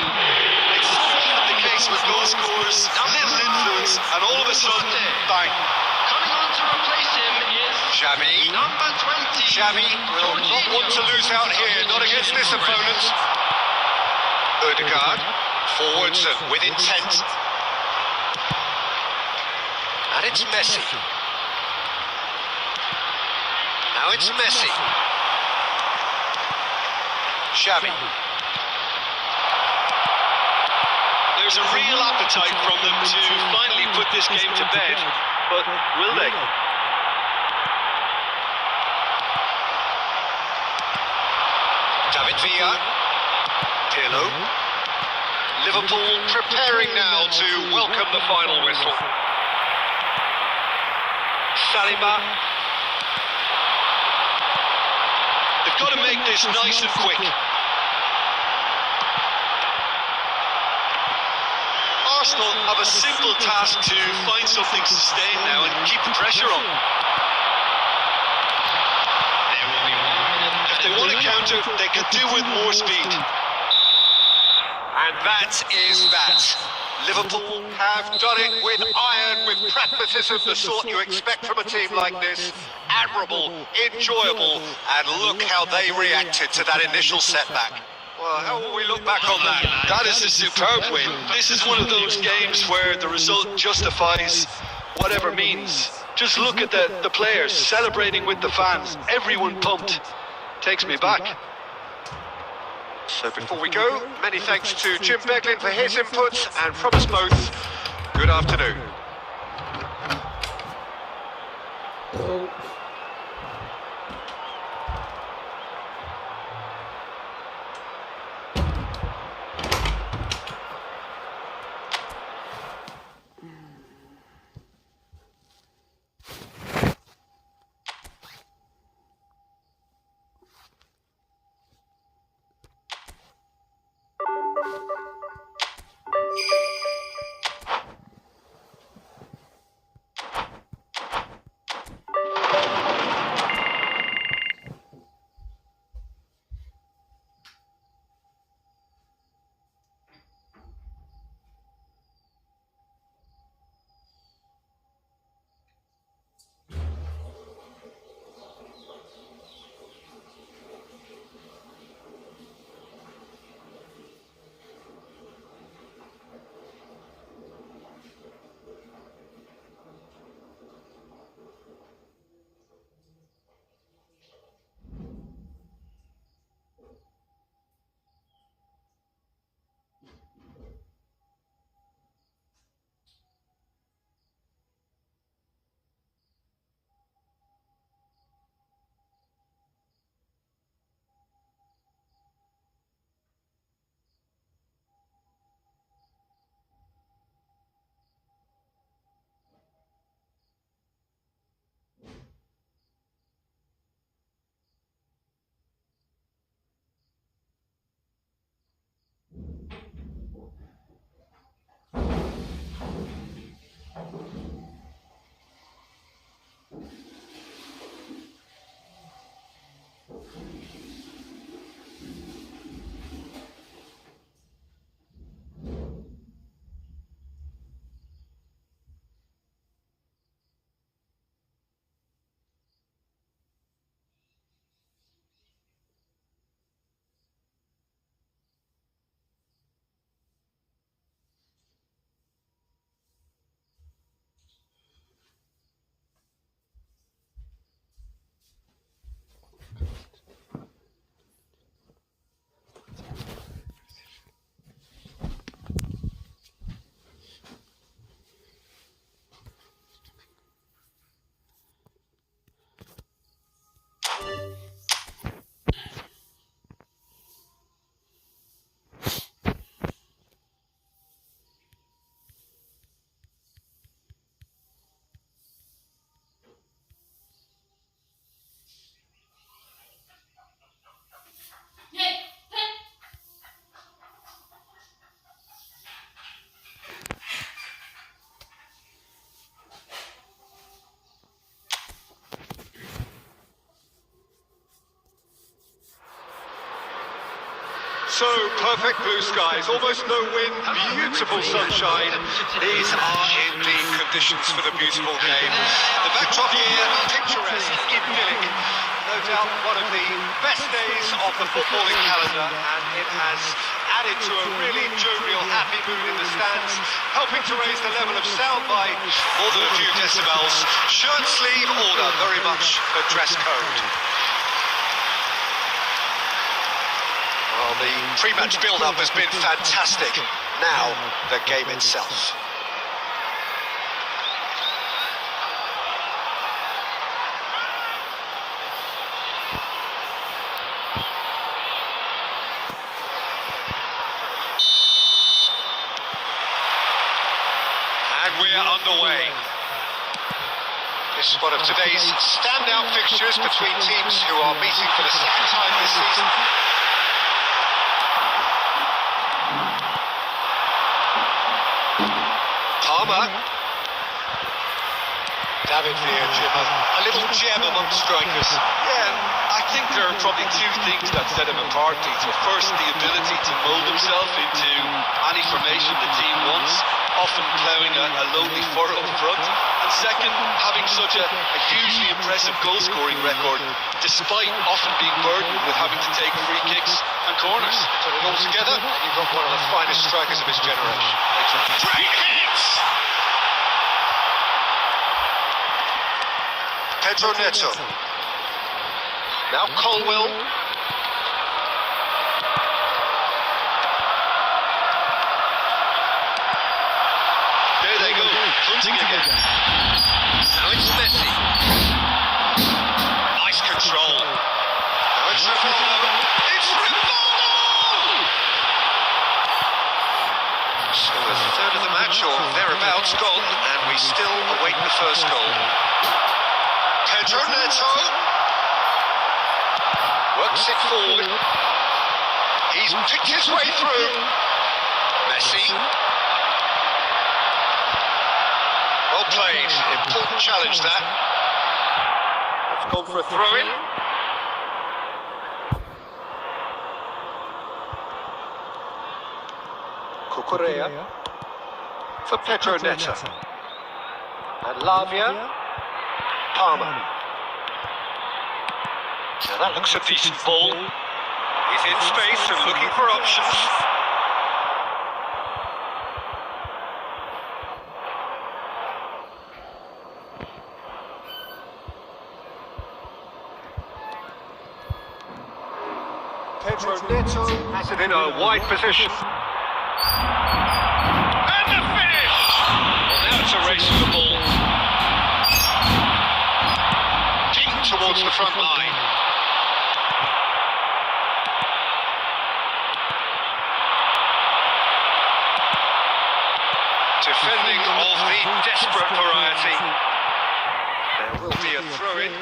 It's often the case with goal scorers, little influence, and all of a sudden, bang. Coming on to replace him is Xavi. number 20. Xavi will not want to lose out here, not against this opponent. Odegaard, forwards and with intent. And it's Messi. Now it's Messi. Xavi. There's a real appetite from them to finally put this game to bed, but will they? David Villa. Pirlo. Liverpool preparing now to welcome the final whistle. Saliba. They've got to make this nice and quick. Arsenal have a simple task to find something sustained now and keep the pressure on. If they want to counter, they can do with more speed. And that is that. Liverpool have done it with iron, with pragmatism, the sort you expect from a team like this. Admirable, enjoyable, and look how they reacted to that initial setback. Well, how will we look back on that? That is a superb win. This is one of those games where the result justifies whatever means. Just look at the players celebrating with the fans. Everyone pumped. Takes me back. So before we go, many thanks to Jim Beglin for his input, and from us both, good afternoon. So perfect blue skies, almost no wind, beautiful sunshine. These are indeed conditions for the beautiful game. The backdrop here, picturesque, idyllic. No doubt one of the best days of the footballing calendar, and it has added to a really jovial, happy mood in the stands, helping to raise the level of sound by more than a few decibels. Shirt sleeve order, very much a dress code. Well, the pre-match build-up has been fantastic. Now, the game itself. And we're underway. This is one of today's standout fixtures between teams who are meeting for the second time this season. David Villa, a little gem amongst strikers. Yeah, I think there are probably two things that set him apart, Peter. First, the ability to mould himself into any formation the team wants, often ploughing a lonely furrow up front. And second, having such a hugely impressive goal-scoring record, despite often being burdened with having to take free kicks and corners. Put it all together, and you've got one of the finest strikers of his generation. Great hits! Pedro Neto. Now Colwell. There they go, hunting again. Now it's Messi. Nice control. Now it's Rivaldo. It's Rivaldo! So a third of the match, or thereabouts, gone, and we still await the first goal. Pedro Neto works it forward. He's picked his way through. Messi. Well played. Important challenge that. It's gone for a throw-in. Cucurella for Pedro Neto. And Lavia. Palmer. Now that looks a decent ball. He's in space and looking for options. Pedro Neto has it in a wide position. And the finish! Well, now it's a race for the ball. Towards the front line. Defending of the desperate variety. There will be a throw-in.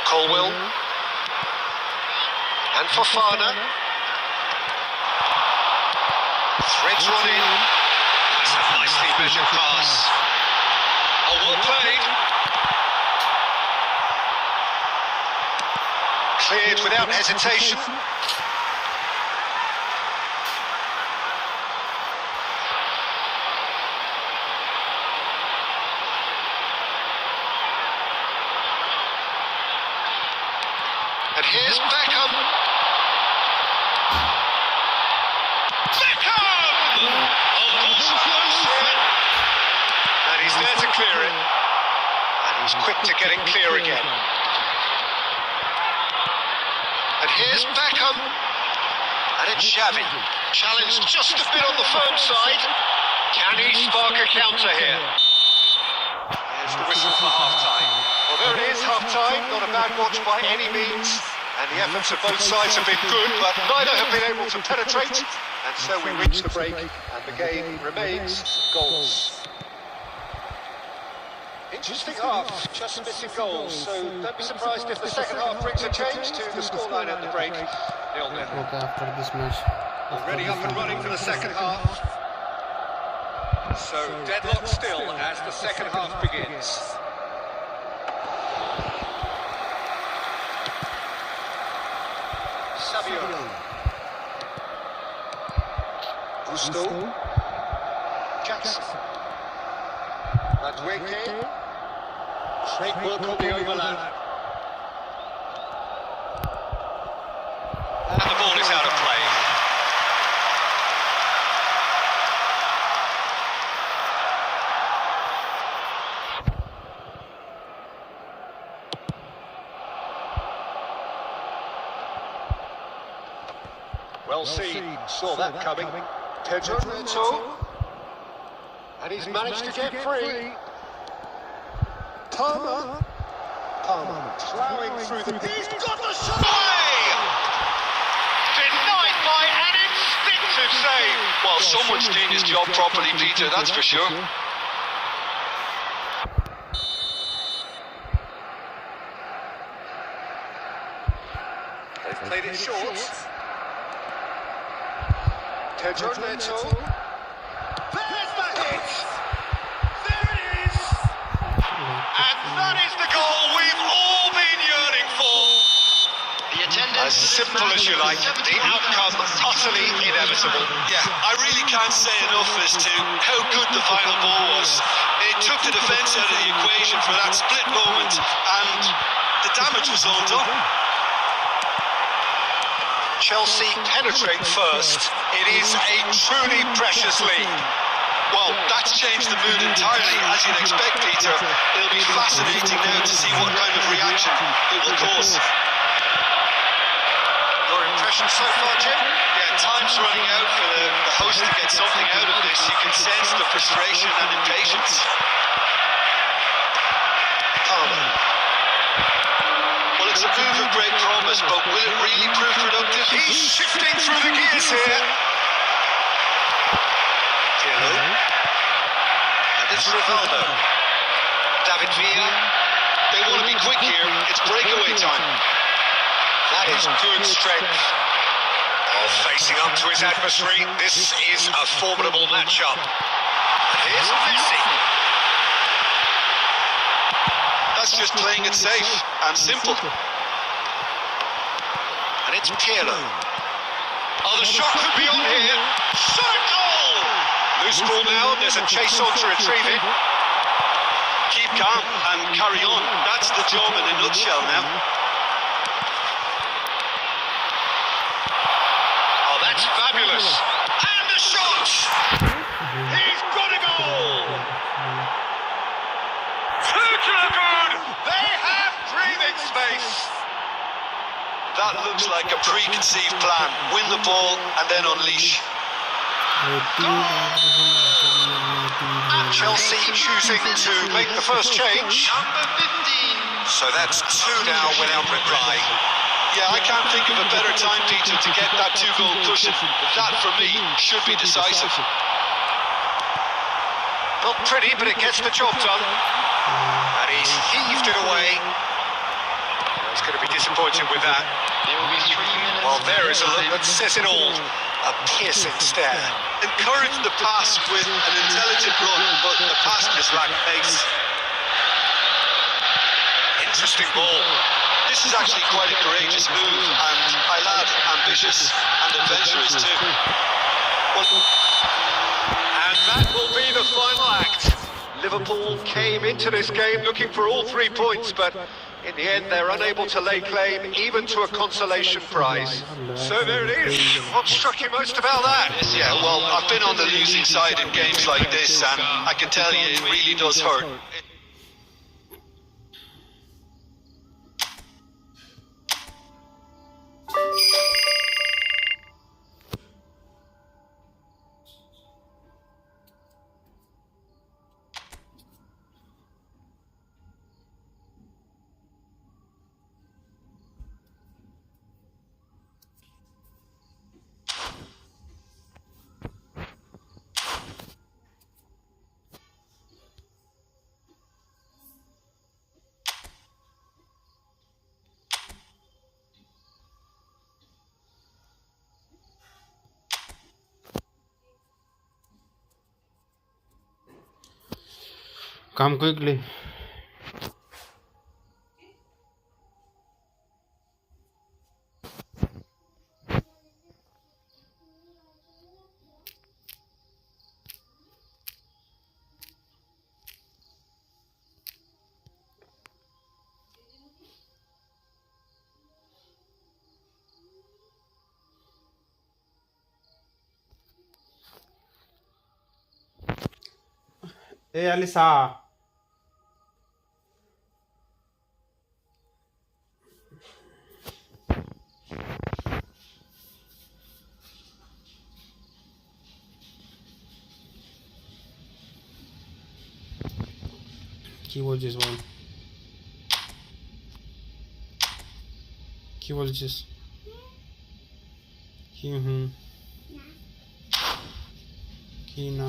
Colwell. And Fofana. Threads run in. That's a nicely measured pass. Oh, well played. Cleared without hesitation. And here's Beckham. And he's there to clear it. And he's quick to getting clear again. And here's Beckham. And it's Xavi. Challenged just a bit on the firm side. Can he spark a counter here? There's the whistle for half-time. Well, there it is, half-time. Not a bad watch by any means. And the efforts of both sides have been good, but neither have been able to penetrate. And so we reach the break, and the game remains goals. Interesting half, just missing goals, so don't be surprised if the second half brings a change to the scoreline at the break. 0-0. Okay, after this match. Already up and running for the second half. So deadlock still as the second half begins. Savio. Gusto. Jackson. Madueke. Great work on the overlap. And the ball is out of play. Well seen, saw that coming. Pedro Neto. And he's managed to get free. Palmer ploughing through the... He's got the shot away! Denied by an instinctive save. Well, someone's doing his job properly, Peter, that's for sure. They've played it short. Pedro Neto. There's the hit! There it is! And that is the goal we've all been yearning for. The attendance. As simple as you like, the outcome utterly inevitable. Yeah, I really can't say enough as to how good the final ball was. It took the defence out of the equation for that split moment, and the damage was all done. Chelsea penetrate first. It is a truly precious lead. Well, that's changed the mood entirely, as you'd expect, Peter. It'll be fascinating now to see what kind of reaction it will cause. Your impression so far, Jim? Yeah, time's running out for the host to get something out of this. You can sense the frustration and impatience. Palmer. Well, it's a move of great promise, but will it really prove productive? He's shifting through the gears here. Pirlo. And it's Rivaldo. David Villa. They want to be quick here. It's breakaway time. That is good strength. Oh, facing up to his adversary. This is a formidable matchup. And here's Messi. That's just playing it safe and simple. And it's Pirlo. Oh, the shot could be on here. Shot and goal! Loose ball now, there's a chase on to retrieve it. Keep calm and carry on. That's the job in a nutshell now. Oh, that's fabulous. And the shot! He's got a goal! Two to the good! They have breathing space! That looks like a preconceived plan. Win the ball and then unleash. And Chelsea choosing to make the first change. Number 15. So that's two now without reply. Yeah, I can't think of a better time, Peter, to get that two-goal cushion. That, for me, should be decisive. Not pretty, but it gets the job done. And he's heaved it away. He's going to be disappointed with that. There will be 3 minutes. Well, there is a look that says it all. A piercing stare. Encourage the pass with an intelligent run, but the pass just lacked pace. Interesting ball. This is actually quite a courageous move, and I lad ambitious and adventurous too. And that will be the final act. Liverpool came into this game looking for all 3 points, but in the end they're unable to lay claim even to a consolation prize. So there it is. What struck you most about that? Yeah, well, I've been on the losing side in games like this, and I can tell you it really does hurt. Come quickly. Hey, Alisa. কি বলছিস বল? কি বলছিস? কি কি না?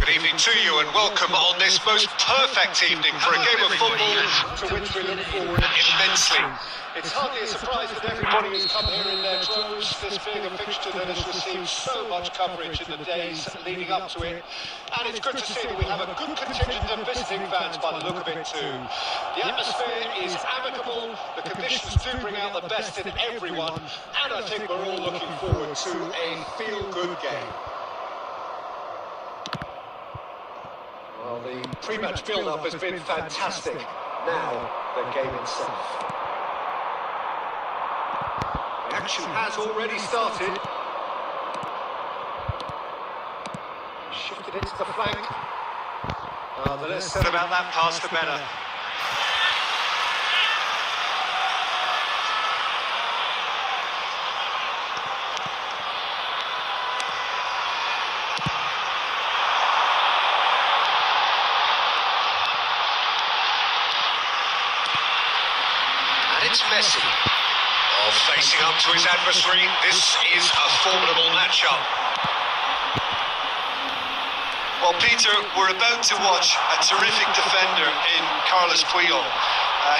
Good evening to you and welcome on this most perfect evening for a game of football to which we look forward immensely. It's hardly a surprise that everybody has come here in their droves, this being a fixture that has received so much coverage in the days leading up to it. And it's good to see that we have a good contingent of visiting fans by the look of it too. The atmosphere is amicable, the conditions do bring out the best in everyone, and I think we're all looking forward to a feel-good game. Well, the pre-match build-up has been fantastic. Now, the game itself. The action has already started. Shifted into the flank. The less said about that pass, the better. It's Messi. Facing up to his adversary, this is a formidable matchup. Well, Peter, we're about to watch a terrific defender in Carlos Puyol.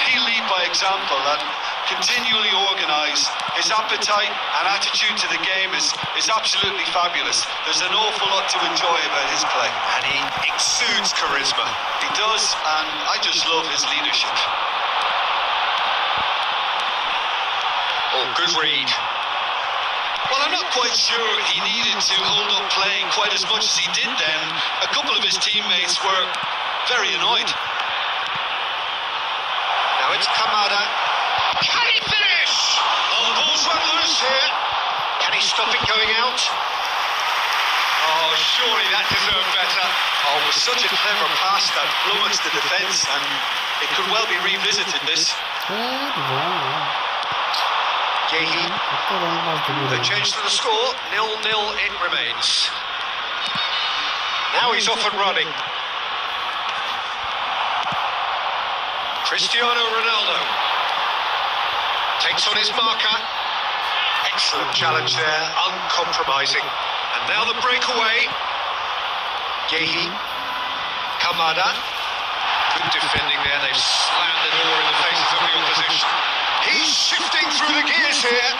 He'll lead by example and continually organise. His appetite and attitude to the game is absolutely fabulous. There's an awful lot to enjoy about his play. And he exudes charisma. He does, and I just love his leadership. Oh, good read. Well, I'm not quite sure he needed to hold up playing quite as much as he did then. A couple of his teammates were very annoyed. Now it's Kamada. Can he finish? Oh, the ball's run loose here. Can he stop it going out? Oh, surely that deserved better. Oh, it was such a clever pass that flummoxed the defence, and it could well be revisited, this. The change to the score, 0-0 it remains. Now he's off and running. Cristiano Ronaldo takes on his marker. Excellent challenge there, uncompromising. And now the breakaway. Yehi, Kamada. Good defending there, they've slammed the door in the faces of the opposition. He's shifting through the gears here.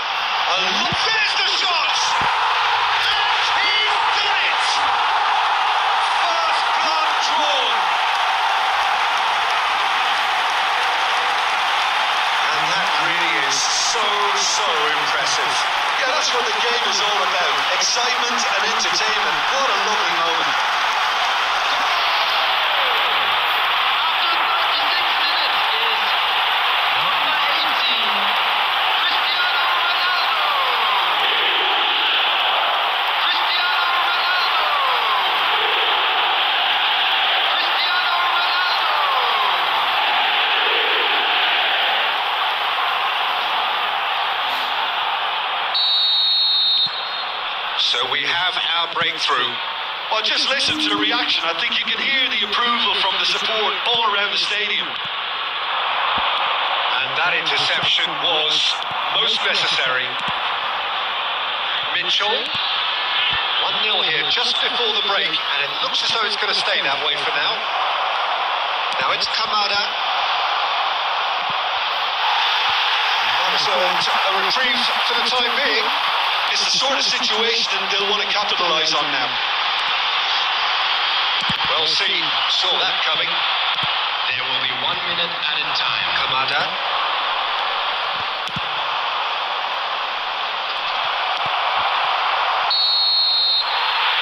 And look, there's the shot! And he's done it! First blood drawn. And that really is so impressive. Yeah, that's what the game is all about. Excitement and entertainment. What a lovely moment. So we have our breakthrough. Well, just listen to the reaction. I think you can hear the approval from the support all around the stadium. And that interception was most necessary. Mitchell, 1-0 here just before the break, and it looks as though it's going to stay that way for now. Now it's Kamada. That's a reprieve for the time being. It's the sort of situation that they'll want to capitalise on now. Well seen, saw that coming. There will be 1 minute added time. Kamada.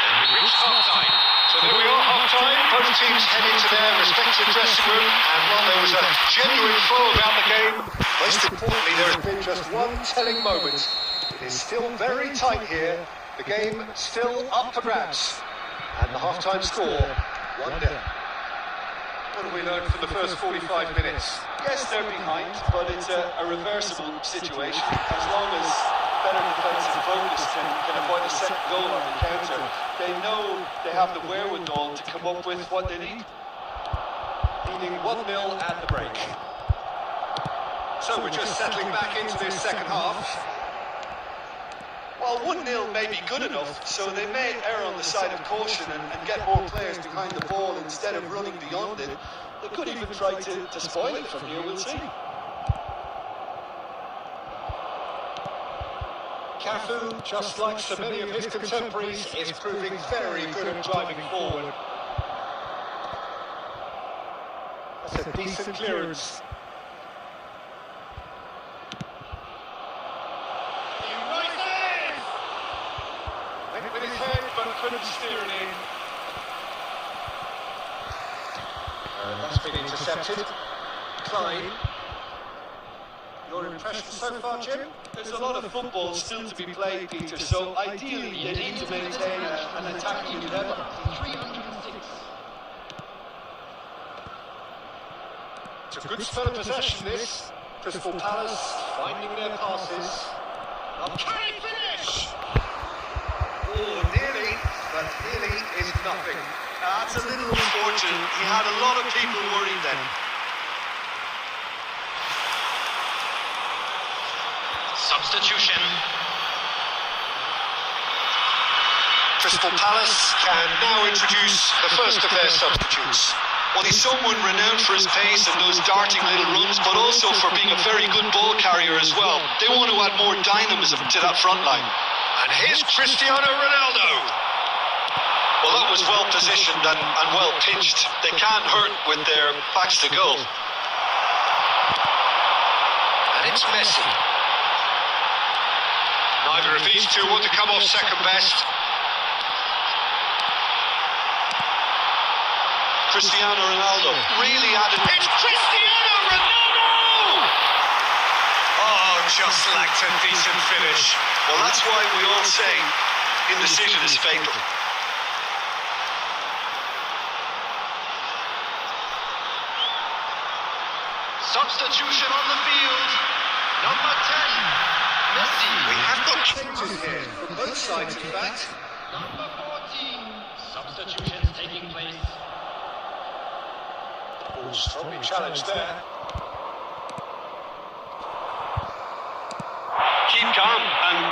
And we reach half-time. So there we are, half-time. Both teams head into their respective dressing room. And while there was a genuine flow about the game, most importantly, there has been just one telling moment. It is still very tight here. The game still up for grabs. And the half-time score, 1-0. What have we learned from the first 45 minutes? Yes, they're behind, but it's a reversible situation. As long as better defensive focus can avoid a second goal on the counter, they know they have the wherewithal to come up with what they need. Leading 1-0 at the break. So we're just settling back into this second half. Well, 1-0 may be good enough, so they may err on the side of caution and get more players behind the ball instead of running beyond it. They could even try to spoil it from here, we'll see. Cafu, just like so many of his contemporaries, is proving very good at driving forward. That's a decent clearance. Went with his head, but couldn't steer it in. That's been intercepted. Klein. Your impression so far, Jim? There's a lot of football still to be played, Peter, so ideally you need to maintain an attacking level. 306. It's a good spell of possession, this. Crystal Palace finding their passes. Can he finish? Oh, nearly, but nearly is nothing. That's a little unfortunate. He had a lot of people worried then. Substitution. Crystal Palace can now introduce the first of their substitutes. Well, he's someone renowned for his pace and those darting little runs, but also for being a very good ball carrier as well. They want to add more dynamism to that front line. And here's Cristiano Ronaldo. Well, that was well positioned and well pitched. They can't hurt with their backs to goal. And it's Messi. Neither of these two want to come off second best. Cristiano Ronaldo really added. It's Cristiano Ronaldo! Oh, just lacked a decent finish. Well, that's why we all say indecision is fatal. Substitution on the field. Number 10, Messi. We have got changes here from both sides, in fact. Number 14, substitutions taking place. Oh, strongly challenged there.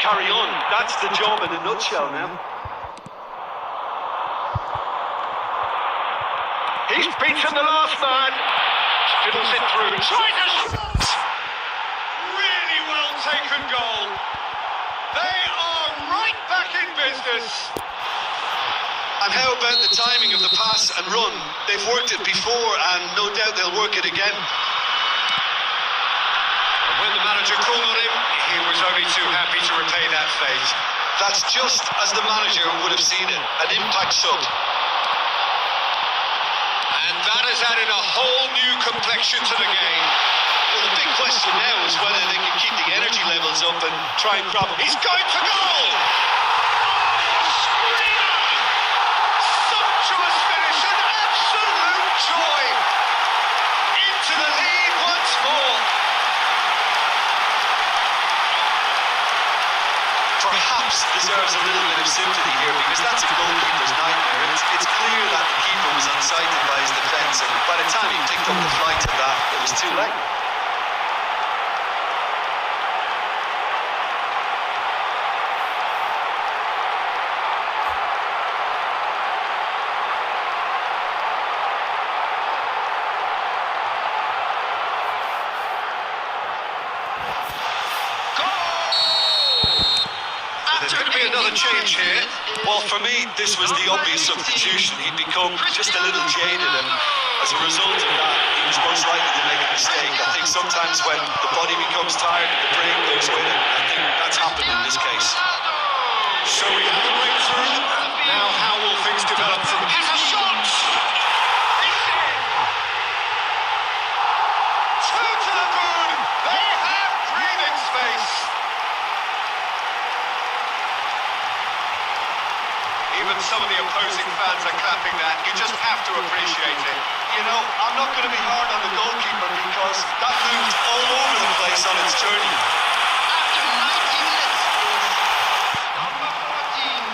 carry on. That's the job in a nutshell now. He's beaten the last man. Fiddles it through. Tries a shot. Really well taken goal. They are right back in business. And how about the timing of the pass and run? They've worked it before and no doubt they'll work it again. And when the manager called on him, he was only too happy to repay that fate. That's just as the manager would have seen it, an impact sub. And that has added a whole new complexion to the game. Well, the big question now is whether they can keep the energy levels up and try and grab him. He's going for goal! Sumptuous finish, an absolute joy! Into the lead once more. Perhaps deserves a little bit of sympathy here because that's a goalkeeper's nightmare. It's clear that the keeper was unsighted by his defence, and by the time he picked up the flight of that, it was too late. There's going to be another change here. Well, for me, this was the obvious substitution. He'd become just a little jaded, and as a result of that, he was most likely to make a mistake. I think sometimes when the body becomes tired, the brain goes with it. I think that's happened in this case. So we have a breakthrough. Now how will things develop from here? A shot! It's in! Two to the moon! They have breathing space! Even some of the opposing fans are clapping that. You just have to appreciate it. You know, I'm not going to be hard on the goalkeeper because that moved all over the place on its journey. After 90 minutes is number 14.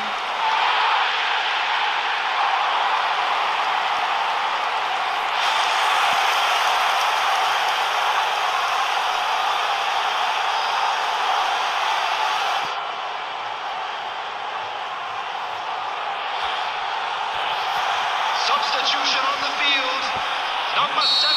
Substitution on the field. Number 7,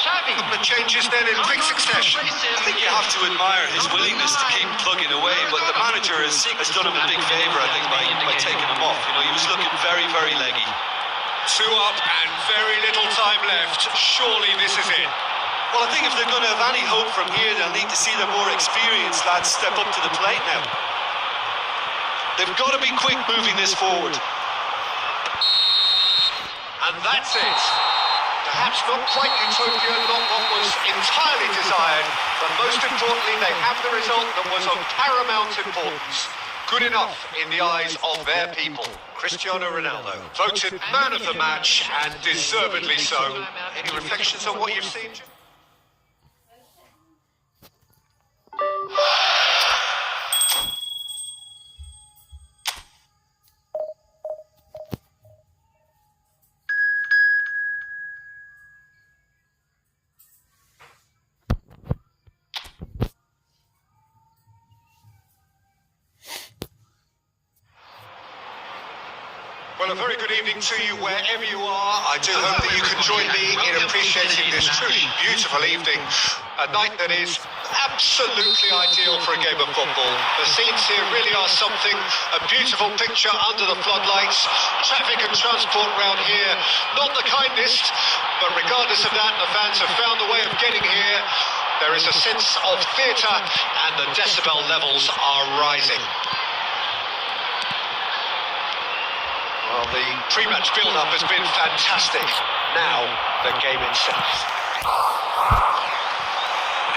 Xavi. The changes then in quick succession. I think you have to admire his willingness to keep plugging away, but the manager has done him a big favour, I think, by taking him off. You know, he was looking very, very leggy. Two up and very little time left. Surely this is it. Well, I think if they're going to have any hope from here, they'll need to see their more experienced lads step up to the plate now. They've got to be quick moving this forward. And that's it. Perhaps not quite utopian, not what was entirely desired, but most importantly, they have the result that was of paramount importance. Good enough in the eyes of their people. Cristiano Ronaldo, voted man of the match, and deservedly so. Any reflections on what you've seen? Well, a very good evening to you wherever you are. I do hope that you can join me in appreciating this truly beautiful evening. A night that is absolutely ideal for a game of football. The scenes here really are something. A beautiful picture under the floodlights. Traffic and transport round here, not the kindest, but regardless of that, the fans have found a way of getting here. There is a sense of theatre and the decibel levels are rising. Well, the pre-match build-up has been fantastic. Now, the game itself.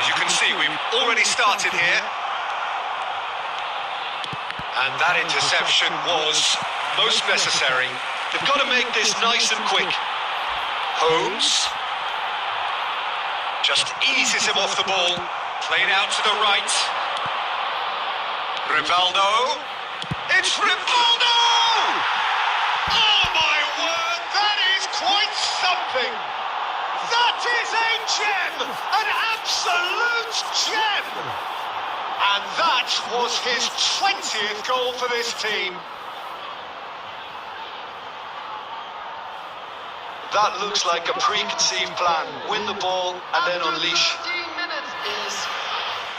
As you can see, we've already started here. And that interception was most necessary. They've got to make this nice and quick. Holmes just eases him off the ball. Played out to the right. Rivaldo. It's Rivaldo! Oh my word, that is quite something! That is a gem! An absolute gem! And that was his 20th goal for this team. That looks like a preconceived plan. Win the ball and then unleash. 15 minutes is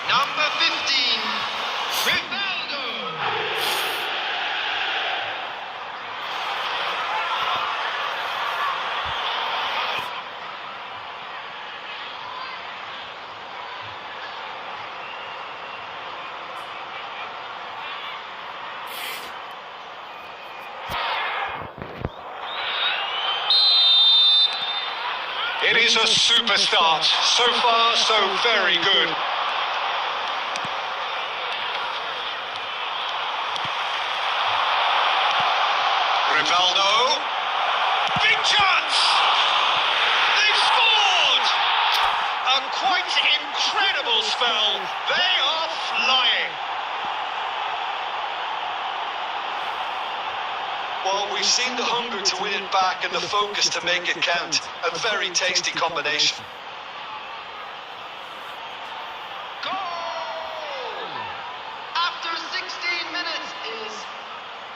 number 15, Rivaldo. It is a super start. So far, so very good. Rivaldo. Big chance! They've scored! A quite incredible spell. They are flying. Well, we've seen the hunger to win it back and the focus to make it count. A very tasty combination. Goal! After 16 minutes is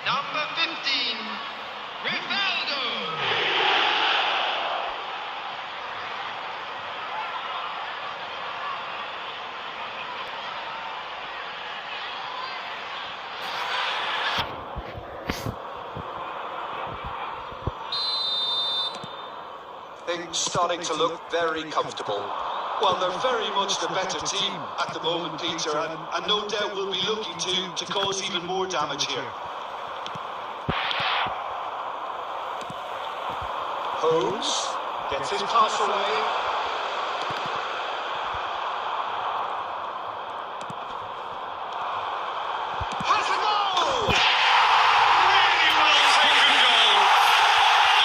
number 15, Rivaldo. Things starting to look very comfortable. Well, they're very much the better team at the moment, Peter, and no doubt will be looking to cause even more damage here. Holmes gets his pass away. Has a goal! Really well taken goal.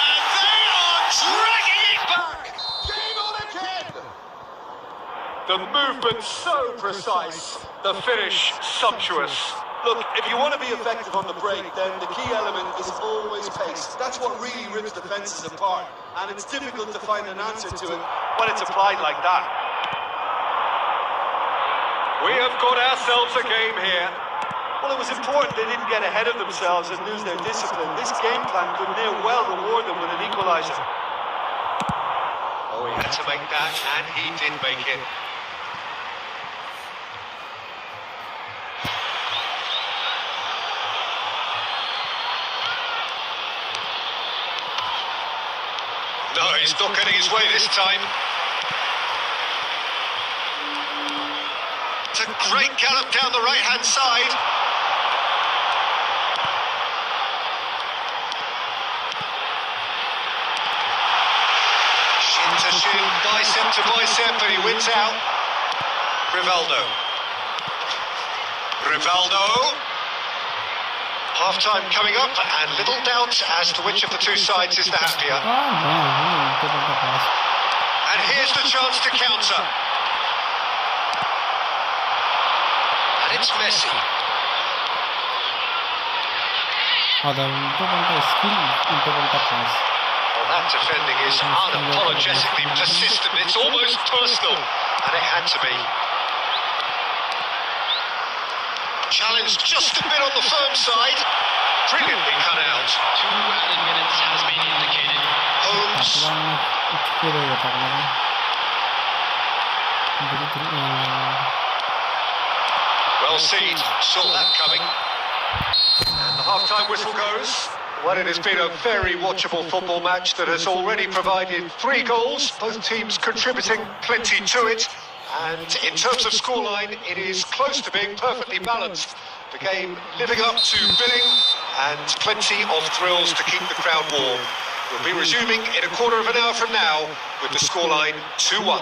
And they are dragging it back. Game on again. The movement so precise. The finish sumptuous. Look, if you want to be effective on the break, then the key element is always pace. That's what really rips defences apart, and it's difficult to find an answer to it when it's applied like that. We have got ourselves a game here. Well, it was important they didn't get ahead of themselves and lose their discipline. This game plan could near well reward them with an equaliser. Oh, he had to make that, and he did make it. No, he's not getting his way this time. It's a great gallop down the right-hand side. Shin to shin, bicep to bicep, and he wins out. Rivaldo. Half-time coming up, and little doubt as to which of the two sides is the happier. And here's the chance to counter. And it's Messi. Well, That defending is unapologetically persistent. It's almost personal, and it had to be. Challenged just a bit on the firm side. Brilliantly cut out. 2 added minutes has been indicated. Holmes. Well seen. Saw that coming. And the half-time whistle goes. Well, it has been a very watchable football match that has already provided 3 goals, both teams contributing plenty to it. And in terms of scoreline, it is close to being perfectly balanced. The game living up to billing and plenty of thrills to keep the crowd warm. We'll be resuming in a quarter of an hour from now with the scoreline 2-1.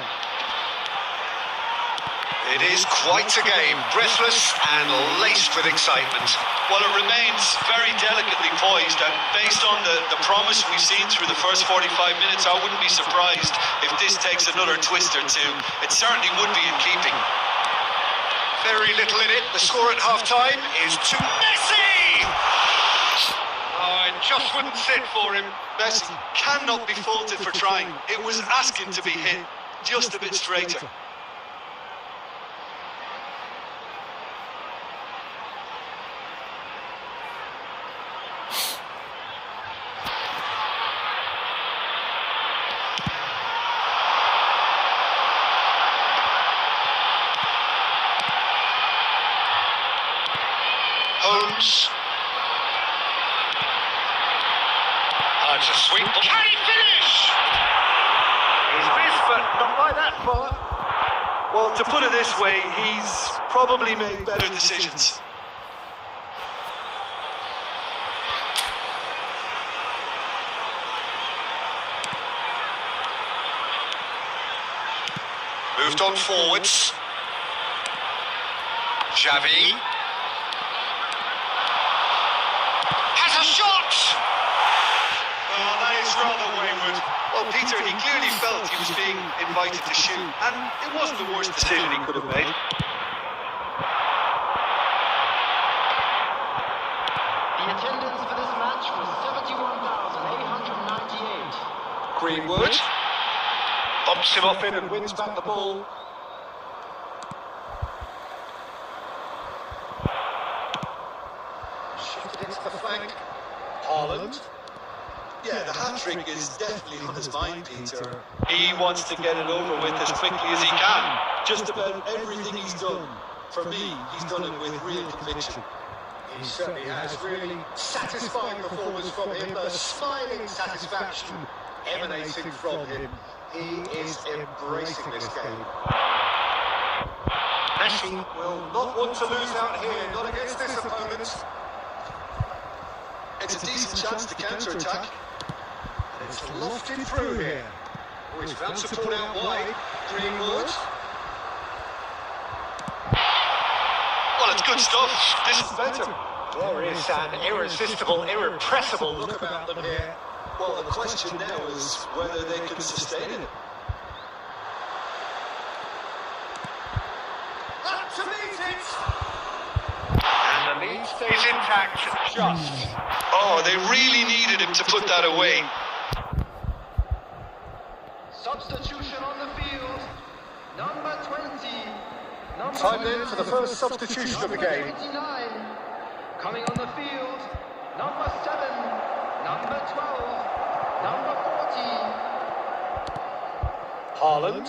It is quite a game, breathless and laced with excitement. Well, it remains very delicately poised, and based on the promise we've seen through the first 45 minutes, I wouldn't be surprised if this takes another twist or two. It certainly would be in keeping. Very little in it. The score at half-time is to Messi! Oh, it just wouldn't sit for him. Messi cannot be faulted for trying. It was asking to be hit just a bit straighter. chance. It's a sweet ball. Can he finish? He's missed, but not by that far. Well, to put it this way, he's probably made better decisions. Moved on forwards. Xavi has a shot. Oh, that is rather wayward. Well, Peter, he clearly felt he was being invited to shoot, and it wasn't the worst decision he could have made. The attendance for this match was 71,898. Greenwood bumps him off in and wins back the ball. Shifted into the flank. Haaland. Yeah, the hat-trick is definitely on his mind, Peter. He wants to get it over with as quickly as he can. Just about everything he's done, for me, he's done it with real conviction. He certainly has. Really satisfying performance from him. The smiling satisfaction emanating from him. He is embracing this game. Messi will not want to lose out here, not against this opponent. It's a decent chance to counter-attack. And it's lofted through here. Oh, he's found support out wide. Greenwood. Well, it's good stuff. This is Better. There is an irresistible, irrepressible look about them here. Well, the question now is whether they can sustain it. Up to meet it! And the lead stays intact, just. Oh, they really needed him to put that away. Substitution on the field. Number 20. Time then for the first substitution of the game. 29. Coming on the field. Number 7. Number 12. Number 14. Haaland.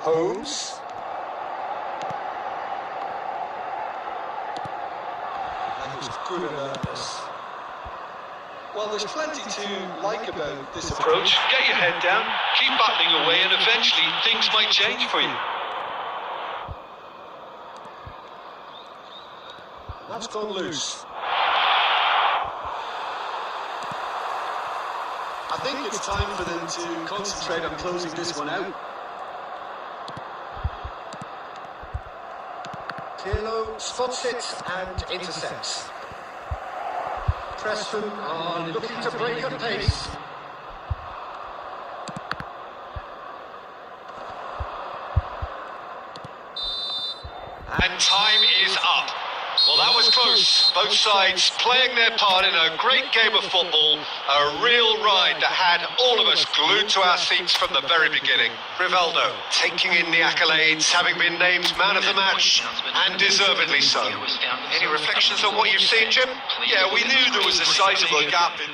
Holmes. That was good alertness. Well, there's plenty to like about this approach. Get your head down, keep battling away, and eventually things might change for you. That's gone loose. I think it's time for them to concentrate on closing this one out. Pirlo spots it and intercepts. Preston are looking to break at pace. And time is up. Well, that was close. Both sides playing their part in a great game of football. A real ride that had all of us glued to our seats from the very beginning. Rivaldo taking in the accolades, having been named man of the match, and deservedly so. Any reflections on what you've seen, Jim? Yeah, we knew there was a sizable gap in...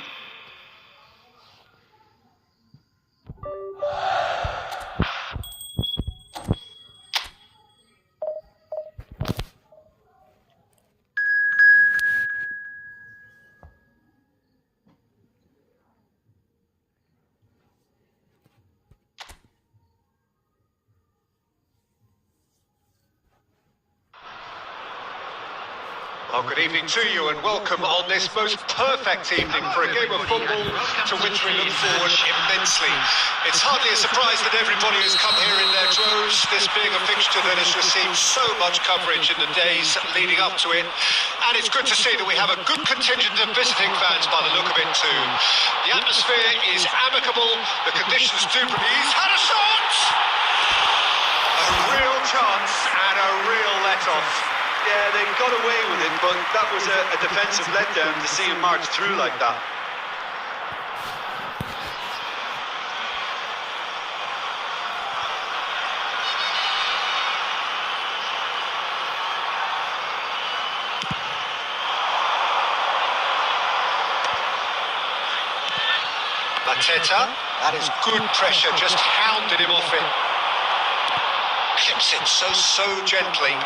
Well, good evening to you and welcome on this most perfect evening for a game of football to which we look forward immensely. It's hardly a surprise that everybody has come here in their droves, this being a fixture that has received so much coverage in the days leading up to it. And it's good to see that we have a good contingent of visiting fans by the look of it too. The atmosphere is amicable, the conditions do permit. He's had a shot! A real chance and a real let-off. Yeah, they got away with it, but that was a defensive letdown to see him march through like that. Mateta, that is good pressure, just hounded him off it. Clips it so gently.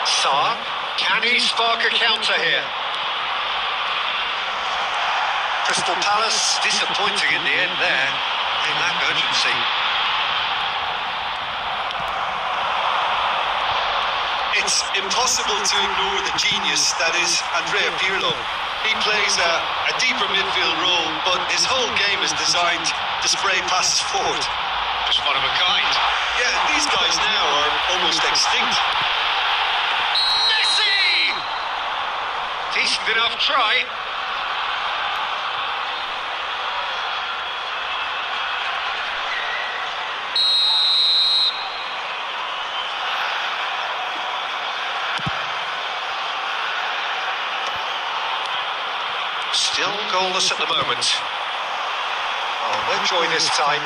Saar, can he spark a counter here? Crystal Palace, disappointing in the end there. They lack urgency. It's impossible to ignore the genius that is Andrea Pirlo. He plays a deeper midfield role, but his whole game is designed to spray passes forward. Just one of a kind. Yeah, these guys now are almost extinct. Messi! Decent enough try. Still goalless at the moment. Oh, no joy this time.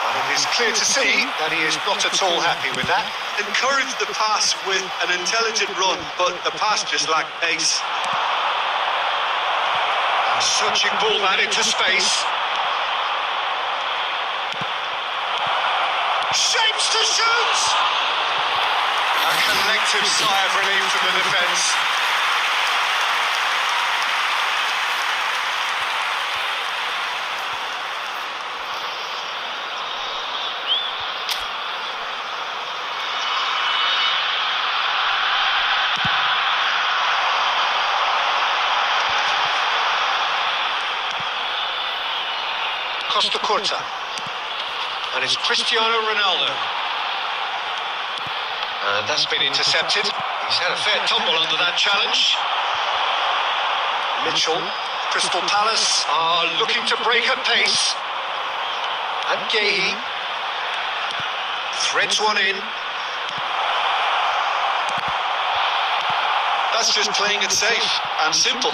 And it is clear to see that he is not at all happy with that. Encouraged the pass with an intelligent run, but the pass just lacked pace. Searching ball that into space. Shapes to shoot! A collective sigh of relief from the defence. Costa Curta, and it's Cristiano Ronaldo, and that's been intercepted. He's had a fair tumble under that challenge. Mitchell, Crystal Palace are looking to break at pace, and Gehi threads one in. That's just playing it safe and simple.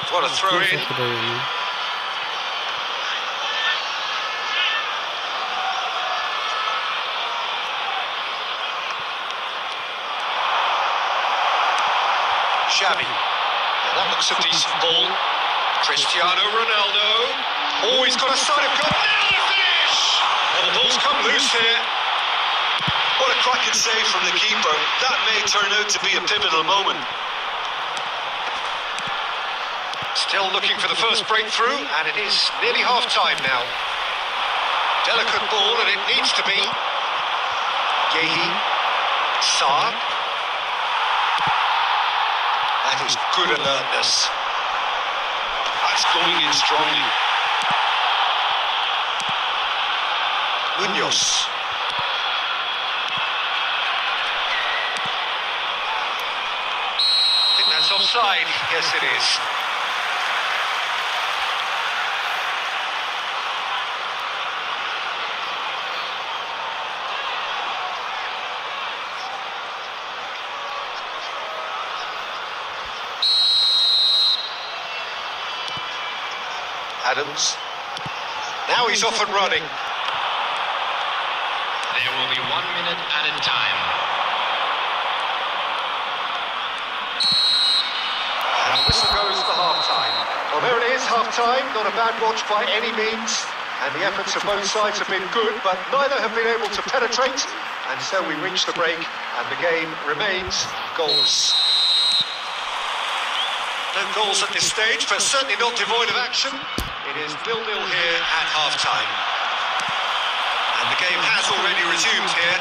What a throw in. Xavi. Now that looks a decent ball. Cristiano Ronaldo. Oh, he's got a side of goal. Now the finish! Well, the ball's come loose here. What a cracking save from the keeper. That may turn out to be a pivotal moment. Still looking for the first breakthrough, and it is nearly half-time now. Delicate ball, and it needs to be. Gehi. Saar. That is good alertness. That's going in strongly. Munoz. I think that's offside. Yes, it is. Adams. Now he's off and running. There will be 1 minute added time. And the whistle goes for half-time. Well, there it is, half-time. Not a bad watch by any means. And the efforts of both sides have been good, but neither have been able to penetrate. And so we reach the break, and the game remains goalless. No goals at this stage, but certainly not devoid of action. It is 0-0 here at half-time. And the game has already resumed here.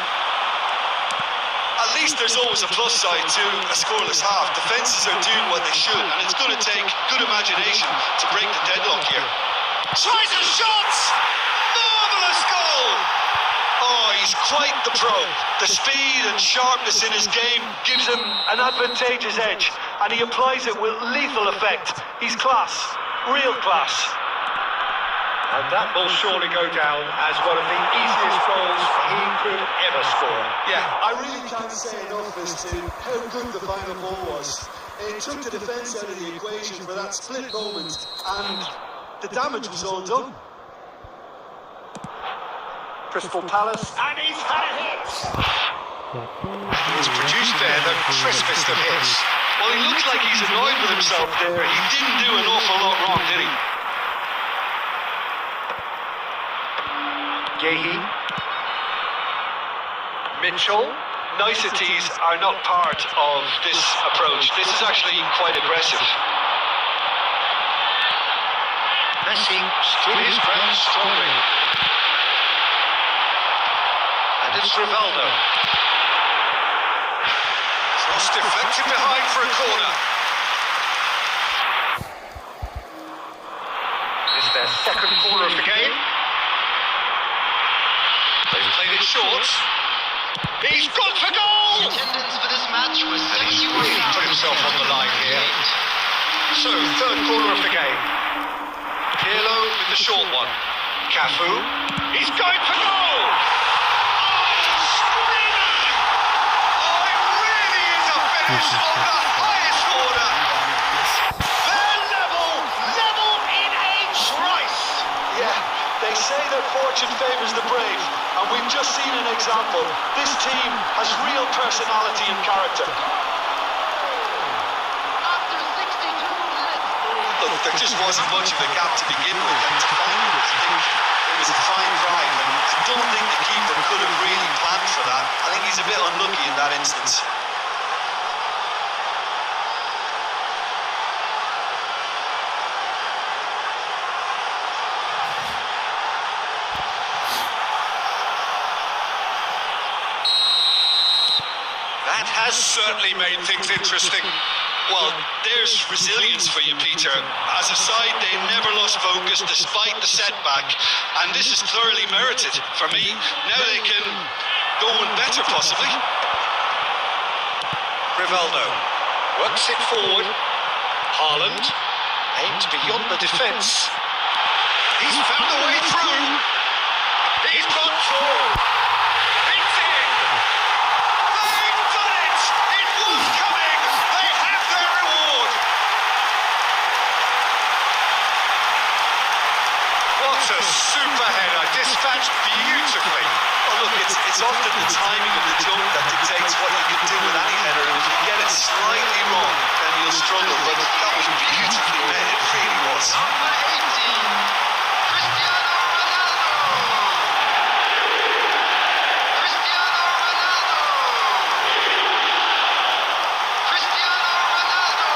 At least there's always a plus side to a scoreless half. Defences are doing what they should, and it's going to take good imagination to break the deadlock here. Tries a shot! Marvellous goal! Oh, he's quite the pro. The speed and sharpness in his game gives him an advantageous edge, and he applies it with lethal effect. He's class, real class. And that will surely go down as one of the easiest goals he could ever score. Yeah, I really can't say enough as to how good the final ball was. It took the defence out of the equation for that split moment, and the damage was all done. Crystal Palace, and he's had a hit! He's produced there the crispest of hits. Well, he looks like he's annoyed with himself there. He didn't do an awful lot wrong, did he? Yehi. Mitchell. Niceties are not part of this approach. This is actually quite aggressive. Messi stood his ground strongly. And it's Rivaldo. Cross deflected behind for a corner. It's their second corner of the game. They've played it short. He's gone for goal! Attendance for this match was And he's 71,000. really put himself on the line here. So, third corner of the game. Pirlo with the short one. Cafu. He's going for goal! Oh, screaming! Oh, it really is a finish of the highest order. They're level in a trice. Yeah, they say that fortune favours the brave, and we've just seen an example. This team has real personality and character. After 62 minutes, Look, there just wasn't much of a gap to begin with, and to find it, I think it was a fine drive. And I don't think the keeper could have really planned for that. I think he's a bit unlucky in that instance. That has certainly made things interesting. Well, there's resilience for you, Peter. As a side, they never lost focus despite the setback, and this is thoroughly merited for me. Now they can go one better, possibly. Rivaldo works it forward. Haaland aimed beyond the defence. He's found a way through. He's got through. It's in. They've done it. It was coming. They have their reward. What a super header, dispatched beautifully. Well, look, it's often the timing of the jump that dictates what you can do with any header. If you get it slightly wrong, then you'll struggle. But that was beautifully made. It really was. number 18, Cristiano Ronaldo. Cristiano Ronaldo. Cristiano Ronaldo.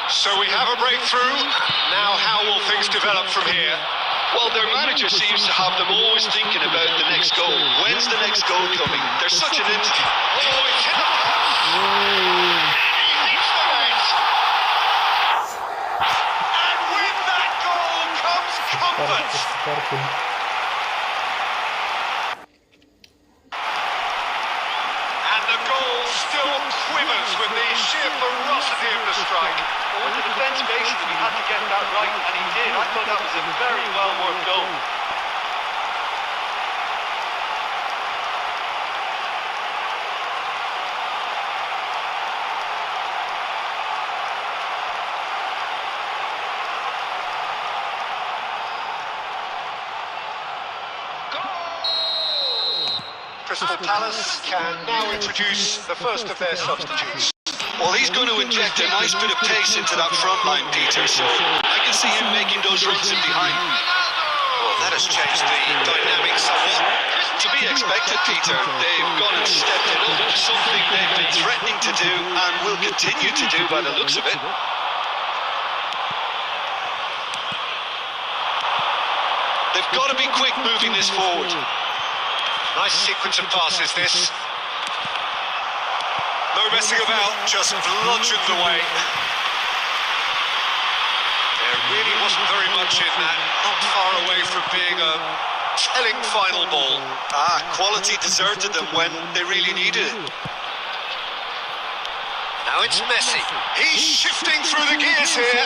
So we have a breakthrough. Now how will things develop from here? Well, their manager seems to have them always thinking about the next goal. When's the next goal coming? They're such an entity. Oh, it's hit the post. He hits the net. And with that goal comes comfort. And the goal still quivers with the sheer ferocity of the strike. Well, with the defence, basically, he had to get that right, and he did. I thought that was a very well-worked goal. Crystal Palace can now introduce the first of their substitutes. Well, he's going to inject a nice bit of pace into that front line, Peter, so I can see him making those runs in behind. Well, that has changed the dynamic somewhat. To be expected, Peter. They've gone and stepped it up, something they've been threatening to do and will continue to do by the looks of it. They've got to be quick moving this forward. Nice sequence of passes, this. No messing about, just bludgeoned away. There really wasn't very much in that, not far away from being a telling final ball. Quality deserted them when they really needed it. Now it's Messi. He's shifting through the gears here.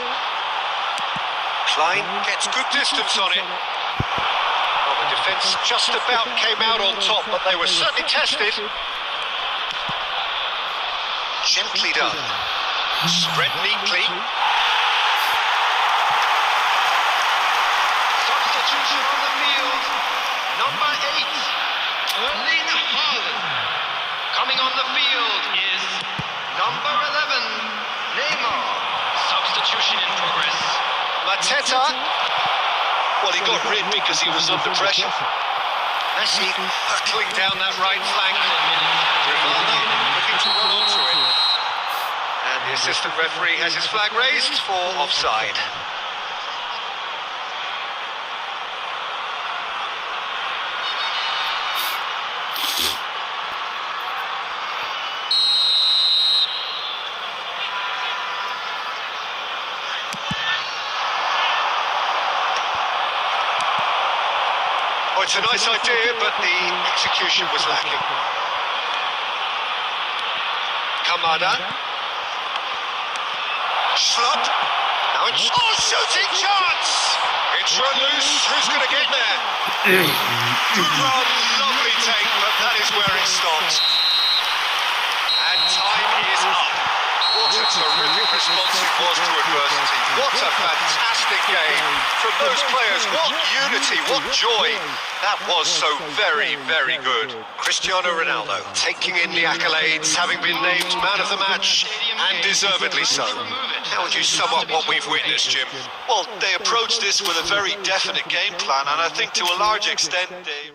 Klein gets good distance on it. Well, the defence just about came out on top, but they were certainly tested. Gently done. Spread neatly. Substitution on the field. Number 8, Erling Haaland. Coming on the field is number 11, Neymar. Substitution in progress. Mateta. Well, he got rid because he was under pressure. Messi hurtling down that right flank. Rivaldo looking to run onto it. And the assistant referee has his flag raised for offside. Oh, it's a nice idea, but the execution was lacking. Kamada. Slot. Now it's... Oh, shooting chance! It's run loose. Who's going to get there? Good run, lovely take, but that is where it stops. And time is up. What a terrific response it was to adversity. What a fantastic game. From those players, what unity, what joy. That was so very, very good. Cristiano Ronaldo taking in the accolades, having been named man of the match, and deservedly so. How would you sum up what we've witnessed, Jim? Well, they approached this with a very definite game plan, and I think to a large extent they...